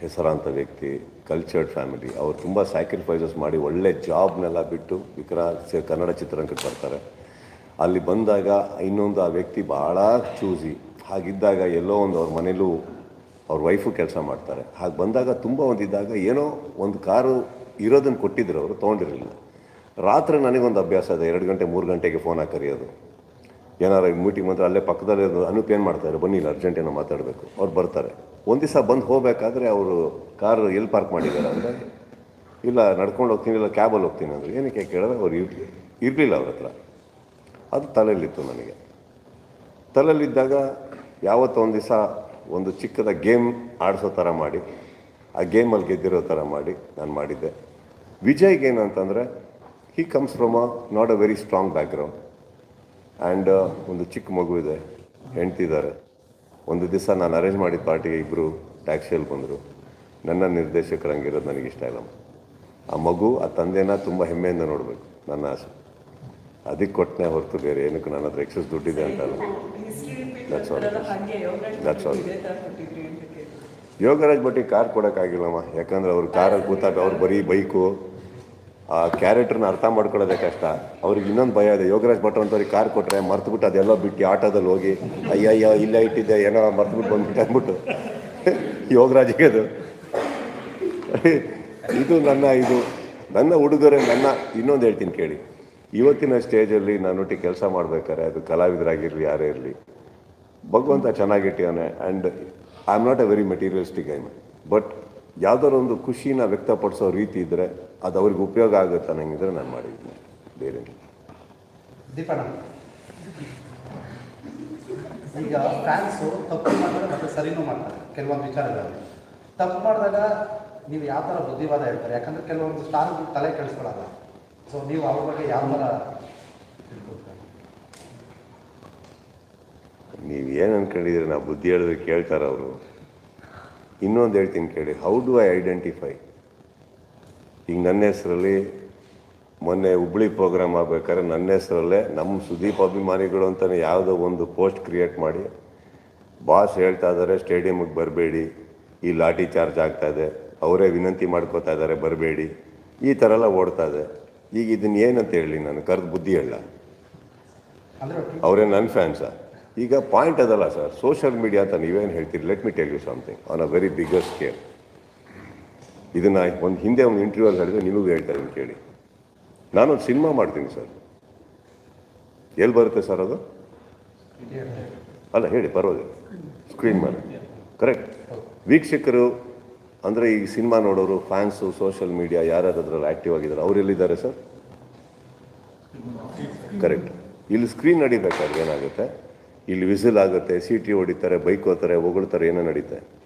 ಹೆಸರಾಂತ ವ್ಯಕ್ತಿ, ಕಲ್ಚರ್ಡ್ ಫ್ಯಾಮಿಲಿ. ಅವ್ರು ತುಂಬ ಸ್ಯಾಕ್ರಿಫೈಸಸ್ ಮಾಡಿ ಒಳ್ಳೆ ಜಾಬ್ನೆಲ್ಲ ಬಿಟ್ಟು ಕನ್ನಡ ಚಿತ್ರರಂಗಕ್ಕೆ ಬರ್ತಾರೆ. ಅಲ್ಲಿ ಬಂದಾಗ ಇನ್ನೊಂದು ಆ ವ್ಯಕ್ತಿ ಭಾಳ ಚೂಸಿ. ಹಾಗಿದ್ದಾಗ ಎಲ್ಲೋ ಒಂದು ಅವ್ರ ಮನೇಲೂ ಅವ್ರ ವೈಫು ಕೆಲಸ ಮಾಡ್ತಾರೆ. ಹಾಗೆ ಬಂದಾಗ ತುಂಬ ಒಂದಿದ್ದಾಗ ಏನೋ ಒಂದು ಕಾರು ಇರೋದನ್ನು ಕೊಟ್ಟಿದ್ರು, ಅವರು ತೊಗೊಂಡಿರಲಿಲ್ಲ. ರಾತ್ರಿ ನನಗೊಂದು ಅಭ್ಯಾಸ ಇದೆ, 2 ಗಂಟೆ 3 ಗಂಟೆಗೆ ಫೋನ್ ಹಾಕಿ ಕರೆಯೋದು. ಏನಾರು ಮೀಟಿಂಗ್ ಮಾತ್ರ ಅಲ್ಲೇ ಪಕ್ಕದಲ್ಲೇ ಅನೂಪ್ ಏನು ಮಾಡ್ತಾರೆ, ಬನ್ನಿಲ್ಲ ಅರ್ಜೆಂಟೇನೋ ಮಾತಾಡಬೇಕು. ಅವ್ರು ಬರ್ತಾರೆ. ಒಂದು ದಿವಸ ಬಂದು ಹೋಗಬೇಕಾದ್ರೆ ಅವರು ಕಾರು ಎಲ್ಲಿ ಪಾರ್ಕ್ ಮಾಡಿದ್ದಾರೆ ಅಂದರೆ, ಇಲ್ಲ ನಡ್ಕೊಂಡು ಹೋಗ್ತೀನಿ, ಇಲ್ಲ ಕ್ಯಾಬಲ್ಲಿ ಹೋಗ್ತೀನಿ ಅಂದರೆ. ಏನಕ್ಕೆ ಕೇಳಿದ್ರೆ ಅವ್ರು ಇರಲಿಲ್ಲ ಅವ್ರ ಹತ್ರ. ಅದು ತಲೆಯಲ್ಲಿತ್ತು ನನಗೆ. ತಲೆಯಲ್ಲಿದ್ದಾಗ ಯಾವತ್ತೋ ಒಂದು ದಿವಸ ಒಂದು ಚಿಕ್ಕದ ಗೇಮ್ ಆಡಿಸೋ ಥರ ಮಾಡಿ, ಆ ಗೇಮಲ್ಲಿ ಗೆದ್ದಿರೋ ಥರ ಮಾಡಿ ನಾನು ಮಾಡಿದ್ದೆ. ವಿಜಯ್ಗೆ ಏನಂತಂದರೆ, he comes from not a very strong background and ಒಂದು ಚಿಕ್ಕ ಮಗು ಇದೆ, ಹೆಂಡ್ತಿದ್ದಾರೆ. ಒಂದು ದಿವಸ ನಾನು ಅರೇಂಜ್ ಮಾಡಿದ ಪಾರ್ಟಿಗೆ ಇಬ್ಬರು ಟ್ಯಾಕ್ಸಿಯಲ್ಲಿ ಬಂದರು. ನನ್ನ ನಿರ್ದೇಶಕರು ಹಂಗಿರೋದು ನನಗಿಷ್ಟ ಇಲ್ಲ. ಆ ಮಗು ಆ ತಂದೆನ ತುಂಬ ಹೆಮ್ಮೆಯಿಂದ ನೋಡಬೇಕು, ನನ್ನ ಆಸೆ. ಅದಕ್ಕೆ ಕೊಟ್ಟನೆ ಹೊರತು ಬೇರೆ ಏನಕ್ಕೆ ನನ್ನ ಹತ್ರ ಎಕ್ಸಸ್ ದುಡ್ಡಿದೆ ಅಂತಲ್ಲ. That's all. ಯೋಗರಾಜ್ ಭಟ್ಟಿ ಕಾರ್ ಕೊಡೋಕ್ಕಾಗಿಲ್ಲಮ್ಮ, ಯಾಕಂದರೆ ಅವ್ರು ಕಾರಲ್ಲಿ ಕೂತಾಗ ಅವ್ರು ಬರೀ ಬೈಕು, ಆ ಕ್ಯಾರೆಕ್ಟರ್ನ ಅರ್ಥ ಮಾಡ್ಕೊಳ್ಳೋದೇ ಕಷ್ಟ. ಅವ್ರಿಗೆ ಇನ್ನೊಂದು ಭಯ ಇದೆ, ಯೋಗರಾಜ್ ಭಟ್ರು ಅಂತವ್ರಿಗೆ ಕಾರ್ ಕೊಟ್ಟರೆ ಮರ್ತುಬಿಟ್ಟು ಅದೆಲ್ಲ ಬಿಟ್ಟು ಆಟೋದಲ್ಲಿ ಹೋಗಿ ಅಯ್ಯಯ್ಯೋ ಇಲ್ಲೇ ಇಟ್ಟಿದ್ದೆ ಏನೋ ಮರ್ತುಬಿಟ್ಟು ಬಂದ್ಬಿಟ್ಟು ಅಂದ್ಬಿಟ್ಟು ಯೋಗರಾಜ್ಗೆ ಅದು ಇದು ನನ್ನ ಹುಡುಗರೇ. ಇನ್ನೊಂದು ಹೇಳ್ತೀನಿ ಕೇಳಿ, ಇವತ್ತಿನ ಸ್ಟೇಜಲ್ಲಿ ನಾನೊಟ್ಟಿಗೆ ಕೆಲಸ ಮಾಡ್ಬೇಕಾದ್ರೆ ಅದು ಕಲಾವಿದರಾಗಿರಲಿ ಯಾರೇ ಇರಲಿ, ಭಗವಂತ ಚೆನ್ನಾಗಿಟ್ಟಿದ್ದಾನೆ. And I am not a very materialistic I my, but ಯಾವುದಾದ್ರು ಒಂದು ಖುಷಿನ ವ್ಯಕ್ತಪಡಿಸೋ ರೀತಿ ಇದ್ದರೆ ಅದು ಅವ್ರಿಗೆ ಉಪಯೋಗ ಆಗುತ್ತೆ ಅನ್ನಂಗಿದ್ರೆ ನಾನು ಮಾಡಿದ್ದೀನಿ, ಬೇರೆ. ದೀಪಣ್ಣ, ಈಗ ಫ್ಯಾನ್ಸು ತಪ್ಪು ಮಾಡ್ತಾರೆ ಮತ್ತು ಸರಿನೂ ಮಾಡ್ತಾರೆ ಕೆಲವೊಂದು ವಿಚಾರಗಳಲ್ಲಿ. ತಪ್ಪು ಮಾಡಿದಾಗ ನೀವು ಯಾವ ಥರ ಬುದ್ಧಿವಾದ ಹೇಳ್ತಾರೆ? ಯಾಕಂದರೆ ಕೆಲವೊಂದು ಸ್ಟಾರ್ ತಲೆ ಕೆಡಿಸ್ಕೊಳ್ಳಲ್ಲ. ಸೊ ನೀವು ಅವ್ರ ಬಗ್ಗೆ ಯಾವ ಥರ ನೀವು ಏನು ಅಂದ್ಕೊಂಡಿದ್ದೀರಿ, ನಾವು ಬುದ್ಧಿ ಹೇಳಿದ್ರೆ ಕೇಳ್ತಾರೆ ಅವರು. ಇನ್ನೊಂದು ಹೇಳ್ತೀನಿ ಕೇಳಿ, ಹೌ ಡು ಐ ಐಡೆಂಟಿಫೈ? ಈಗ ನನ್ನ ಹೆಸರಲ್ಲಿ ಮೊನ್ನೆ ಹುಬ್ಳಿ ಪ್ರೋಗ್ರಾಮ್ ಆಗಬೇಕಾದ್ರೆ ನನ್ನ ಹೆಸರಲ್ಲೇ ನಮ್ಮ ಸುದೀಪ್ ಅಭಿಮಾನಿಗಳು ಅಂತಲೇ ಯಾವುದೋ ಒಂದು ಪೋಸ್ಟ್ ಕ್ರಿಯೇಟ್ ಮಾಡಿ, ಬಾಸ್ ಹೇಳ್ತಾ ಇದ್ದಾರೆ ಸ್ಟೇಡಿಯಮ್ಗೆ ಬರಬೇಡಿ, ಈ ಲಾಠಿ ಚಾರ್ಜ್ ಆಗ್ತಾಯಿದೆ, ಅವರೇ ವಿನಂತಿ ಮಾಡ್ಕೋತಾ ಇದ್ದಾರೆ ಬರಬೇಡಿ, ಈ ಥರ ಎಲ್ಲ ಓಡ್ತಾ ಇದೆ. ಈಗ ಇದನ್ನು ಏನಂತ ಹೇಳಿ ನಾನು ಕರೆದು ಬುದ್ಧಿ ಹೇಳ? ಅವರೇ ನನ್ನ ಫ್ಯಾನ್ಸಾ? ಈಗ ಪಾಯಿಂಟ್ ಅದಲ್ಲ ಸರ್, ಸೋಷಿಯಲ್ ಮೀಡಿಯಾ ಅಂತ ನೀವೇನು ಹೇಳ್ತೀರಿ? Let me tell you something on a very biggest scale. ಇದನ್ನು ಒಂದು ಹಿಂದೆ ಒಂದು ಇಂಟರ್ವ್ಯೂಲ್ಲಿ ಹೇಳಿದ್ರೆ ನಿಮಗೂ ಹೇಳ್ತಾ ಇದ್ದೀನಿ ಕೇಳಿ. ನಾನೊಂದು ಸಿನಿಮಾ ಮಾಡ್ತೀನಿ ಸರ್, ಎಲ್ಲಿ ಬರುತ್ತೆ ಸರ್ ಅದು? ಅಲ್ಲ ಹೇಳಿ, ಪರವಾಗಿಲ್ಲ, ಸ್ಕ್ರೀನ್ ಮೇಲೆ. ಕರೆಕ್ಟ್. ವೀಕ್ಷಕರು ಅಂದರೆ ಈ ಸಿನಿಮಾ ನೋಡೋರು, ಫ್ಯಾನ್ಸು, ಸೋಷಿಯಲ್ ಮೀಡಿಯಾ ಯಾರ್ಯಾರು ಅದರಲ್ಲಿ ಆ್ಯಕ್ಟಿವ್ ಆಗಿದ್ದಾರೆ ಅವ್ರು ಎಲ್ಲಿದ್ದಾರೆ ಸರ್? ಕರೆಕ್ಟ್. ಇಲ್ಲಿ ಸ್ಕ್ರೀನ್ ನಡಿಬೇಕಾದ್ರೆ ಏನಾಗುತ್ತೆ, ಇಲ್ಲಿ ವಿಸಿಲ್ ಆಗುತ್ತೆ, ಸೀಟಿ ಹೊಡಿತಾರೆ, ಬೈಕ್ ಹೋಗ್ತಾರೆ, ಹೊಗಳ್ತಾರೆ, ಏನೋ ನಡೀತೆ.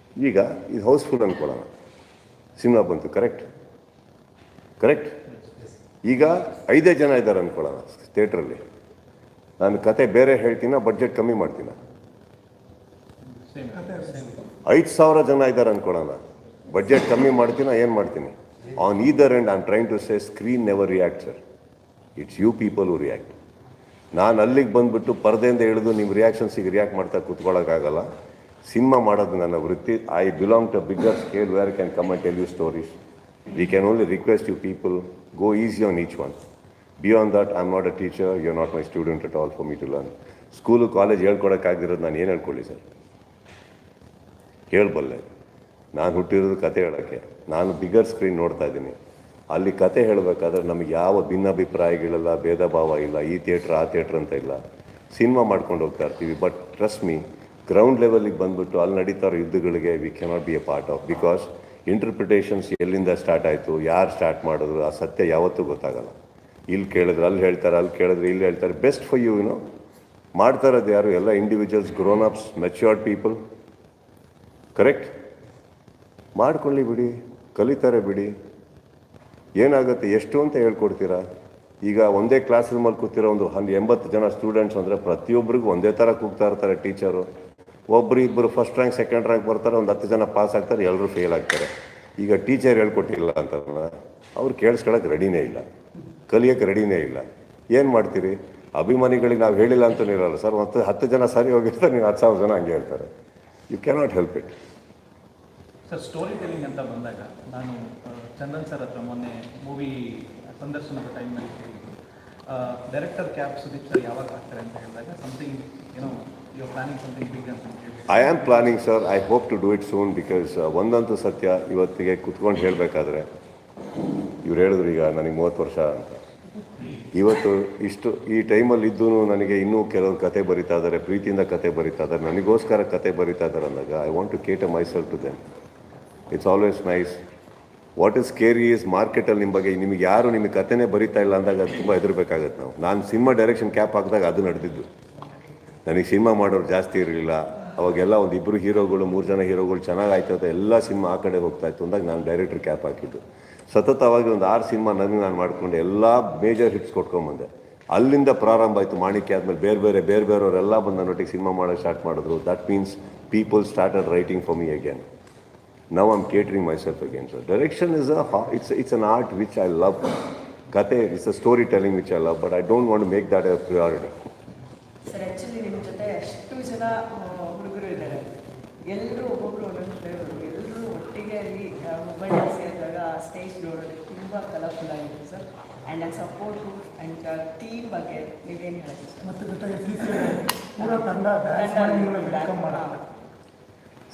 ಈಗ ಇದು ಹೌಸ್ಫುಲ್ ಅಂದ್ಕೊಳ್ಳೋಣ, ಸಿನಿಮಾ ಬಂತು, ಕರೆಕ್ಟ್ ಕರೆಕ್ಟ್. ಈಗ 5 ಜನ ಇದ್ದಾರೆ ಅಂದ್ಕೊಳ್ಳೋಣ ಥಿಯೇಟ್ರಲ್ಲಿ. ನಾನು ಕತೆ ಬೇರೆ ಹೇಳ್ತೀನ, ಬಡ್ಜೆಟ್ ಕಮ್ಮಿ ಮಾಡ್ತೀನ. 5,000 ಜನ ಇದ್ದಾರೆ ಅನ್ಕೊಳ್ಳೋಣ, ಬಡ್ಜೆಟ್ ಕಮ್ಮಿ ಮಾಡ್ತೀನ, ಏನು ಮಾಡ್ತೀನಿ? On either end I am trying to say screen never react sir, it's you people who react. ನಾನು ಅಲ್ಲಿಗೆ ಬಂದುಬಿಟ್ಟು ಪರದೆಯಿಂದ ಹಿಡಿದು ನಿಮ್ಮ ರಿಯಾಕ್ಷನ್ಸಿಗೆ ರಿಯಾಕ್ಟ್ ಮಾಡ್ತಾ ಕೂತ್ಕೊಳ್ಳೋಕ್ಕಾಗಲ್ಲ. ಸಿನಿಮಾ ಮಾಡೋದು ನನ್ನ ವೃತ್ತಿ. I belong to bigger scale where can come and tell you stories. We can only request you people, go easy on each one. Beyond that I am not a teacher, you are not my student at all for me to learn. School college ಹೇಳ್ಕೊಡೋಕ್ಕಾಗಿರೋದು ನಾನು ಏನು ಹೇಳ್ಕೊಳ್ಳಿ sir? ಹೇಳಬಲ್ಲೆ. ನಾನು ಹುಟ್ಟಿರೋದು ಕತೆ ಹೇಳೋಕ್ಕೆ. ನಾನು bigger screen ನೋಡ್ತಾ ಇದ್ದೀನಿ. ಅಲ್ಲಿ ಕತೆ ಹೇಳಬೇಕಾದ್ರೆ ನಮಗೆ ಯಾವ ಭಿನ್ನಾಭಿಪ್ರಾಯಗಳಿಲ್ಲ, ಭೇದ ಭಾವ ಇಲ್ಲ, ಈ ಥಿಯೇಟ್ರ್ ಆ ಥಿಯೇಟ್ರ್ ಅಂತ ಇಲ್ಲ. ಸಿನಿಮಾ ಮಾಡ್ಕೊಂಡು ಹೋಗ್ತಾ ಇರ್ತೀವಿ. ಬಟ್ ಟ್ರಸ್ಟ್ ಮೀ, ಗ್ರೌಂಡ್ ಲೆವೆಲಿಗೆ ಬಂದುಬಿಟ್ಟು ಅಲ್ಲಿ ನಡೀತಾ ಇರೋ ಯುದ್ಧಗಳಿಗೆ we cannot be a part of. Because interpretations ಎಲ್ಲಿಂದ ಸ್ಟಾರ್ಟ್ ಆಯಿತು, ಯಾರು ಸ್ಟಾರ್ಟ್ ಮಾಡಿದ್ರು, ಆ ಸತ್ಯ ಯಾವತ್ತೂ ಗೊತ್ತಾಗಲ್ಲ. ಇಲ್ಲಿ ಕೇಳಿದ್ರೆ ಅಲ್ಲಿ ಹೇಳ್ತಾರೆ, ಅಲ್ಲಿ ಕೇಳಿದ್ರೆ ಇಲ್ಲಿ ಹೇಳ್ತಾರೆ. ಬೆಸ್ಟ್ ಫಾರ್ ಯು ಏನೋ ಮಾಡ್ತಾ ಇರೋದು ಯಾರು? ಎಲ್ಲ individuals, grown ups, matured people. Correct? ಮಾಡ್ಕೊಳ್ಳಿ ಬಿಡಿ, ಕಲಿತಾರೆ ಬಿಡಿ. ಏನಾಗುತ್ತೆ, ಎಷ್ಟು ಅಂತ ಹೇಳ್ಕೊಡ್ತೀರಾ? ಈಗ ಒಂದೇ ಕ್ಲಾಸ್ ರೂಮಲ್ಲಿ ಕೂತಿರೋ ಒಂದು 80 ಜನ ಸ್ಟೂಡೆಂಟ್ಸ್ ಅಂದರೆ ಪ್ರತಿಯೊಬ್ಬರಿಗೂ ಒಂದೇ ಥರ ಕೂಗ್ತಾ ಇರ್ತಾರೆ ಟೀಚರು. ಒಬ್ಬರು ಇಬ್ಬರು ಫಸ್ಟ್ ರ್ಯಾಂಕ್ ಸೆಕೆಂಡ್ ರ್ಯಾಂಕ್ ಬರ್ತಾರೆ, ಒಂದು 10 ಜನ ಪಾಸ್ ಆಗ್ತಾರೆ, ಎಲ್ಲರೂ ಫೇಲ್ ಆಗ್ತಾರೆ. ಈಗ ಟೀಚರ್ ಹೇಳ್ಕೊಟ್ಟಿಲ್ಲ ಅಂತ ಅವ್ರು ಕೇಳಿಸ್ಕೊಳ್ಳೋಕೆ ರೆಡಿನೇ ಇಲ್ಲ, ಕಲಿಯೋಕ್ಕೆ ರೆಡಿನೇ ಇಲ್ಲ. ಏನು ಮಾಡ್ತೀರಿ? ಅಭಿಮಾನಿಗಳಿಗೆ ನಾವು ಹೇಳಿಲ್ಲ ಅಂತಲೇ ಇರಲ್ಲ ಸರ್. ಮತ್ತು 10 ಜನ ಸರಿ ಹೋಗಿರ್ತಾರೆ, ನೀವು 10,000 ಜನ ಹಂಗೆ ಹೇಳ್ತಾರೆ. You cannot help it. Sir, storytelling ಅಂತ ಬಂದಾಗ ನಾನು ಚಂದನ್ ಸರ್ ಹತ್ರ ಮೊನ್ನೆ ಮೂವಿ ಸಂದರ್ಶನದ ಟೈಮ್ನಲ್ಲಿ ಕೇಳಿದ್ದು, ಡೈರೆಕ್ಟರ್ ಕ್ಯಾಪ್ ಸುದೀಪ್ ಸರ್ ಯಾವಾಗ ಆಗ್ತಾರೆ ಅಂತ ಹೇಳಿದಾಗ ಸಮಥಿಂಗ್ ಏನೋ you are planning something big ಅಂತ ಹೇಳಿ. I am planning sir. I hope to do it soon. Because ಒಂದಂತೂ ಸತ್ಯ, ಇವತ್ತಿಗೆ ಕುತ್ಕೊಂಡು ಹೇಳಬೇಕಾದ್ರೆ ಇವ್ರು ಹೇಳಿದ್ರು ಈಗ ನನಗೆ 30 ವರ್ಷ ಅಂತ. ಇವತ್ತು ಇಷ್ಟು ಈ ಟೈಮಲ್ಲಿ ಇದ್ದೂ ನನಗೆ ಇನ್ನೂ ಕೆಲವರು ಕತೆ ಬರೀತಾ ಇದ್ದಾರೆ, ಪ್ರೀತಿಯಿಂದ ಕತೆ ಬರೀತಾ ಇದ್ದಾರೆ, ನನಗೋಸ್ಕರ ಕತೆ ಬರೀತಾ ಇದ್ದಾರೆ ಅಂದಾಗ I want to cater myself to them. It's always nice. What is scary is ಮಾರ್ಕೆಟಲ್ಲಿ ನಿಮ್ಮ ಬಗ್ಗೆ ನಿಮಗೆ ಯಾರು ನಿಮಗೆ ಕತೆನೇ ಬರೀತಾ ಇಲ್ಲ ಅಂದಾಗ ಅದು ತುಂಬ ಹೆದರ್ಬೇಕಾಗತ್ತೆ ನಾವು. ನಾನು ಸಿನಿಮಾ ಡೈರೆಕ್ಷನ್ ಕ್ಯಾಪ್ ಹಾಕಿದಾಗ ಅದು ನಡೆದಿದ್ದು. ನನಗೆ ಸಿನಿಮಾ ಮಾಡೋರು ಜಾಸ್ತಿ ಇರಲಿಲ್ಲ. ಅವಾಗೆಲ್ಲ ಒಂದು 2 ಹೀರೋಗಳು 3 ಜನ ಹೀರೋಗಳು ಚೆನ್ನಾಗಾಯ್ತು ಅಂತ ಎಲ್ಲ ಸಿನಿಮಾ ಆ ಕಡೆ ಹೋಗ್ತಾಯಿತ್ತು ಅಂದಾಗ ನಾನು ಡೈರೆಕ್ಟರ್ ಕ್ಯಾಪ್ ಹಾಕಿದ್ದು. ಸತತವಾಗಿ ಒಂದು 6 ಸಿನಿಮಾ ನಾನು ಮಾಡಿಕೊಂಡು ಎಲ್ಲ ಮೇಜರ್ ಹಿಟ್ಸ್ ಕೊಟ್ಕೊಂಬಂದೆ. ಅಲ್ಲಿಂದ ಪ್ರಾರಂಭ ಆಯಿತು. ಮಾಣಿಕ್ಯ ಆದಮೇಲೆ ಬೇರೆ ಬೇರೆಯವರೆಲ್ಲ ಬಂದು ನನ್ನೊಟ್ಟಿಗೆ ಸಿನಿಮಾ ಮಾಡೋಕ್ಕೆ ಸ್ಟಾರ್ಟ್ ಮಾಡಿದ್ರು. That means people started writing for me again. Now I'm catering myself again. So direction is it's an art which I love. Kate is a storytelling which I love, but I don't want to make that a priority. Sir, actually ನಿಮ್ಮ ಜೊತೆ ಅಷ್ಟು ಜನ ಹುಡುಗರು ಇದ್ದಾರೆ. ಎಲ್ಲರೂ ಒಬ್ಬೊಬ್ಬರು ಒಂದೊಂದು flavour, ಎಲ್ಲರೂ ಒಟ್ಟಿಗೆ ಅಲ್ಲಿ ಮೊಬೈಲ್ ಸೇರಿದಾಗ ಸ್ಟೇಜ್ ನೋಡೋದು ತುಂಬ ಕಲರ್ಫುಲ್ ಆಗಿದೆ ಸರ್. ಆ್ಯಂಡ್ ಆ ಸಪೋರ್ಟು ಆ್ಯಂಡ್ ಟೀಮ್ ಬಗ್ಗೆ ನೀವೇನು ಹೇಳೋದು ಸರ್? ಮತ್ತು ಜೊತೆಗೆ ಪೂರ ತಂಡ ಡ್ಯಾನ್ಸ್ ಮಾಡಿ ವೆಲ್ಕಮ್ ಮಾಡೋಣ.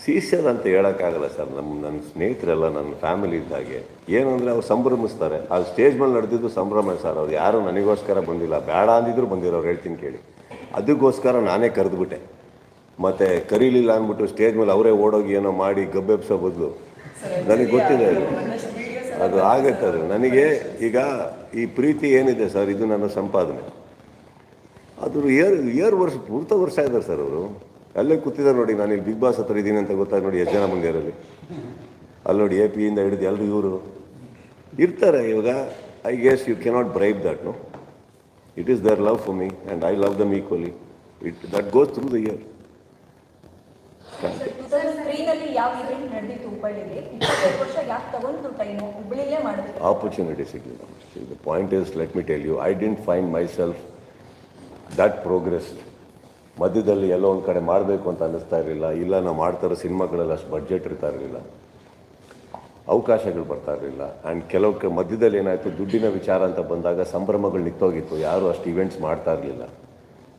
ಸೀಸರ್ ಅಂತ ಹೇಳೋಕ್ಕಾಗಲ್ಲ ಸರ್. ನನ್ನ ಸ್ನೇಹಿತರೆಲ್ಲ ನನ್ನ ಫ್ಯಾಮಿಲಿ ಇದ್ದಾಗೆ. ಏನು ಅಂದರೆ ಅವ್ರು ಸಂಭ್ರಮಿಸ್ತಾರೆ. ಆ ಸ್ಟೇಜ್ ಮೇಲೆ ನಡೆದಿದ್ದು ಸಂಭ್ರಮ ಸರ್. ಅವ್ರು ಯಾರು ನನಗೋಸ್ಕರ ಬಂದಿಲ್ಲ, ಬೇಡ ಅಂದಿದ್ರು ಬಂದಿರೋರು, ಹೇಳ್ತೀನಿ ಕೇಳಿ. ಅದಕ್ಕೋಸ್ಕರ ನಾನೇ ಕರೆದುಬಿಟ್ಟೆ. ಮತ್ತು ಕರೀಲಿಲ್ಲ ಅಂದ್ಬಿಟ್ಟು ಸ್ಟೇಜ್ ಮೇಲೆ ಅವರೇ ಓಡೋಗಿ ಏನೋ ಮಾಡಿ ಗಬ್ಬೆಬ್ಸೋ ಬದಲು ನನಗೆ ಗೊತ್ತಿದೆ ಅದು ಆಗತ್ತೆ. ಅದು ನನಗೆ ಈಗ ಈ ಪ್ರೀತಿ ಏನಿದೆ ಸರ್, ಇದು ನನ್ನ ಸಂಪಾದನೆ. ಅದು ಪೂರ್ತ ವರ್ಷ ಇದ್ದಾರೆ ಸರ್ ಅವರು. ಅಲ್ಲೇ ಕೂತಿದ್ದಾರೆ ನೋಡಿ. ನಾನು ಇಲ್ಲಿ ಬಿಗ್ ಬಾಸ್ ಹತ್ರ ಇದ್ದೀನಿ ಅಂತ ಗೊತ್ತಾಗ ನೋಡಿ ಎಷ್ಟು ಜನ ಬಂದಿರಲ್ಲಿ. ಅಲ್ಲಿ ನೋಡಿ AP ಇಂದ ಹಿಡಿದು ಎಲ್ಲರೂ ಇವರು ಇರ್ತಾರೆ. ಇವಾಗ I guess you cannot bribe that. No, it is there love for me and I love them equally. That goes through the year. 2003ನಲ್ಲಿ ಯಾವ ಇವೆಂಟ್ ನಡೆದಿತ್ತು ಹುಬ್ಬಳ್ಳಿಲಿ? 25 ವರ್ಷ ಯಾಕೆ ತಗೊಂಡು ಟೈಮು ಹುಬ್ಬಳ್ಳಿಲೇ ಮಾಡಿದ್ರು? ಆಪರ್ಚುನಿಟಿ ಸಿಗಲಿಲ್ಲ. The point is, let me tell you, I didn't find myself that progress. ಮಧ್ಯದಲ್ಲಿ ಎಲ್ಲೋ ಒಂದು ಕಡೆ ಮಾಡಬೇಕು ಅಂತ ಅನ್ನಿಸ್ತಾ ಇರಲಿಲ್ಲ. ಇಲ್ಲ, ನಾವು ಮಾಡ್ತಾರೋ ಸಿನಿಮಾಗಳಲ್ಲಿ ಅಷ್ಟು ಬಡ್ಜೆಟ್ ಇರ್ತಾ ಇರಲಿಲ್ಲ, ಅವಕಾಶಗಳು ಬರ್ತಾ ಇರಲಿಲ್ಲ. ಆ್ಯಂಡ್ ಕೆಲವು ಮಧ್ಯದಲ್ಲಿ ಏನಾಯಿತು, ದುಡ್ಡಿನ ವಿಚಾರ ಅಂತ ಬಂದಾಗ ಸಂಭ್ರಮಗಳು ನಿಂತೋಗಿತ್ತು. ಯಾರು ಅಷ್ಟು ಇವೆಂಟ್ಸ್ ಮಾಡ್ತಾ ಇರಲಿಲ್ಲ.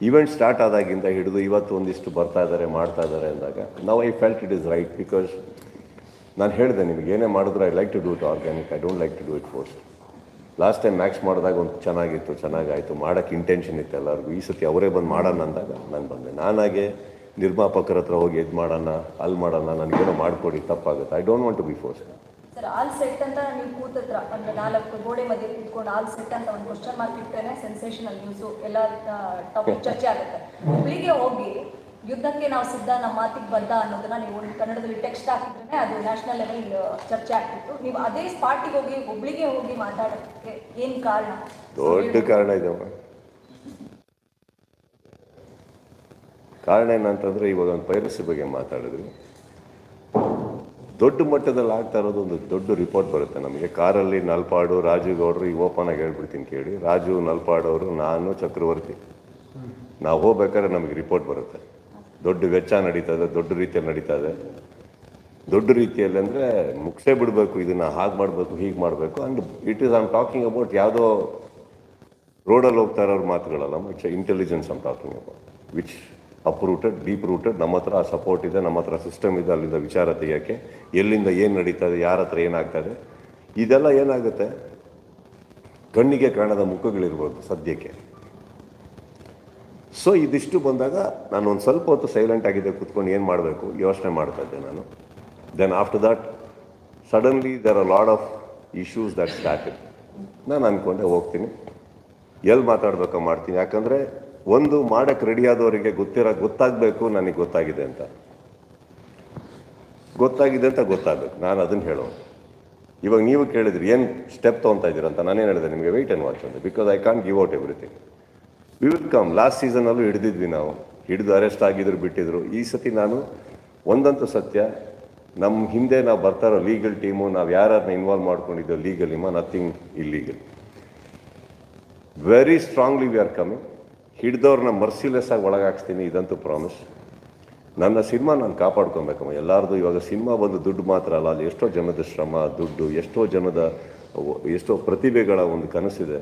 ಇವೆಂಟ್ ಸ್ಟಾರ್ಟ್ ಆದಾಗಿಂದ ಹಿಡಿದು ಇವತ್ತು ಒಂದಿಷ್ಟು ಬರ್ತಾ ಇದ್ದಾರೆ, ಮಾಡ್ತಾ ಇದ್ದಾರೆ ಅಂದಾಗ ನಾವು I felt it is right. Because ನಾನು ಹೇಳಿದೆ ನಿಮಗೆ, ಏನೇ ಮಾಡಿದ್ರು I like to do it organic, I don't like to do it force. Last time Max ಮಾಡಿದಾಗ ಒಂದು ಚೆನ್ನಾಗಾಯಿತು, ಮಾಡೋಕ್ಕೆ ಇಂಟೆನ್ಷನ್ ಇತ್ತು ಎಲ್ಲರಿಗೂ. ಈ ಸತಿ ಅವರೇ ಬಂದು ಮಾಡೋಣ ಅಂದಾಗ ನಾನು ಬಂದೆ. ನಾನಾಗೆ ನಿರ್ಮಾಪಕರ ಹತ್ರ ಹೋಗಿ ಇದು ಮಾಡೋಣ, ಅಲ್ಲಿ ಮಾಡೋಣ, ನನಗೇನೋ ಮಾಡಿಕೊಡಿ, ತಪ್ಪಾಗುತ್ತೆ. I don't want to be force. Sir, all set ಅಂತ ನೀವು ಕೂತತ್ರ ಅಂದರೆ 4 ಗೋಡೆ ಮಧ್ಯೆ ಕೂತ್ಕೊಂಡು ಆಲ್ ಸೆಟ್ ಅಂತ ಒಂದು ಕ್ವಶನ್ ಮಾರ್ಕ್ ಇಟ್ಟರೆ ಸೆನ್ಸೇಷನಲ್ ನ್ಯೂಸು ಎಲ್ಲ ಟಾಪಿಕ್ ಚರ್ಚೆ ಆಗುತ್ತೆ. ಹುಬ್ಳಿಗೆ ಹೋಗಿ ಯುದ್ಧಕ್ಕೆ ನಾವು ಸಿದ್ಧ, ನಮ್ಮ ಮಾತಿಗೆ ಬದ್ಧ ಅನ್ನೋದನ್ನ ನೀವು ಒಂದು ಕನ್ನಡದಲ್ಲಿ ಟೆಕ್ಸ್ಟ್ ಹಾಕಿದ್ರೆ ಅದು ನ್ಯಾಷನಲ್ ಲೆವೆಲ್ ಚರ್ಚೆ ಆಗ್ತಿತ್ತು. ನೀವು ಅದೇ ಸ್ಪಾಟಿಗೆ ಹೋಗಿ ಹುಬ್ಳಿಗೆ ಹೋಗಿ ಮಾತಾಡೋಕ್ಕೆ ಏನು ಕಾರಣ? ದೊಡ್ಡ ಕಾರಣ ಇದೆ. ಕಾರಣ ಏನಂತಂದರೆ ಇವಾಗ ಒಂದು ಪೈರಸಿ ಬಗ್ಗೆ ಮಾತಾಡಿದ್ವಿ. ದೊಡ್ಡ ಮಟ್ಟದಲ್ಲಿ ಆಗ್ತಾ ಇರೋದು ಒಂದು ದೊಡ್ಡ ರಿಪೋರ್ಟ್ ಬರುತ್ತೆ ನಮಗೆ. ಕಾರಲ್ಲಿ ನಲ್ಪಾಡು, ರಾಜು ಗೌಡರು, ಈಗ ಓಪನ್ ಆಗಿ ಹೇಳ್ಬಿಡ್ತೀನಿ ಕೇಳಿ. ರಾಜು, ನಲ್ಪಾಡವರು, ನಾನು, ಚಕ್ರವರ್ತಿ ನಾವು ಹೋಗ್ಬೇಕಾದ್ರೆ ನಮಗೆ ರಿಪೋರ್ಟ್ ಬರುತ್ತೆ. ದೊಡ್ಡ ವೆಚ್ಚ ನಡೀತದೆ, ದೊಡ್ಡ ರೀತಿಯಲ್ಲಿ ನಡೀತಾ ಇದೆ. ದೊಡ್ಡ ರೀತಿಯಲ್ಲಿ ಅಂದರೆ ಮುಗಿಸೇ ಬಿಡಬೇಕು, ಇದನ್ನು ಹಾಗೆ ಮಾಡಬೇಕು, ಹೀಗೆ ಮಾಡಬೇಕು. And it is I'm talking about ಯಾವುದೋ ರೋಡಲ್ಲಿ ಹೋಗ್ತಾ ಇರೋರು ಮಾತುಗಳಲ್ಲ. It's intelligence I'm talking about, which uprooted, deep rooted. ನಮ್ಮ ಹತ್ರ ಸಪೋರ್ಟ್ ಇದೆ, ನಮ್ಮ ಹತ್ರ ಸಿಸ್ಟಮ್ ಇದೆ. ಅಲ್ಲಿಂದ ವಿಚಾರ ತೆಗಿಯೋಕ್ಕೆ ಎಲ್ಲಿಂದ ಏನು ನಡೀತಾ ಇದೆ, ಯಾರ ಹತ್ರ ಏನಾಗ್ತದೆ, ಇದೆಲ್ಲ ಏನಾಗುತ್ತೆ ಕಣ್ಣಿಗೆ ಕಾಣದ ಮುಖಗಳಿರ್ಬೋದು ಸದ್ಯಕ್ಕೆ. ಸೊ ಇದಿಷ್ಟು ಬಂದಾಗ ನಾನು ಒಂದು ಸ್ವಲ್ಪ ಹೊತ್ತು ಸೈಲೆಂಟ್ ಆಗಿದೆ, ಕೂತ್ಕೊಂಡು ಏನು ಮಾಡಬೇಕು ಯೋಚನೆ ಮಾಡ್ತಾ ಇದ್ದೆ ನಾನು. Then after that suddenly there are lot of issues that started. ನಾನು ಅಂದ್ಕೊಂಡೆ ಹೋಗ್ತೀನಿ, ಎಲ್ಲಿ ಮಾತಾಡಬೇಕೋ ಮಾಡ್ತೀನಿ. ಯಾಕಂದರೆ ಒಂದು ಮಾಡೋಕ್ಕೆ ರೆಡಿಯಾದವರಿಗೆ ಗೊತ್ತಾಗಬೇಕು ನನಗೆ ಗೊತ್ತಾಗಿದೆ ಅಂತ ಗೊತ್ತಾಗಬೇಕು. ನಾನು ಅದನ್ನು ಹೇಳೋದು. ಇವಾಗ ನೀವು ಕೇಳಿದ್ರಿ ಏನು ಸ್ಟೆಪ್ ತೊಗೊತಾ ಇದ್ದೀರ ಅಂತ. ನಾನೇನು ಹೇಳಿದೆ ನಿಮಗೆ, ವೆಯ್ಟ್ ಆ್ಯಂಡ್ ವಾಚ್ ಅಂತ. Because I can't give out everything. We will come. Last ಸೀಸನಲ್ಲೂ ಹಿಡಿದಿದ್ವಿ ನಾವು, ಹಿಡಿದು ಅರೆಸ್ಟ್ ಆಗಿದ್ರು, ಬಿಟ್ಟಿದ್ರು. ಈ ಸತಿ ನಾನು ಒಂದಂತೂ ಸತ್ಯ, ನಮ್ಮ ಹಿಂದೆ ನಾವು ಬರ್ತಾ ಇರೋ ಲೀಗಲ್ ಟೀಮು, ನಾವು ಯಾರನ್ನ ಇನ್ವಾಲ್ವ್ ಮಾಡ್ಕೊಂಡಿದ್ದೋ legal nothing illegal. Very strongly we are coming. ಹಿಡ್ದವ್ರನ್ನ ಮರ್ಸಿಲೆಸ್ ಆಗಿ ಒಳಗಾಕ್ಸ್ತೀನಿ, ಇದಂತೂ ಪ್ರಾಮಿಸ್. ನನ್ನ ಸಿನಿಮಾ ನಾನು ಕಾಪಾಡ್ಕೊಬೇಕಮ್ಮ ಎಲ್ಲರದು. ಇವಾಗ ಸಿನಿಮಾ ಬಂದು ದುಡ್ಡು ಮಾತ್ರ ಅಲ್ಲ, ಅಲ್ಲಿ ಎಷ್ಟೋ ಜನದ ಶ್ರಮ, ದುಡ್ಡು, ಎಷ್ಟೋ ಪ್ರತಿಭೆಗಳ ಒಂದು ಕನಸಿದೆ.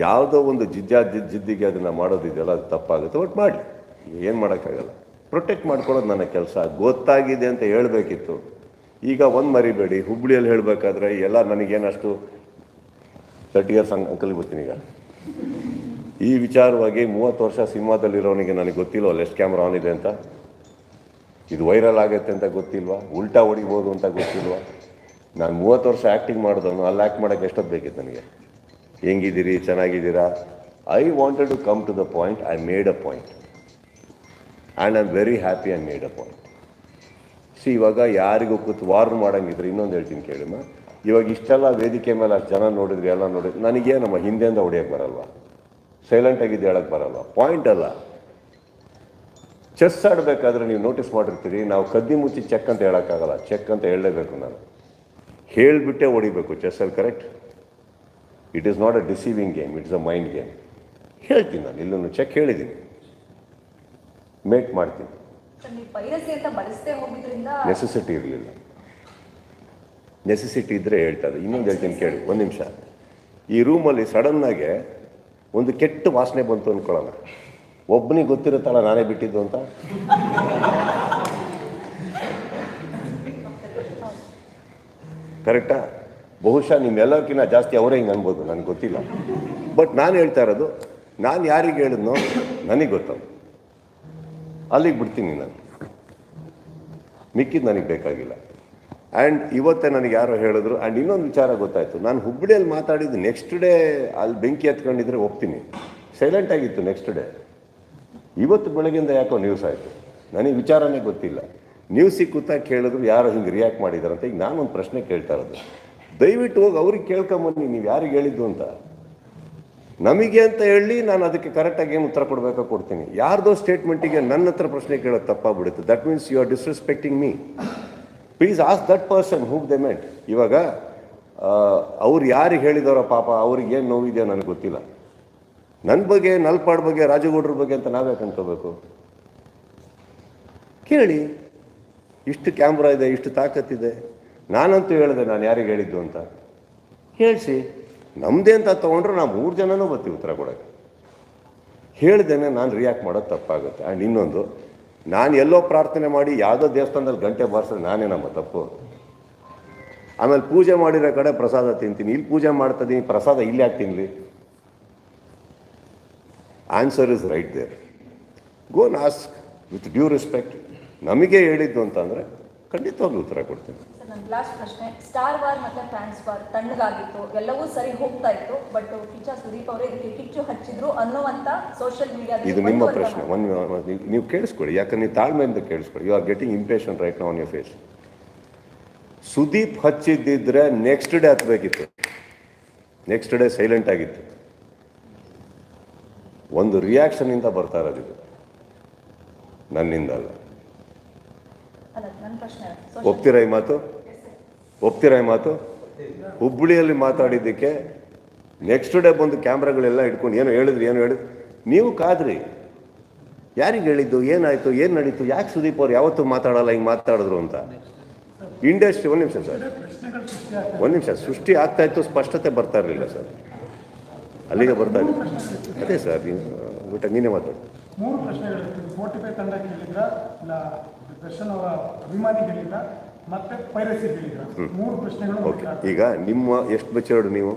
ಯಾವುದೋ ಒಂದು ಜಿದ್ದಿಗೆ ಅದನ್ನು ಮಾಡೋದಿದೆಯಲ್ಲ, ಅದು ತಪ್ಪಾಗುತ್ತೆ. ಒಟ್ಟು ಮಾಡಲಿ, ಏನು ಮಾಡೋಕ್ಕಾಗಲ್ಲ. ಪ್ರೊಟೆಕ್ಟ್ ಮಾಡ್ಕೊಳ್ಳೋದು ನನ್ನ ಕೆಲಸ. ಗೊತ್ತಾಗಿದೆ ಅಂತ ಹೇಳಬೇಕಿತ್ತು. ಈಗ ಒಂದು ಮರಿಬೇಡಿ, ಹುಬ್ಳಿಯಲ್ಲಿ ಹೇಳಬೇಕಾದ್ರೆ ಎಲ್ಲ ನನಗೇನಷ್ಟು 30 ಇಯರ್ಸ್ ಅಂಕಲ್ಗೆ ಬರ್ತೀನಿ. ಈಗ ಈ ವಿಚಾರವಾಗಿ 30 ವರ್ಷ ಸಿನಿಮಾದಲ್ಲಿರೋನಿಗೆ ನನಗೆ ಗೊತ್ತಿಲ್ವ ಅಲ್ಲಿ ಎಷ್ಟು ಕ್ಯಾಮ್ರಾ ಆನ್ ಇದೆ ಅಂತ, ಇದು ವೈರಲ್ ಆಗುತ್ತೆ ಅಂತ ಗೊತ್ತಿಲ್ವಾ, ಉಲ್ಟಾ ಹೊಡಿಬೋದು ಅಂತ ಗೊತ್ತಿಲ್ವಾ. ನಾನು 30 ವರ್ಷ ಆ್ಯಕ್ಟಿಂಗ್ ಮಾಡಿದವನು, ಅಲ್ಲಿ ಆ್ಯಕ್ಟ್ ಮಾಡೋಕ್ಕೆ ಎಷ್ಟೊತ್ತು ಬೇಕಿತ್ತು ನನಗೆ. ಹೆಂಗಿದ್ದೀರಿ, ಚೆನ್ನಾಗಿದ್ದೀರಾ? I wanted to come to the point. I made a point and I am very happy I made a point. ಇವಾಗ ಯಾರಿಗೂ ಕೂತು ವಾರ್ನ್ ಮಾಡೋಂಗಿದ್ರೆ ಇನ್ನೊಂದು ಹೇಳ್ತೀನಿ ಕೇಳಿಮ್ಮ. ಇವಾಗ ಇಷ್ಟೆಲ್ಲ ವೇದಿಕೆ ಮೇಲೆ ಅಷ್ಟು ಜನ ನೋಡಿದ್ರಿ, ಎಲ್ಲ ನೋಡಿದ್ರಿ, ನನಗೇನಮ್ಮ ಹಿಂದೆಯಿಂದ ಹೊಡಿಯೋಕ್ಕೆ ಬರಲ್ವ, ಸೈಲೆಂಟ್ ಆಗಿದ್ದು ಹೇಳೋಕ್ಕೆ ಬರಲ್ವ? ಪಾಯಿಂಟ್ ಅಲ್ಲ. ಚೆಸ್ ಆಡಬೇಕಾದ್ರೆ ನೀವು ನೋಟಿಸ್ ಮಾಡಿರ್ತೀರಿ, ನಾವು ಕದ್ದಿ ಮುಚ್ಚಿ ಚೆಕ್ ಅಂತ ಹೇಳೋಕ್ಕಾಗಲ್ಲ. ಚೆಕ್ ಅಂತ ಹೇಳಲೇಬೇಕು. ನಾನು ಹೇಳಿಬಿಟ್ಟೆ ಹೊಡಿಬೇಕು ಚೆಸ್ಸಲ್ಲಿ, correct? It is not a deceiving game, it's a mind game. ಹೇಳ್ತೀನಿ ನಾನು, ಇಲ್ಲೂ ಚೆಕ್ ಹೇಳಿದ್ದೀನಿ, ಮೇಕ್ ಮಾಡ್ತೀನಿ. ನೆಸೆಸಿಟಿ ಇರಲಿಲ್ಲ. ನೆಸೆಸಿಟಿ ಇದ್ದರೆ ಹೇಳ್ತಾ ಇದೆ. ಇನ್ನೊಂದು ಹೇಳ್ತೀನಿ ಕೇಳಿ, ಒಂದು ನಿಮಿಷ. ಈ ರೂಮಲ್ಲಿ ಸಡನ್ನಾಗೆ ಒಂದು ಕೆಟ್ಟ ವಾಸನೆ ಬಂತು ಅಂದ್ಕೊಳ್ಳೋಣ, ಒಬ್ಬನಿಗೆ ಗೊತ್ತಿರುತ್ತಲ್ಲ ನಾನೇ ಬಿಟ್ಟಿದ್ದು ಅಂತ. ಕರೆಕ್ಟಾ? ಬಹುಶಃ ನಿಮ್ಮೆಲ್ಲಕ್ಕಿಂತ ಜಾಸ್ತಿ ಅವರೇ ಹಿಂಗೆ ಅನ್ಬೋದು, ನನಗೆ ಗೊತ್ತಿಲ್ಲ. ಬಟ್ ನಾನು ಹೇಳ್ತಾ ಇರೋದು, ನಾನು ಯಾರಿಗೆ ಹೇಳಿದ್ನೋ ನನಗೆ ಗೊತ್ತದು, ಅಲ್ಲಿಗೆ ಬಿಡ್ತೀನಿ ನಾನು. ಮಿಕ್ಕಿದ್ದು ನನಗೆ ಬೇಕಾಗಿಲ್ಲ. ಆ್ಯಂಡ್ ಇವತ್ತೇ ನನಗೆ ಯಾರೋ ಹೇಳಿದ್ರು. ಆ್ಯಂಡ್ ಇನ್ನೊಂದು ವಿಚಾರ ಗೊತ್ತಾಯಿತು, ನಾನು ಹುಬ್ಬಳ್ಳಿಯಲ್ಲಿ ಮಾತಾಡಿದ್ದು ನೆಕ್ಸ್ಟ್ ಡೇ ಅಲ್ಲಿ ಬೆಂಕಿ ಹತ್ಕೊಂಡಿದ್ರೆ ಒಪ್ತೀನಿ, ಸೈಲೆಂಟ್ ಆಗಿತ್ತು ನೆಕ್ಸ್ಟ್ ಡೇ. ಇವತ್ತು ಬೆಳಗ್ಗಿಂದ ಯಾಕೋ ನ್ಯೂಸ್ ಆಯಿತು, ನನಗೆ ವಿಚಾರನೇ ಗೊತ್ತಿಲ್ಲ. ನ್ಯೂಸಿಗೆ ಕೂತಾಗ ಕೇಳಿದ್ರು ಯಾರೋ ಹಿಂಗೆ ರಿಯಾಕ್ಟ್ ಮಾಡಿದಾರಂತ. ಈಗ ನಾನೊಂದು ಪ್ರಶ್ನೆ ಕೇಳ್ತಾ ಇರೋದು, ದಯವಿಟ್ಟು ಹೋಗಿ ಅವ್ರಿಗೆ ಕೇಳ್ಕೊಂಬನ್ನಿ, ನೀವು ಯಾರಿಗೆ ಹೇಳಿದ್ದು ಅಂತ. ನಮಗೆ ಅಂತ ಹೇಳಿ ನಾನು ಅದಕ್ಕೆ ಕರೆಕ್ಟಾಗಿ ಏನು ಉತ್ತರ ಕೊಡಬೇಕಾ ಕೊಡ್ತೀನಿ. ಯಾರ್ದೋ ಸ್ಟೇಟ್ಮೆಂಟಿಗೆ ನನ್ನ ಹತ್ರ ಪ್ರಶ್ನೆ ಕೇಳೋದು ತಪ್ಪಾಗ್ಬಿಡುತ್ತೆ. That means you are disrespecting me. Please ask that person who they meant. ಇವಾಗ ಅವ್ರು ಯಾರಿಗೆ ಹೇಳಿದಾರೋ ಪಾಪ, ಅವ್ರಿಗೆ ಏನು ನೋವಿದೆಯೋ ನನಗೆ ಗೊತ್ತಿಲ್ಲ. ನನ್ನ ಬಗ್ಗೆ, ನಲ್ಪಾಡ್ ಬಗ್ಗೆ, ರಾಜಗೌಡ್ರ ಬಗ್ಗೆ ಅಂತ ನಾವೇ ಅನ್ಕೋಬೇಕು? ಕೇಳಿ, ಇಷ್ಟು ಕ್ಯಾಮ್ರಾ ಇದೆ, ಇಷ್ಟು ತಾಕತ್ತಿದೆ. ನಾನಂತೂ ಹೇಳಿದೆ ನಾನು ಯಾರಿಗೆ ಹೇಳಿದ್ದು ಅಂತ. ಹೇಳಿಸಿ, ನಮ್ಮದೇ ಅಂತ ತೊಗೊಂಡ್ರೆ ನಾವು 3 ಜನನೂ ಬರ್ತೀವಿ ಉತ್ತರ ಕೊಡೋಕ್ಕೆ. ಹೇಳ್ದೇನೆ ನಾನು ರಿಯಾಕ್ಟ್ ಮಾಡೋದು ತಪ್ಪಾಗುತ್ತೆ. ಆ್ಯಂಡ್ ಇನ್ನೊಂದು, ನಾನು ಎಲ್ಲೋ ಪ್ರಾರ್ಥನೆ ಮಾಡಿ ಯಾವುದೋ ದೇವಸ್ಥಾನದಲ್ಲಿ ಗಂಟೆ ಬಾರಿಸಿದ್ರೆ ನಾನೇ ನಮ್ಮ ತಪ್ಪು. ಆಮೇಲೆ ಪೂಜೆ ಮಾಡಿರೋ ಕಡೆ ಪ್ರಸಾದ ತಿಂತೀನಿ, ಇಲ್ಲಿ ಪೂಜೆ ಮಾಡ್ತಿದ್ದೀನಿ, ಪ್ರಸಾದ ಇಲ್ಲಿ ಯಾಕೆ ತಿನ್ನಲಿ? Answer is right there. Go and ask with due respect. ನಮಗೆ ಹೇಳಿದ್ದು ಅಂತಂದರೆ ಖಂಡಿತವಾಗ್ಲೂ ಉತ್ತರ ಕೊಡ್ತೀನಿ. ನನ್ನ ಲಾಸ್ಟ್ ಪ್ರಶ್ನೆ, ಸ್ಟಾರ್ ವಾರ್ ಮತ್ತು ಫ್ಯಾನ್ಸ್ ವಾರ್ ತಣ್ಣಗಾಗಿತ್ತು, ಎಲ್ಲವೂ ಸರಿ ಹೋಗ್ತಾ ಇತ್ತು. ಬಟ್ ಕಿಚ್ಚ ಸುದೀಪ್ ಅವರೇ ಇದಕ್ಕೆ ಕಿಚ್ಚು ಹಚ್ಚಿದ್ರು ಅನ್ನುವಂಥ ಸೋಷಿಯಲ್ ಮೀಡಿಯಾ. ಇದು ನಿಮ್ಮ ಪ್ರಶ್ನೆ, ನೀವು ಕೇಳಿಸ್ಕೊಳ್ಳಿ. ಯಾಕಂದ್ರೆ ನೀವು ತಾಳ್ಮೆಯಿಂದ ಕೇಳಿಸ್ಕೊಳ್ಳಿ. You are getting impatient right now on your face. Sudeep ಹಚ್ಚಿದ್ದಿದ್ರೆ ನೆಕ್ಸ್ಟ್ ಡೇ ಹತ್ತಬೇಕಿತ್ತು. ನೆಕ್ಸ್ಟ್ ಡೇ ಸೈಲೆಂಟ್ ಆಗಿತ್ತು. ಒಂದು ರಿಯಾಕ್ಷನಿಂದ ಬರ್ತಾ ಇರೋದಿದೆ. ನನ್ನಿಂದ ಅಲ್ಲ. ಅಲ್ಲ ನನ್ನ ಪ್ರಶ್ನೆ ಒಪ್ತೀರಾ ಈ ಮಾತು? ಒಪ್ತೀರಾ ಈ ಮಾತು? ಹುಬ್ಬಳ್ಳಿಯಲ್ಲಿ ಮಾತಾಡಿದ್ದಕ್ಕೆ ನೆಕ್ಸ್ಟ್ ಡೇ ಬಂದು ಕ್ಯಾಮ್ರಾಗಳೆಲ್ಲ ಇಟ್ಕೊಂಡು ಏನು ಹೇಳಿದ್ರಿ ನೀವು ಕಾದ್ರಿ. ಯಾರಿಗೆ ಹೇಳಿದ್ದು, ಏನಾಯಿತು, ಏನು ನಡೀತು, ಯಾಕೆ ಸುದೀಪ್ ಅವ್ರು ಯಾವತ್ತೂ ಮಾತಾಡಲ್ಲ, ಹಿಂಗೆ ಮಾತಾಡಿದ್ರು ಅಂತ. ಇಂಡಸ್ಟ್ರಿ ಒಂದು ನಿಮಿಷ ಸರ್, ಒಂದು ನಿಮಿಷ, ಸೃಷ್ಟಿ ಆಗ್ತಾ ಇತ್ತು, ಸ್ಪಷ್ಟತೆ ಬರ್ತಾ ಇರಲಿಲ್ಲ ಸರ್, ಅಲ್ಲಿಗೆ ಬರ್ತಾ ಇಲ್ಲ. ಅದೇ ಸರ್, ನೀನೇ ಮಾತಾಡಿ. 3 ಪ್ರಶ್ನೆಗಳಿತ್ತು. ಸ್ಪೋಟಿಫೈ ತಂಡ ಕೇಳಿದ್ರ, ಇಲ್ಲ ದರ್ಶನ್ ಅವರ ಅಭಿಮಾನಿ ಹೇಳಿದ್ರ, ಮತ್ತೆ ಪೈರಸಿ ಹೇಳಿದ್ರ, 3 ಪ್ರಶ್ನೆಗಳು. ಓಕೆ, ಈಗ ನಿಮ್ಮ ಎಷ್ಟು ಮೆಚೂರ್ಡ್ ನೀವು?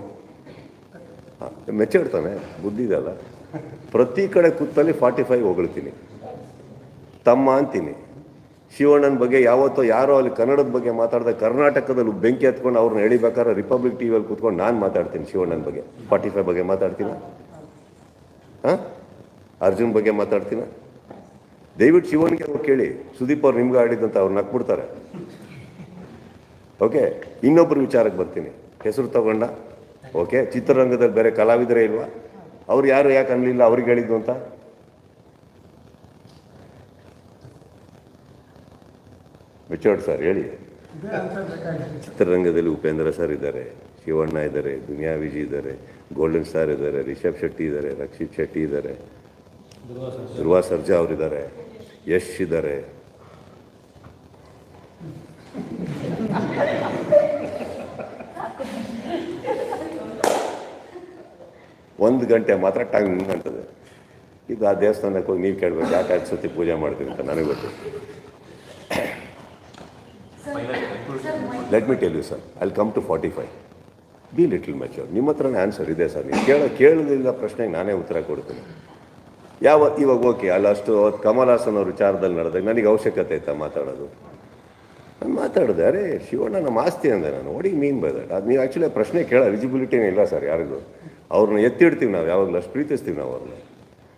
ಮೆಚೂರ್ಡ್ ತಾನೆ, ಬುದ್ಧಿ ಇದಲ್ಲ. ಪ್ರತಿ ಕಡೆ ಕೂತಲ್ಲಿ 45 ಹೊಗಳ್ತೀನಿ, ತಮ್ಮ ಅಂತೀನಿ. ಶಿವಣ್ಣನ ಬಗ್ಗೆ ಯಾವತ್ತೋ ಯಾರೋ ಅಲ್ಲಿ ಕನ್ನಡದ ಬಗ್ಗೆ ಮಾತಾಡಿದ ಕರ್ನಾಟಕದಲ್ಲಿ ಬೆಂಕಿ ಹತ್ಕೊಂಡು ಅವ್ರನ್ನ ಎಳಿಬೇಕಾದ್ರೆ ರಿಪಬ್ಲಿಕ್ ಟಿವಿಯಲ್ಲಿ ಕೂತ್ಕೊಂಡು ನಾನು ಮಾತಾಡ್ತೀನಿ ಶಿವಣ್ಣನ ಬಗ್ಗೆ. 45 ಬಗ್ಗೆ ಮಾತಾಡ್ತೀನ? ಹಾಂ, ಅರ್ಜುನ್ ಬಗ್ಗೆ ಮಾತಾಡ್ತೀನ? ದಯವಿಟ್ಟು ಶಿವನಿಗೆ ಅವ್ರು ಕೇಳಿ, ಸುದೀಪ್ ಅವ್ರು ನಿಮ್ಗೆ ಆಡಿದಂತ ಅವ್ರು ನಕ್ಬಿಡ್ತಾರೆ. ಓಕೆ, ಇನ್ನೊಬ್ಬರ ವಿಚಾರಕ್ಕೆ ಬರ್ತೀನಿ. ಹೆಸರು ತಗೊಂಡ, ಓಕೆ, ಚಿತ್ರರಂಗದಲ್ಲಿ ಬೇರೆ ಕಲಾವಿದರೇ ಇಲ್ವಾ? ಅವ್ರು ಯಾರು ಯಾಕೆ ಅನ್ಲಿಲ್ಲ ಅವ್ರಿಗೆ ಹೇಳಿದ್ದು ಅಂತ? ಮೆಚೂರ್ಡ್ ಸರ್ ಹೇಳಿ. ಚಿತ್ರರಂಗದಲ್ಲಿ ಉಪೇಂದ್ರ ಸರ್ ಇದ್ದಾರೆ, ಶಿವಣ್ಣ ಇದ್ದಾರೆ, ದುನಿಯಾ ವಿಜಯ್ ಇದ್ದಾರೆ, ಗೋಲ್ಡನ್ ಸ್ಟಾರ್ ಇದ್ದಾರೆ, ರಿಷಬ್ ಶೆಟ್ಟಿ ಇದ್ದಾರೆ, ರಕ್ಷಿತ್ ಶೆಟ್ಟಿ ಇದ್ದಾರೆ, ಧ್ರುವ ಸರ್ಜಾ ಅವರಿದ್ದಾರೆ, ಯಶ್ ಇದ್ದಾರೆ. ಒಂದು ಗಂಟೆ ಮಾತ್ರ ಟೈಮ್ ಅಂತದೆ. ಇದು ಆ ದೇವಸ್ಥಾನಕ್ಕೆ ಹೋಗಿ ನೀವು ಕೇಳಬೇಕು, ಯಾಕೆ 5 ಸತಿ ಪೂಜೆ ಮಾಡ್ತೀವಿ ಅಂತ ನನಗೆ ಗೊತ್ತು. Let me tell you sir, I will come to 45. Be little mature. ನಿಮ್ಮ ಹತ್ರನೇ ಆನ್ಸರ್ ಇದೆ ಸರ್. ನೀವು ಕೇಳೋದಿಲ್ಲ ಪ್ರಶ್ನೆಗೆ ನಾನೇ ಉತ್ತರ ಕೊಡ್ತೀನಿ. ಇವಾಗ ಓಕೆ, ಅಷ್ಟು ಕಮಲ್ ಹಾಸನ್ ಅವ್ರ ವಿಚಾರದಲ್ಲಿ ನಡೆದಾಗ ನನಗೆ ಅವಶ್ಯಕತೆ ಇತ್ತಾ ಮಾತಾಡೋದು? ನಾನು ಮಾತಾಡಿದೆ, ಅರೆ ಶಿವಣ್ಣ ನಮ್ಮ ಆಸ್ತಿ ಅಂದೆ ನಾನು. ಒಡಿ ಮೀನ್ ಬೈ ದಟ್. ಅದು ನೀವು ಆ್ಯಕ್ಚುಲಿ ಪ್ರಶ್ನೆ ಕೇಳೋ ಎಲಿಜಿಬಿಲಿಟಿನೇ ಇಲ್ಲ ಸರ್ ಯಾರಿಗೂ. ಅವ್ರನ್ನ ಎತ್ತಿಡ್ತೀವಿ ನಾವು, ಯಾವಾಗಲೂ ಅಷ್ಟು ಪ್ರೀತಿಸ್ತೀವಿ ನಾವು ಅವ್ರನ್ನ.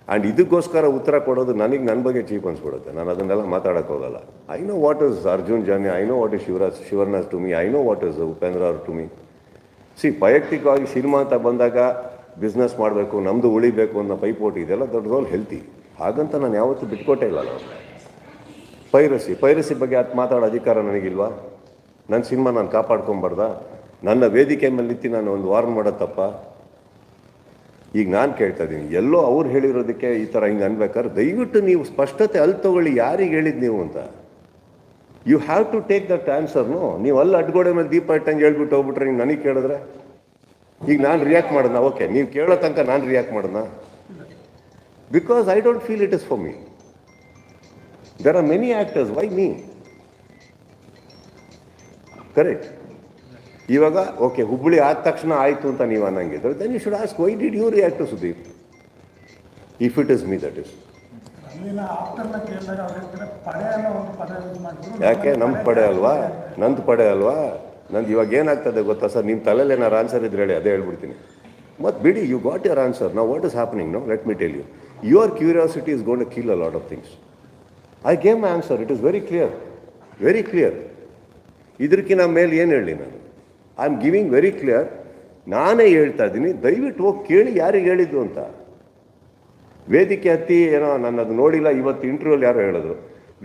ಆ್ಯಂಡ್ ಇದಕ್ಕೋಸ್ಕರ ಉತ್ತರ ಕೊಡೋದು ನನಗೆ ನನ್ನ ಬಗ್ಗೆ ಚೀಪ್ ಅನ್ಸ್ಬಿಡುತ್ತೆ. ನಾನು ಅದನ್ನೆಲ್ಲ ಮಾತಾಡೋಕ್ಕೆ ಹೋಗಲ್ಲ. I know what is Arjun Janya, I know what is Shivaraj to me, I know what is Upendra ಅವ್ರ ಟು ಮೀ. ವೈಯಕ್ತಿಕವಾಗಿ ಸಿನಿಮಾ ಅಂತ ಬಂದಾಗ ಬಿಸ್ನೆಸ್ ಮಾಡಬೇಕು, ನಮ್ಮದು ಉಳಿಬೇಕು ಅನ್ನೋ ಪೈಪೋಟಿ ಇದೆಲ್ಲ ದೊಡ್ಡದವ್ರು ಹೆಲ್ತಿ. ಹಾಗಂತ ನಾನು ಯಾವತ್ತೂ ಬಿಟ್ಕೊಟ್ಟೇ ಇಲ್ಲ. ನಾವು ಪೈರಸಿ ಬಗ್ಗೆ ಅದು ಮಾತಾಡೋ ಅಧಿಕಾರ ನನಗಿಲ್ವಾ? ನನ್ನ ಸಿನಿಮಾ ನಾನು ಕಾಪಾಡ್ಕೊಂಬಾರ್ದ? ನನ್ನ ವೇದಿಕೆ ಮೇಲೆ ನಿಂತು ನಾನು ಒಂದು ವಾರ್ನ್ ಮಾಡೋದು ತಪ್ಪ? ಈಗ ನಾನು ಕೇಳ್ತಾ ಇದ್ದೀನಿ, ಎಲ್ಲೋ ಅವ್ರು ಹೇಳಿರೋದಕ್ಕೆ ಈ ಥರ ಹಿಂಗೆ ಅನ್ಬೇಕಾದ್ರೆ ದಯವಿಟ್ಟು ನೀವು ಸ್ಪಷ್ಟತೆ ಅಲ್ಲಿ ತಗೊಳ್ಳಿ, ಯಾರಿಗೆ ಹೇಳಿದ್ದು ನೀವು ಅಂತ. You have to take that ಆನ್ಸರ್ನು. ನೀವು ಅಲ್ಲಿ ಅಡ್ಗೋಡೆ ಮೇಲೆ ದೀಪ ಇಟ್ಟಂಗೆ ಹೇಳ್ಬಿಟ್ಟು ಹೋಗ್ಬಿಟ್ರೆ ನೀವು ನನಗೆ ಕೇಳಿದ್ರೆ ಈಗ ನಾನು ರಿಯಾಕ್ಟ್ ಮಾಡೋಣ? ಓಕೆ, ನೀವು ಕೇಳೋ ತನಕ ನಾನು ರಿಯಾಕ್ಟ್ ಮಾಡೋಣ? Because I don't feel it is for me. There are many actors, why me? Correct. ಇವಾಗ ಓಕೆ, ಹುಬ್ಬಳ್ಳಿ ಆದ ತಕ್ಷಣ ಆಯಿತು ಅಂತ ನೀವು ಅನ್ನಂಗಿದ್ರೆ then you should ask, why did you react to Sudeep? If it is me, that is. ಯಾಕೆ ನಮ್ಮ ಪಡೆ ಅಲ್ವಾ? ನಂದು ಪಡೆ ಅಲ್ವಾ? ನಂದು ಇವಾಗ ಏನಾಗ್ತದೆ ಗೊತ್ತಾ ಸರ್? ನಿಮ್ಮ ತಲೆಯಲ್ಲಿ ಏನಾರು ಆನ್ಸರ್ ಇದ್ರೆ ಹೇಳಿ, ಅದೇ ಹೇಳ್ಬಿಡ್ತೀನಿ. ಮತ್ತು ಬಿಡಿ, ಯು ಗಾಟ್ ಯುವರ್ ಆನ್ಸರ್. ನಾವು what is happening no, let me tell you. Your curiosity is gone to kill a lot of things. I gave my answer, it is very clear, very clear. ಇದಕ್ಕಿಂತ ಮೇಲೆ ಏನು ಹೇಳಿ ನಾನು? I am giving very clear. ನಾನೇ ಹೇಳ್ತಾ ಇದ್ದೀನಿ, ದಯವಿಟ್ಟು ಹೋಗಿ ಕೇಳಿ ಯಾರಿಗೆ ಹೇಳಿದ್ದು ಅಂತ. ವೇದಿಕೆ ಹತ್ತಿ ಏನೋ ನಾನು ಅದು ನೋಡಿಲ್ಲ, ಇವತ್ತು ಇಂಟರ್ವ್ಯೂಲ್ಲಿ ಯಾರೋ ಹೇಳಿದ್ರು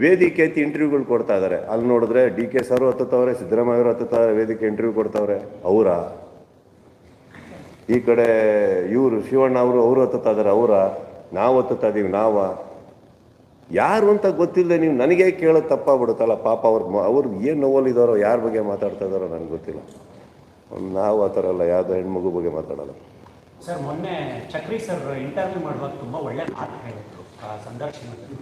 ವೇದಿಕೆ ಹತ್ತಿ ಇಂಟರ್ವ್ಯೂಗಳು ಕೊಡ್ತಾ ಇದ್ದಾರೆ. ಅಲ್ಲಿ ನೋಡಿದ್ರೆ DK ಸರ್ ಹತ್ತುತ್ತವ್ರೆ, ಸಿದ್ದರಾಮಯ್ಯ ಅವರು ಹತ್ತುತ್ತಾರೆ, ವೇದಿಕೆ ಇಂಟರ್ವ್ಯೂ ಕೊಡ್ತಾವ್ರೆ. ಅವರ ಈ ಕಡೆ ಇವರು ಶಿವಣ್ಣ ಅವರು ಹತ್ತುತ್ತಾ ಇದ್ದಾರೆ. ನಾವು ಹತ್ತುತ್ತಾ ಇದ್ದೀವಿ. ಯಾರು ಅಂತ ಗೊತ್ತಿಲ್ಲದೆ ನೀವು ನನಗೆ ಕೇಳೋದು ತಪ್ಪಾಗ್ಬಿಡುತ್ತಲ್ಲ. ಪಾಪ ಅವ್ರು ಏನು ನೋವಲ್ಲಿದ್ದಾರೋ, ಯಾರ ಬಗ್ಗೆ ಮಾತಾಡ್ತಾ ಇದ್ದಾರೋ ನನಗೆ ಗೊತ್ತಿಲ್ಲ. ನಾವು ಆ ಥರ ಅಲ್ಲ, ಯಾವುದೋ ಹೆಣ್ಮಗು ಬಗ್ಗೆ ಮಾತಾಡೋಲ್ಲ. ಸರ್, ಮೊನ್ನೆ ಚಕ್ರಿ ಸರ್ ಇಂಟರ್ವ್ಯೂ ಮಾಡುವಾಗ ತುಂಬ ಒಳ್ಳೆ ಮಾತು ಹೇಳಿದ್ರು ಆ ಸಂದರ್ಶನದಲ್ಲಿ.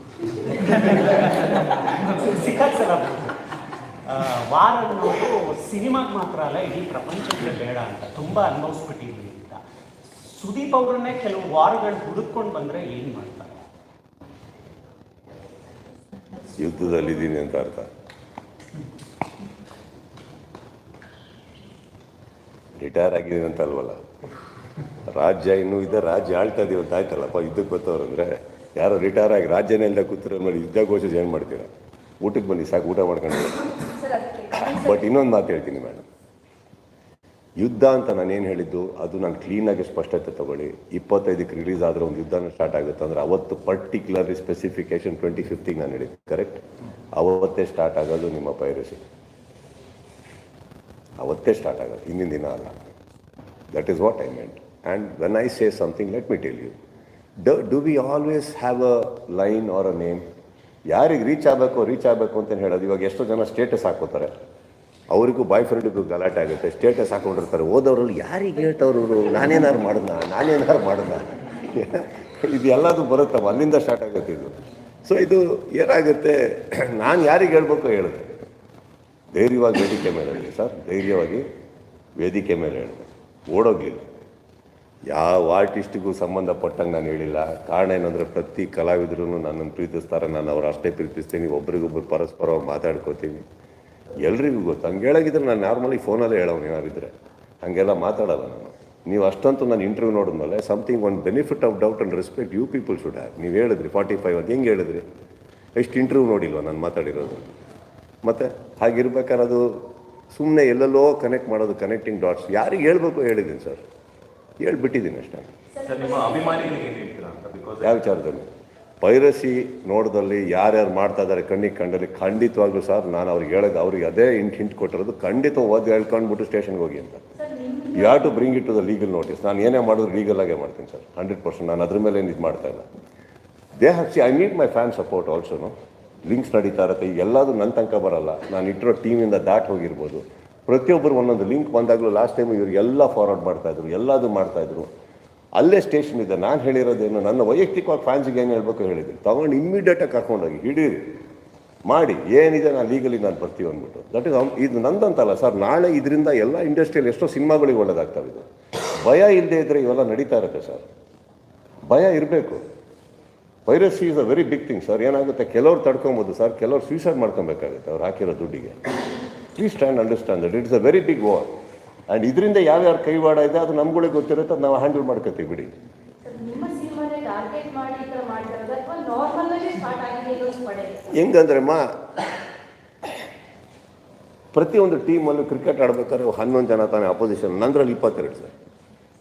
ಸಿಕ್ಕಾಕ್ಸಲ ವಾರ ಅನ್ನೋದು ಸಿನಿಮಾಗೆ ಮಾತ್ರ ಅಲ್ಲ, ಇಡೀ ಪ್ರಪಂಚಕ್ಕೆ ಬೇಡ ಅಂತ ತುಂಬ ಅನುಭವಿಸ್ಬಿಟ್ಟಿದ್ವಿ ಅಂತ. ಸುದೀಪ್ ಅವ್ರನ್ನೇ ಕೆಲವು ವಾರಗಳು ಹುಡುಕೊಂಡು ಬಂದರೆ ಏನು ಮಾಡ್ತಾರೆ? ಯುದ್ಧದಲ್ಲಿದ್ದೀನಿ ಅಂತ ಅರ್ಥ. ರಿಟೈರ್ ಆಗಿದ್ದೀನಿ ಅಂತ ಅಲ್ವಲ್ಲ. ರಾಜ್ಯ ಇನ್ನೂ ಇದೆ, ರಾಜ್ಯ ಆಳ್ತಾ ಇದೀವಿ ಅಂತ ಆಯ್ತಲ್ಲಪ್ಪ. ಯುದ್ಧಕ್ಕೆ ಬರ್ತಾವ್ರಂದ್ರೆ ಯಾರೋ ರಿಟೈರ್ ಆಗಿ ರಾಜ್ಯನೇ ಇಲ್ಲದೆ ಕೂತಿರೋ ಮಾಡಿ ಯುದ್ಧ ಘೋಷಿಸಿ ಏನು ಮಾಡ್ತೀರಾ? ಊಟಕ್ಕೆ ಬನ್ನಿ ಸಾಕು, ಊಟ ಮಾಡ್ಕೊಂಡು. ಬಟ್ ಇನ್ನೊಂದು ಮಾತು ಹೇಳ್ತೀನಿ ಮೇಡಮ್, ಯುದ್ಧ ಅಂತ ನಾನೇನು ಹೇಳಿದ್ದು ಅದು ನಾನು ಕ್ಲೀನಾಗಿ ಸ್ಪಷ್ಟತೆ ತೊಗೊಳ್ಳಿ. 25ಕ್ಕೆ ರಿಲೀಸ್ ಆದರೆ ಒಂದು ಯುದ್ಧನ ಸ್ಟಾರ್ಟ್ ಆಗುತ್ತೆ ಅಂದರೆ ಅವತ್ತು ಪರ್ಟಿಕ್ಯುಲರ್ಲಿ ಸ್ಪೆಸಿಫಿಕೇಶನ್ 25th ನಾನು ಹೇಳಿದ್ದು ಕರೆಕ್ಟ್. ಅವತ್ತೇ ಸ್ಟಾರ್ಟ್ ಆಗೋದು ನಿಮ್ಮ ಪೈರಸಿ, ಅವತ್ತೇ ಸ್ಟಾರ್ಟ್ ಆಗೋದು, ಹಿಂದಿನ ದಿನ ಅಲ್ಲ. That is what I meant. And when I say something let me tell you, do we always have a line or a name? ಯಾರಿಗೆ ರೀಚ್ ಆಗಬೇಕು ಅಂತ ಹೇಳೋದು. ಇವಾಗ ಎಷ್ಟೋ ಜನ ಸ್ಟೇಟಸ್ ಹಾಕೋತಾರೆ, ಅವರಿಗೂ ಬಾಯ್ ಫ್ರೆಂಡಿಗೂ ಗಲಾಟೆ ಆಗುತ್ತೆ, ಸ್ಟೇಟಸ್ ಹಾಕೊಂಡಿರ್ತಾರೆ. ಓದೋರಲ್ಲಿ ಯಾರಿಗೆ ಹೇಳ್ತವ್ರು ನಾನೇನಾರು ಮಾಡಿದ್ನ ಇದು ಎಲ್ಲದು ಬರುತ್ತವ, ಅಲ್ಲಿಂದ ಸ್ಟಾರ್ಟ್ ಆಗುತ್ತೆ ಇದು. ಸೊ ಇದು ಏನಾಗುತ್ತೆ, ನಾನು ಯಾರಿಗೆ ಹೇಳ್ಬೇಕು ಹೇಳಿದೆ, ಧೈರ್ಯವಾಗಿ ವೇದಿಕೆ ಮೇಲೆ ಹೇಳಿದೆ ಸರ್, ಧೈರ್ಯವಾಗಿ ವೇದಿಕೆ ಮೇಲೆ ಹೇಳಿದೆ, ಓಡೋಗ್ಲಿಲ್ಲ. ಯಾವ ಆರ್ಟಿಸ್ಟಿಗೂ ಸಂಬಂಧಪಟ್ಟಂಗೆ ನಾನು ಹೇಳಿಲ್ಲ. ಕಾರಣ ಏನಂದರೆ ಪ್ರತಿ ಕಲಾವಿದರು ನನ್ನನ್ನು ಪ್ರೀತಿಸ್ತಾರೆ, ನಾನು ಅವ್ರು ಅಷ್ಟೇ ಪ್ರೀತಿಸ್ತೀನಿ, ಒಬ್ರಿಗೊಬ್ರು ಪರಸ್ಪರವಾಗಿ ಮಾತಾಡ್ಕೋತೀನಿ, ಎಲ್ರಿಗೂ ಗೊತ್ತು. ಹಂಗೆ ಹೇಳೋಗಿದ್ರೆ ನಾನು ನಾರ್ಮಲಿ ಫೋನಲ್ಲೇ ಹೇಳೋನು, ಏನಾರಿದ್ರೆ ಹಾಗೆಲ್ಲ ಮಾತಾಡೋಲ್ಲ ನಾನು. ನೀವು ಅಷ್ಟಂತೂ ನಾನು ಇಂಟರ್ವ್ಯೂ ನೋಡಿದ್ಮೇಲೆ ಸಮಥಿಂಗ್ ಒಂದು benefit of doubt and respect you people should have. ನೀವು ಹೇಳಿದ್ರಿ 45 ಅದು ಹೆಂಗೆ ಹೇಳಿದ್ರಿ? ಎಷ್ಟು ಇಂಟರ್ವ್ಯೂ ನೋಡಿಲ್ವ ನಾನು ಮಾತಾಡಿರೋದು? ಮತ್ತು ಹಾಗಿರ್ಬೇಕಾದ್ರೆ ಸುಮ್ಮನೆ ಎಲ್ಲೆಲ್ಲೋ ಕನೆಕ್ಟ್ ಮಾಡೋದು, ಕನೆಕ್ಟಿಂಗ್ ಡಾಟ್ಸ್. ಯಾರಿಗೆ ಹೇಳ್ಬೇಕು ಹೇಳಿದ್ದೀನಿ ಸರ್, ಹೇಳ್ಬಿಟ್ಟಿದ್ದೀನಿ ಅಷ್ಟೇ. ಸರ್, ನಿಮ್ಮ ಅಭಿಮಾನಿಗಳಿಗೆ ಏನು ಹೇಳ್ತೀರಾ ಅಂತ? ಬಿಕಾಸ್ ಯಾವ ವಿಚಾರದಲ್ಲಿ? ಪೈರಸಿ ನೋಡ್ದಲ್ಲಿ ಯಾರ್ಯಾರು ಮಾಡ್ತಾ ಇದ್ದಾರೆ ಕಣ್ಣಿಗೆ ಕಂಡಲ್ಲಿ ಖಂಡಿತವಾಗ್ಲೂ ಸರ್ ನಾನು ಅವ್ರಿಗೆ ಹೇಳೋದು, ಅವ್ರಿಗೆ ಅದೇ ಹಿಂಟ್ ಕೊಟ್ಟಿರೋದು, ಖಂಡಿತ ಓದಿ ಹೇಳ್ಕೊಂಡ್ಬಿಟ್ಟು ಸ್ಟೇಷನ್ಗೆ ಹೋಗಿ ಅಂತ. You have to bring it to the legal notice. ನಾನು ಏನೇ ಮಾಡಿದ್ರು ಲೀಗಲಾಗೇ ಮಾಡ್ತೀನಿ ಸರ್, 100%. ನಾನು ಅದ್ರ ಮೇಲೆ ಏನು ಇದು ಮಾಡ್ತಾ ಇಲ್ಲ. They have see I need my fan support ಆಲ್ಸೋನು. ಲಿಂಕ್ಸ್ ನಡೀತಾ ಇರುತ್ತೆ, ಎಲ್ಲದು ನನ್ನ ತನಕ ಬರಲ್ಲ. ನಾನು ಇಟ್ಟಿರೋ ಟೀಮಿಂದ ದಾಟ್ ಹೋಗಿರ್ಬೋದು. ಪ್ರತಿಯೊಬ್ಬರು ಒಂದೊಂದು ಲಿಂಕ್ ಬಂದಾಗಲೂ ಲಾಸ್ಟ್ ಟೈಮ್ ಇವರಿಗೆಲ್ಲ ಫಾರ್ವರ್ಡ್ ಮಾಡ್ತಾಯಿದ್ರು, ಎಲ್ಲದು ಮಾಡ್ತಾಯಿದ್ರು. ಅಲ್ಲೇ ಸ್ಟೇಷನ್ ಇದೆ. ನಾನು ಹೇಳಿರೋದೇನು, ನನ್ನ ವೈಯಕ್ತಿಕವಾಗಿ ಫ್ಯಾನ್ಸಿಗೆ ಏನು ಹೇಳಬೇಕು ಹೇಳಿದ್ದೀನಿ, ತೊಗೊಂಡು ಇಮ್ಮಿಡಿಯೇಟಾಗಿ ಕರ್ಕೊಂಡೋಗಿ ಹಿಡೀರಿ ಮಾಡಿ, ಏನಿದೆ ನಾನು ಲೀಗಲಿ ನಾನು ಬರ್ತೀವಿ ಅಂದ್ಬಿಟ್ಟು. ದಟ್ ಇಸ್ ಇದು ನಂದಂತಲ್ಲ ಸರ್. ನಾಳೆ ಇದರಿಂದ ಎಲ್ಲ ಇಂಡಸ್ಟ್ರಿಯಲ್ಲಿ ಎಷ್ಟೋ ಸಿನಿಮಾಗಳಿಗೆ ಒಳ್ಳೇದಾಗ್ತವೆ. ಇದು ಭಯ ಇಲ್ಲದೆ ಇದ್ದರೆ ಇವೆಲ್ಲ ನಡೀತಾ ಇರುತ್ತೆ ಸರ್. ಭಯ ಇರಬೇಕು. Piracy is a very big thing sir. ಏನಾಗುತ್ತೆ, ಕೆಲವ್ರು ತಡ್ಕೊಬೋದು ಸರ್, ಕೆಲವ್ರು ಸೂಸೈಡ್ ಮಾಡ್ಕೊಬೇಕಾಗುತ್ತೆ ಅವ್ರು ಹಾಕಿರೋ ದುಡ್ಡಿಗೆ. Please stand understand that it's a very big war. And ಇದರಿಂದ ಯಾವ್ಯಾವ ಕೈವಾಡ ಇದೆ ಅದು ನಮ್ಗಳಿಗೆ ಗೊತ್ತಿರುತ್ತೆ, ಅದು ನಾವು ಹ್ಯಾಂಡಲ್ ಮಾಡ್ಕೋತೀವಿ ಬಿಡಿ. ಹೆಂಗಂದ್ರೆ ಪ್ರತಿಯೊಂದು ಟೀಮಲ್ಲೂ ಕ್ರಿಕೆಟ್ ಆಡ್ಬೇಕಾದ್ರೆ 11 ಜನ ತಾನೇ ಅಪೋಸಿಷನ್. ನಂದ್ರಲ್ಲಿ 22 ಸರ್.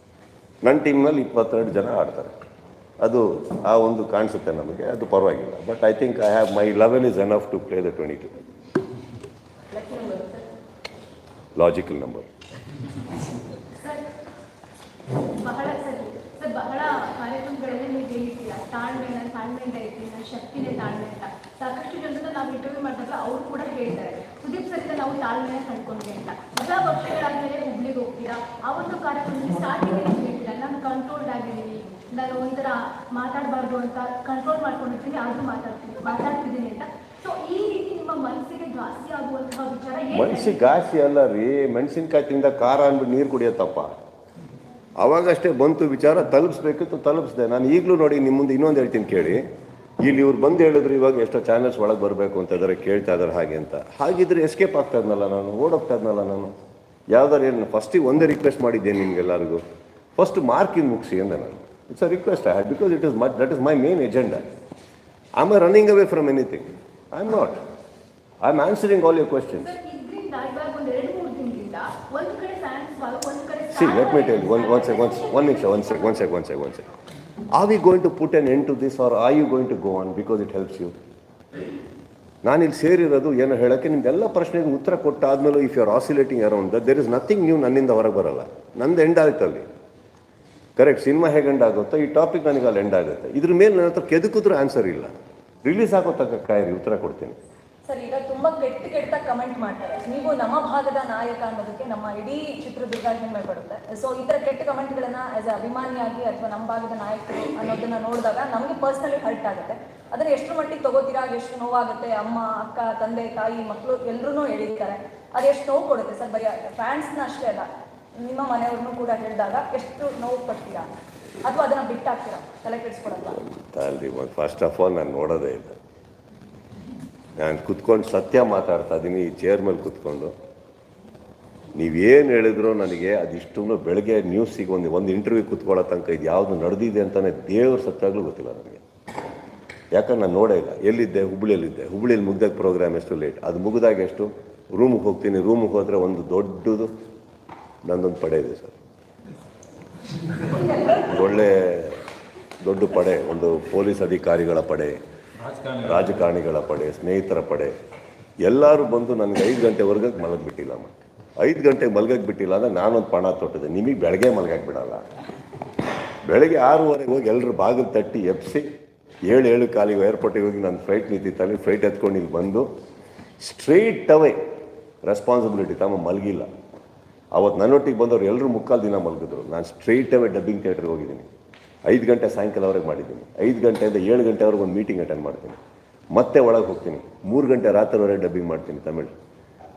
ನನ್ನ ಟೀಮ್ನಲ್ಲಿ 22 ಜನ ಆಡ್ತಾರೆ. ಅದು ಆ ಒಂದು ಕಾಣಿಸುತ್ತೆ ನಮಗೆ, ಅದು ಪರವಾಗಿಲ್ಲ. But I think I have my 11 is enough to play the 22. Logical number. ಬಹಳ ಕಾರ್ಯಕ್ರಮಗಳಲ್ಲಿ ನೀವು ಹೇಳಿದ್ದೀರಾ ತಾಳ್ಮೆ, ನನ್ನ ತಾಳ್ಮೆಯಿಂದ ಇರ್ತೀನಿ, ನನ್ನ ಶಕ್ತಿನೇ ತಾಳ್ಮೆ ಅಂತ. ಸಾಕಷ್ಟು ಜನರನ್ನ ನಾವು ಇಂಟರ್ವ್ಯೂ ಮಾಡಿದಾಗ ಅವರು ಕೂಡ ಹೇಳ್ತಾರೆ, ಸುದೀಪ್ ಸರಿತ ನಾವು ತಾಳ್ಮೆನ ಕಂಡ್ಕೊಂಡ್ವಿ ಅಂತ. ಹೊಸ ವರ್ಷಗಳಾದ್ಮೇಲೆ ಹುಬ್ಳಿಗೆ ಹೋಗ್ತೀರಾ, ಆ ಒಂದು ಕಾರ್ಯಕ್ರಮದಲ್ಲಿ ಸ್ಟಾರ್ಟಿಂಗ್ ಹೇಳ್ತೀರಾ ನಾನು ಕಂಟ್ರೋಲ್ಡ್ ಆಗಿದ್ದೀನಿ, ನಾನು ಒಂಥರ ಮಾತಾಡಬಾರ್ದು ಅಂತ ಕಂಟ್ರೋಲ್ ಮಾಡ್ಕೊಂಡಿರ್ತೀನಿ, ಆದರೂ ಮಾತಾಡ್ತಿದ್ದೀನಿ ಅಂತ. ಸೊ ಈ ರೀತಿ ನಿಮ್ಮ ಮನಸ್ಸಿಗೆ ಘಾಸಿ ಆಗುವಂತಹ ವಿಚಾರ ಮನಸ್ಸಿಗೆ ಘಾಸಿ ಅಲ್ಲ ರೀ, ಮೆಣಸಿನ್ಕಾಯಿ ತಿಂದ ಖಾರ ಅಂದ್ಬಿಟ್ಟು ನೀರು ಕುಡಿಯೋತ್ತಪ್ಪ. ಅವಾಗಷ್ಟೇ ಬಂತು ವಿಚಾರ, ತಲುಪಿಸ್ಬೇಕಿತ್ತು, ತಲುಪಿಸ್ದೆ. ನಾನು ಈಗಲೂ ನೋಡಿ ನಿಮ್ಮ ಮುಂದೆ ಇನ್ನೊಂದು ಹೇಳ್ತೀನಿ ಕೇಳಿ. ಇಲ್ಲಿ ಇವ್ರು ಬಂದು ಹೇಳಿದ್ರು ಇವಾಗ ಎಷ್ಟೋ ಚಾನಲ್ಸ್ ಒಳಗೆ ಬರಬೇಕು ಅಂತ ಇದ್ದಾರೆ, ಕೇಳ್ತಾ ಇದ್ದಾರೆ ಹಾಗೆ ಅಂತ. ಹಾಗಿದ್ರೆ ಎಸ್ಕೇಪ್ ಆಗ್ತಾ ಇದ್ನಲ್ಲ ನಾನು, ಓಡೋಗ್ತಾ ಇದ್ನಲ್ಲ ನಾನು. ಯಾವ್ದಾರು ಏನು ಫಸ್ಟಿಗೆ ಒಂದೇ ರಿಕ್ವೆಸ್ಟ್ ಮಾಡಿದ್ದೇನೆ ನಿಮ್ಗೆಲ್ಲರಿಗೂ, ಫಸ್ಟ್ ಮಾರ್ಕಿಂಗ್ ಮುಗಿಸಿ ಅಂದೆ ನಾನು. It's a request I had because that is my main agenda. I am running away from anything. I am not. I am answering all your questions. See, let me tell you, one second. Are we going to put an end to this or are you going to go on because it helps you? ನಾನಿಲ್ಲಿ ಸೇರಿರೋದು ಏನೋ ಹೇಳೋಕ್ಕೆ, ನಿಮ್ದೆಲ್ಲ ಪ್ರಶ್ನೆಗೆ ಉತ್ತರ ಕೊಟ್ಟಾದ್ಮೇಲೆ if you are oscillating around that there is nothing new ನನ್ನಿಂದ ಹೊರಗೆ ಬರಲ್ಲ. ನಂದು ಎಂಡ್ ಆಯ್ತಲ್ಲಿ, ಕರೆಕ್ಟ್. ಸಿನಿಮಾ ಹೇಗೆ ಎಂಡ್ ಆಗುತ್ತೋ ಈ ಟಾಪಿಕ್ ನನಗೆ ಅಲ್ಲಿ ಎಂಡ್ ಆಗುತ್ತೆ. ಇದ್ರ ಮೇಲೆ ನನ್ನ ಹತ್ರ ಕೆದಕಿದ್ರೂ ಆನ್ಸರ್ ಇಲ್ಲ. ರಿಲೀಸ್ ಆಗೋ ತನಕ ಕಾಯಿರಿ, ಉತ್ತರ ಕೊಡ್ತೀನಿ. ಸರ್, ಈಗ ತುಂಬ ಕೆಟ್ಟ ಕಮೆಂಟ್ ಮಾಡ್ತಾರೆ, ನೀವು ನಮ್ಮ ಭಾಗದ ನಾಯಕ ಅನ್ನೋದಕ್ಕೆ ನಮ್ಮ ಇಡೀ ಚಿತ್ರದುರ್ಗ ಹೆಮ್ಮೆ ಪಡುತ್ತೆ. ಸೊ ಈ ಥರ ಕೆಟ್ಟ ಕಮೆಂಟ್ಗಳನ್ನು ಆ್ಯಸ್ ಅ ಅಭಿಮಾನಿಯಾಗಿ ಅಥವಾ ನಮ್ಮ ಭಾಗದ ನಾಯಕರು ಅನ್ನೋದನ್ನ ನೋಡಿದಾಗ ನಮಗೆ ಪರ್ಸ್ನಲಿ ಹರ್ಟ್ ಆಗುತ್ತೆ. ಅದನ್ನು ಎಷ್ಟು ಮಟ್ಟಿಗೆ ತಗೋತೀರಾ, ಎಷ್ಟು ನೋವಾಗುತ್ತೆ. ಅಮ್ಮ, ಅಕ್ಕ, ತಂದೆ, ತಾಯಿ, ಮಕ್ಕಳು ಎಲ್ಲರೂ ಹೇಳಿದ್ದಾರೆ, ಅದು ಎಷ್ಟು ನೋವು ಕೊಡುತ್ತೆ ಸರ್. ಬರೀ ಫ್ಯಾನ್ಸ್ನ ಅಷ್ಟೇ ಅಲ್ಲ, ನಿಮ್ಮ ಮನೆಯವ್ರನ್ನೂ ಕೂಡ ಹೇಳಿದಾಗ ಎಷ್ಟು ನೋವು ಪಡ್ತೀರಾ, ಅಥವಾ ಅದನ್ನು ಬಿಟ್ಟಾಗ್ತೀರಾ, ತಲೆ ಕೆಡಿಸ್ಕೊಡಲ್ಲ? ಫಸ್ಟ್ ಆಫ್ ಆಲ್ ನಾನು ನೋಡೋದೇ ಇಲ್ಲ. ನಾನು ಕುತ್ಕೊಂಡು ಸತ್ಯ ಮಾತಾಡ್ತಾ ಇದ್ದೀನಿ ಈ ಚೇರ್ ಮೇಲೆ ಕುತ್ಕೊಂಡು. ನೀವೇನು ಹೇಳಿದ್ರು ನನಗೆ ಅದಿಷ್ಟು ಬೆಳಗ್ಗೆ ನ್ಯೂಸಿಗೆ ಒಂದು ಇಂಟರ್ವ್ಯೂ ಕುತ್ಕೊಳ್ಳೋ ತನಕ ಇದು ಯಾವುದು ನಡೆದಿದೆ ಅಂತಲೇ ದೇವ್ರ ಸತ್ಯಾಗಲೂ ಗೊತ್ತಿಲ್ಲ ನನಗೆ. ಯಾಕಂದ್ರೆ ನಾನು ನೋಡೇ ಇಲ್ಲ. ಎಲ್ಲಿದ್ದೆ? ಹುಬ್ಳಿಯಲ್ಲಿ ಮುಗ್ದಾಗ ಪ್ರೋಗ್ರಾಮ್ ಎಷ್ಟು ಲೇಟ್, ಅದು ಮುಗಿದಾಗ ಎಷ್ಟು ರೂಮಿಗೆ ಹೋಗ್ತೀನಿ. ರೂಮಿಗೆ ಹೋದರೆ ಒಂದು ದೊಡ್ಡದು ನಂದೊಂದು ಪಡೆ ಇದೆ ಸರ್, ಒಳ್ಳೆ ದೊಡ್ಡ ಪಡೆ, ಒಂದು ಪೊಲೀಸ್ ಅಧಿಕಾರಿಗಳ ಪಡೆ, ರಾಜಕಾರಣಿಗಳ ಪಡೆ, ಸ್ನೇಹಿತರ ಪಡೆ, ಎಲ್ಲರೂ ಬಂದು ನನಗೆ 5 ಗಂಟೆವರೆಗೆ ಮಲಗಿಬಿಟ್ಟಿಲ್ಲ. ಮತ್ತೆ 5 ಗಂಟೆಗೆ ಮಲಗಕ್ಕೆ ಬಿಟ್ಟಿಲ್ಲ ಅಂದರೆ ನಾನೊಂದು ಪಣ ತೊಟ್ಟಿದೆ. ನಿಮಗೆ ಬೆಳಗ್ಗೆ ಮಲಗಕ್ಕೆ ಬಿಡಲ್ಲ. ಬೆಳಗ್ಗೆ 6:15 ಹೋಗಿ ಎಲ್ಲರೂ ಬಾಗಿಲು ತಟ್ಟಿ ಎಬ್ಸಿ 7 ಕಾಲಿಗೆ ಏರ್ಪೋರ್ಟಿಗೆ ಹೋಗಿ ನನ್ನ ಫ್ಲೈಟ್ ನಿಂತಿತ್ತಾನೆ. ಫ್ಲೈಟ್ ಎತ್ಕೊಂಡು ಇಲ್ಲಿ ಬಂದು ಸ್ಟ್ರೈಟ್ ಅವೇ ರೆಸ್ಪಾನ್ಸಿಬಿಲಿಟಿ ತಮ್ಮ ಮಲಗಿಲ್ಲ. ಅವತ್ತು ನನ್ನೊಟ್ಟಿಗೆ ಬಂದವರು ಎಲ್ಲರೂ 3/4 ದಿನ ಮಲಗಿದ್ರು. ನಾನು ಸ್ಟ್ರೈಟ್ ಅವೇ ಡಬ್ಬಿಂಗ್ ಥಿಯೇಟ್ರಿಗೆ ಹೋಗಿದ್ದೀನಿ. 5 ಗಂಟೆ ಸಾಯಂಕಾಲವರೆಗೆ ಮಾಡಿದ್ದೀನಿ. 5 ಗಂಟೆಯಿಂದ 7 ಗಂಟೆವರೆಗೆ ಒಂದು ಮೀಟಿಂಗ್ ಅಟೆಂಡ್ ಮಾಡ್ತೀನಿ. ಮತ್ತೆ ಒಳಗೆ ಹೋಗ್ತೀನಿ. 3 ಗಂಟೆ ರಾತ್ರಿವರೆಗೆ ಡಬ್ಬಿಂಗ್ ಮಾಡ್ತೀನಿ ತಮಿಳು.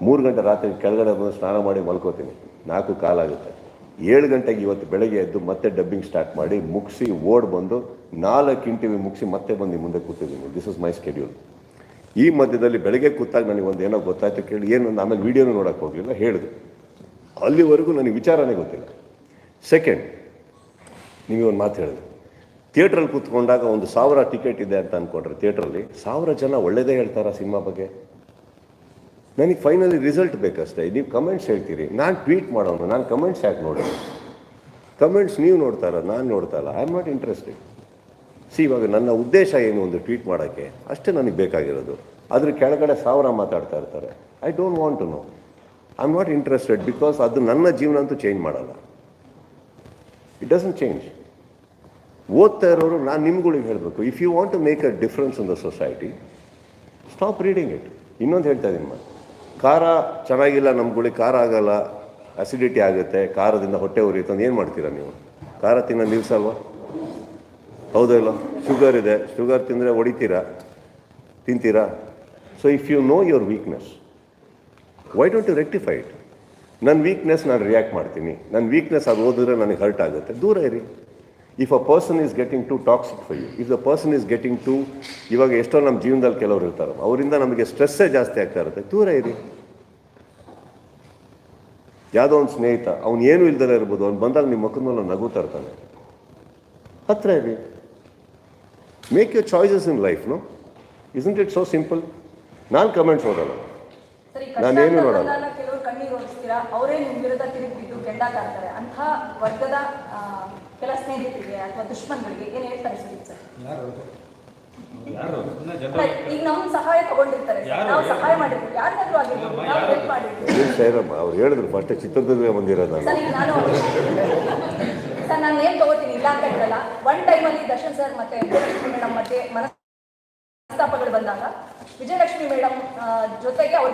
3 ಗಂಟೆ ರಾತ್ರಿ ಕೆಳಗಡೆ ಬಂದು ಸ್ನಾನ ಮಾಡಿ ಮಲ್ಕೋತೀನಿ. 4 ಕಾಲಾಗುತ್ತೆ. 7 ಗಂಟೆಗೆ ಇವತ್ತು ಬೆಳಗ್ಗೆ ಎದ್ದು ಮತ್ತೆ ಡಬ್ಬಿಂಗ್ ಸ್ಟಾರ್ಟ್ ಮಾಡಿ ಮುಗಿಸಿ ಓಡ್ ಬಂದು 4 ಇಂಟರ್ವ್ಯೂ ಮುಗಿಸಿ ಮತ್ತೆ ಬಂದು ಮುಂದೆ ಕೂತಿದ್ದೀನಿ. This is my schedule. ಈ ಮಧ್ಯದಲ್ಲಿ ಬೆಳಗ್ಗೆ ಕೂತಾಗ ನನಗೆ ಒಂದು ಏನೋ ಗೊತ್ತಾಯ್ತು ಕೇಳಿ ಏನು, ಆಮೇಲೆ ವೀಡಿಯೋನು ನೋಡೋಕ್ಕೆ ಹೋಗಲಿಲ್ಲ, ಹೇಳಿದೆ. ಅಲ್ಲಿವರೆಗೂ ನನಗೆ ವಿಚಾರನೇ ಗೊತ್ತಿಲ್ಲ. ಸೆಕೆಂಡ್, ನೀವು ಒಂದು ಮಾತು ಹೇಳಿದೆ, ಥಿಯೇಟ್ರಲ್ಲಿ ಕೂತ್ಕೊಂಡಾಗ 1,000 ಟಿಕೆಟ್ ಇದೆ ಅಂತ ಅಂದ್ಕೊಂಡ್ರೆ ಥಿಯೇಟ್ರಲ್ಲಿ 1000 ಜನ ಒಳ್ಳೆಯದೇ ಹೇಳ್ತಾರಾ ಸಿನಿಮಾ ಬಗ್ಗೆ? ನನಗೆ ಫೈನಲಿ ರಿಸಲ್ಟ್ ಬೇಕಷ್ಟೇ. ನೀವು ಕಮೆಂಟ್ಸ್ ಹೇಳ್ತೀರಿ, ನಾನು ಟ್ವೀಟ್ ಮಾಡೋನು, ನಾನು ಕಮೆಂಟ್ಸ್ ಯಾಕೆ ನೋಡೋದು? ಕಮೆಂಟ್ಸ್ ನೀವು ನೋಡ್ತಾರ, ನಾನು ನೋಡ್ತಾ ಇಲ್ಲ. I am not interested. ಇವಾಗ ನನ್ನ ಉದ್ದೇಶ ಏನು, ಒಂದು ಟ್ವೀಟ್ ಮಾಡೋಕ್ಕೆ ಅಷ್ಟೇ ನನಗೆ ಬೇಕಾಗಿರೋದು. ಅದ್ರ ಕೆಳಗಡೆ 1000 ಮಾತಾಡ್ತಾ ಇರ್ತಾರೆ. I don't want to know. I am not interested. Because ಅದು ನನ್ನ ಜೀವನ ಅಂತೂ ಚೇಂಜ್ ಮಾಡಲ್ಲ. It doesn't change. ಓದ್ತಾ ಇರೋರು ನಾನು ನಿಮ್ಗಳಿಗೆ ಹೇಳಬೇಕು, if you want to make a difference in the society, stop reading it. ಇನ್ನೊಂದು ಹೇಳ್ತಾ ಇದ್ದೀನಿ ನಾನು, ಖಾರ ಚೆನ್ನಾಗಿಲ್ಲ, ನಮ್ಗಳಿಗೆ ಖಾರ ಆಗಲ್ಲ, ಅಸಿಡಿಟಿ ಆಗುತ್ತೆ, ಖಾರದಿಂದ ಹೊಟ್ಟೆ ಉರಿಯುತ್ತೆ ಅಂತ ಏನು ಮಾಡ್ತೀರಾ ನೀವು? ಖಾರ ತಿನ್ನೋ ನಿಲ್ಸಲ್ವ? ಹೌದೋ ಇಲ್ಲ? ಶುಗರ್ ಇದೆ, ಶುಗರ್ ತಿಂದರೆ ಹೊಡಿತೀರಾ, ತಿಂತೀರಾ? So if you know your weakness, why don't you rectify it? ನನ್ನ ವೀಕ್ನೆಸ್ ನಾನು ರಿಯಾಕ್ಟ್ ಮಾಡ್ತೀನಿ. ನನ್ನ ವೀಕ್ನೆಸ್ ಅದು ಓದಿದ್ರೆ ನನಗೆ ಹರ್ಟ್ ಆಗುತ್ತೆ, ದೂರ ಇರಿ. If a person is getting to toxic for you, if the person is getting to, ಇವಾಗ ಎಷ್ಟೋ ನಮ್ಮ ಜೀವನದಲ್ಲಿ ಕೆಲವರು ಇರ್ತಾರೆ, ಅವರಿಂದ ನಮಗೆ ಸ್ಟ್ರೆಸ್ಸೇ ಜಾಸ್ತಿ ಆಗ್ತಾ ಇರುತ್ತೆ, ದೂರ ಇರಿ. ಯಾವುದೋ ಒಂದು ಸ್ನೇಹಿತ, ಅವ್ನು ಏನೂ ಇಲ್ದಲೇ ಇರ್ಬೋದು, ಅವ್ನು ಬಂದಾಗ ನಿಮ್ಮ ಮುಖದ ಮೇಲೆ ನಗುತ್ತಾ ಇರ್ತಾನೆ, ಹತ್ರ ಇರಿ. Make your choices in life. No, isn't it so simple? ನಾನು ಕಮೆಂಟ್ಸ್ ಓದಲ್ಲ, ನಾನೇನು ನೋಡಲ್ಲ. ಕೆಲವರು ಕಣ್ಣೀರು ಓದಿಸ್ತೀರಾ, ಅವರೇ ನಿಮ್ಮ ವಿರುದ್ಧ ತಿರುಗಿ ಬಿದ್ದು ಕೆಂಡಾಕಾಡ್ತಾರೆ. ಅಂಥ ವರ್ಗದ ಕೆಲ ಸ್ನೇಹಿತರಿಗೆ ಅಥವಾ ದುಶ್ಮನ್ಗಳಿಗೆ ಏನು ಹೇಳ್ತಾರೆ ಸುದೀಪ್ ಸರ್? ಈಗ ನಮ್ಮ ಸಹಾಯ ತಗೊಂಡಿರ್ತಾರೆ, ನಾವು ಸಹಾಯ ಮಾಡಿರ್ತೀವಿ, ಯಾರಿಗಾದ್ರೂ ಆಗಿರ್ಬೋದು, ನಾವು ಹೆಲ್ಪ್ ಮಾಡಿರ್ತೀವಿ. ಸೈರಮ್ಮ ಅವ್ರು ಹೇಳಿದ್ರು ಫಸ್ಟ್ ಚಿತ್ರದುರ್ಗ ಬಂದಿರೋದು ನಾನು. ಸರ್ ನಾನು ನೇಮ್ ತಗೋತೀನಿ, ಇಲ್ಲ ಅಂತ ಹೇಳಲ್ಲ. ಒನ್ ಟೈಮಲ್ಲಿ ದರ್ಶನ್ ಸರ್ ಮತ್ತೆ ವಿಜಯಲಕ್ಷ್ಮಿ ಮೇಡಮ್ ಮತ್ತೆ ಮನಸ್ತಾಪಗಳು ಬಂದಾಗ ವಿಜಯಲಕ್ಷ್ಮಿ ಮೇಡಮ್ ಜೊತೆಗೆ ಅವ್ರ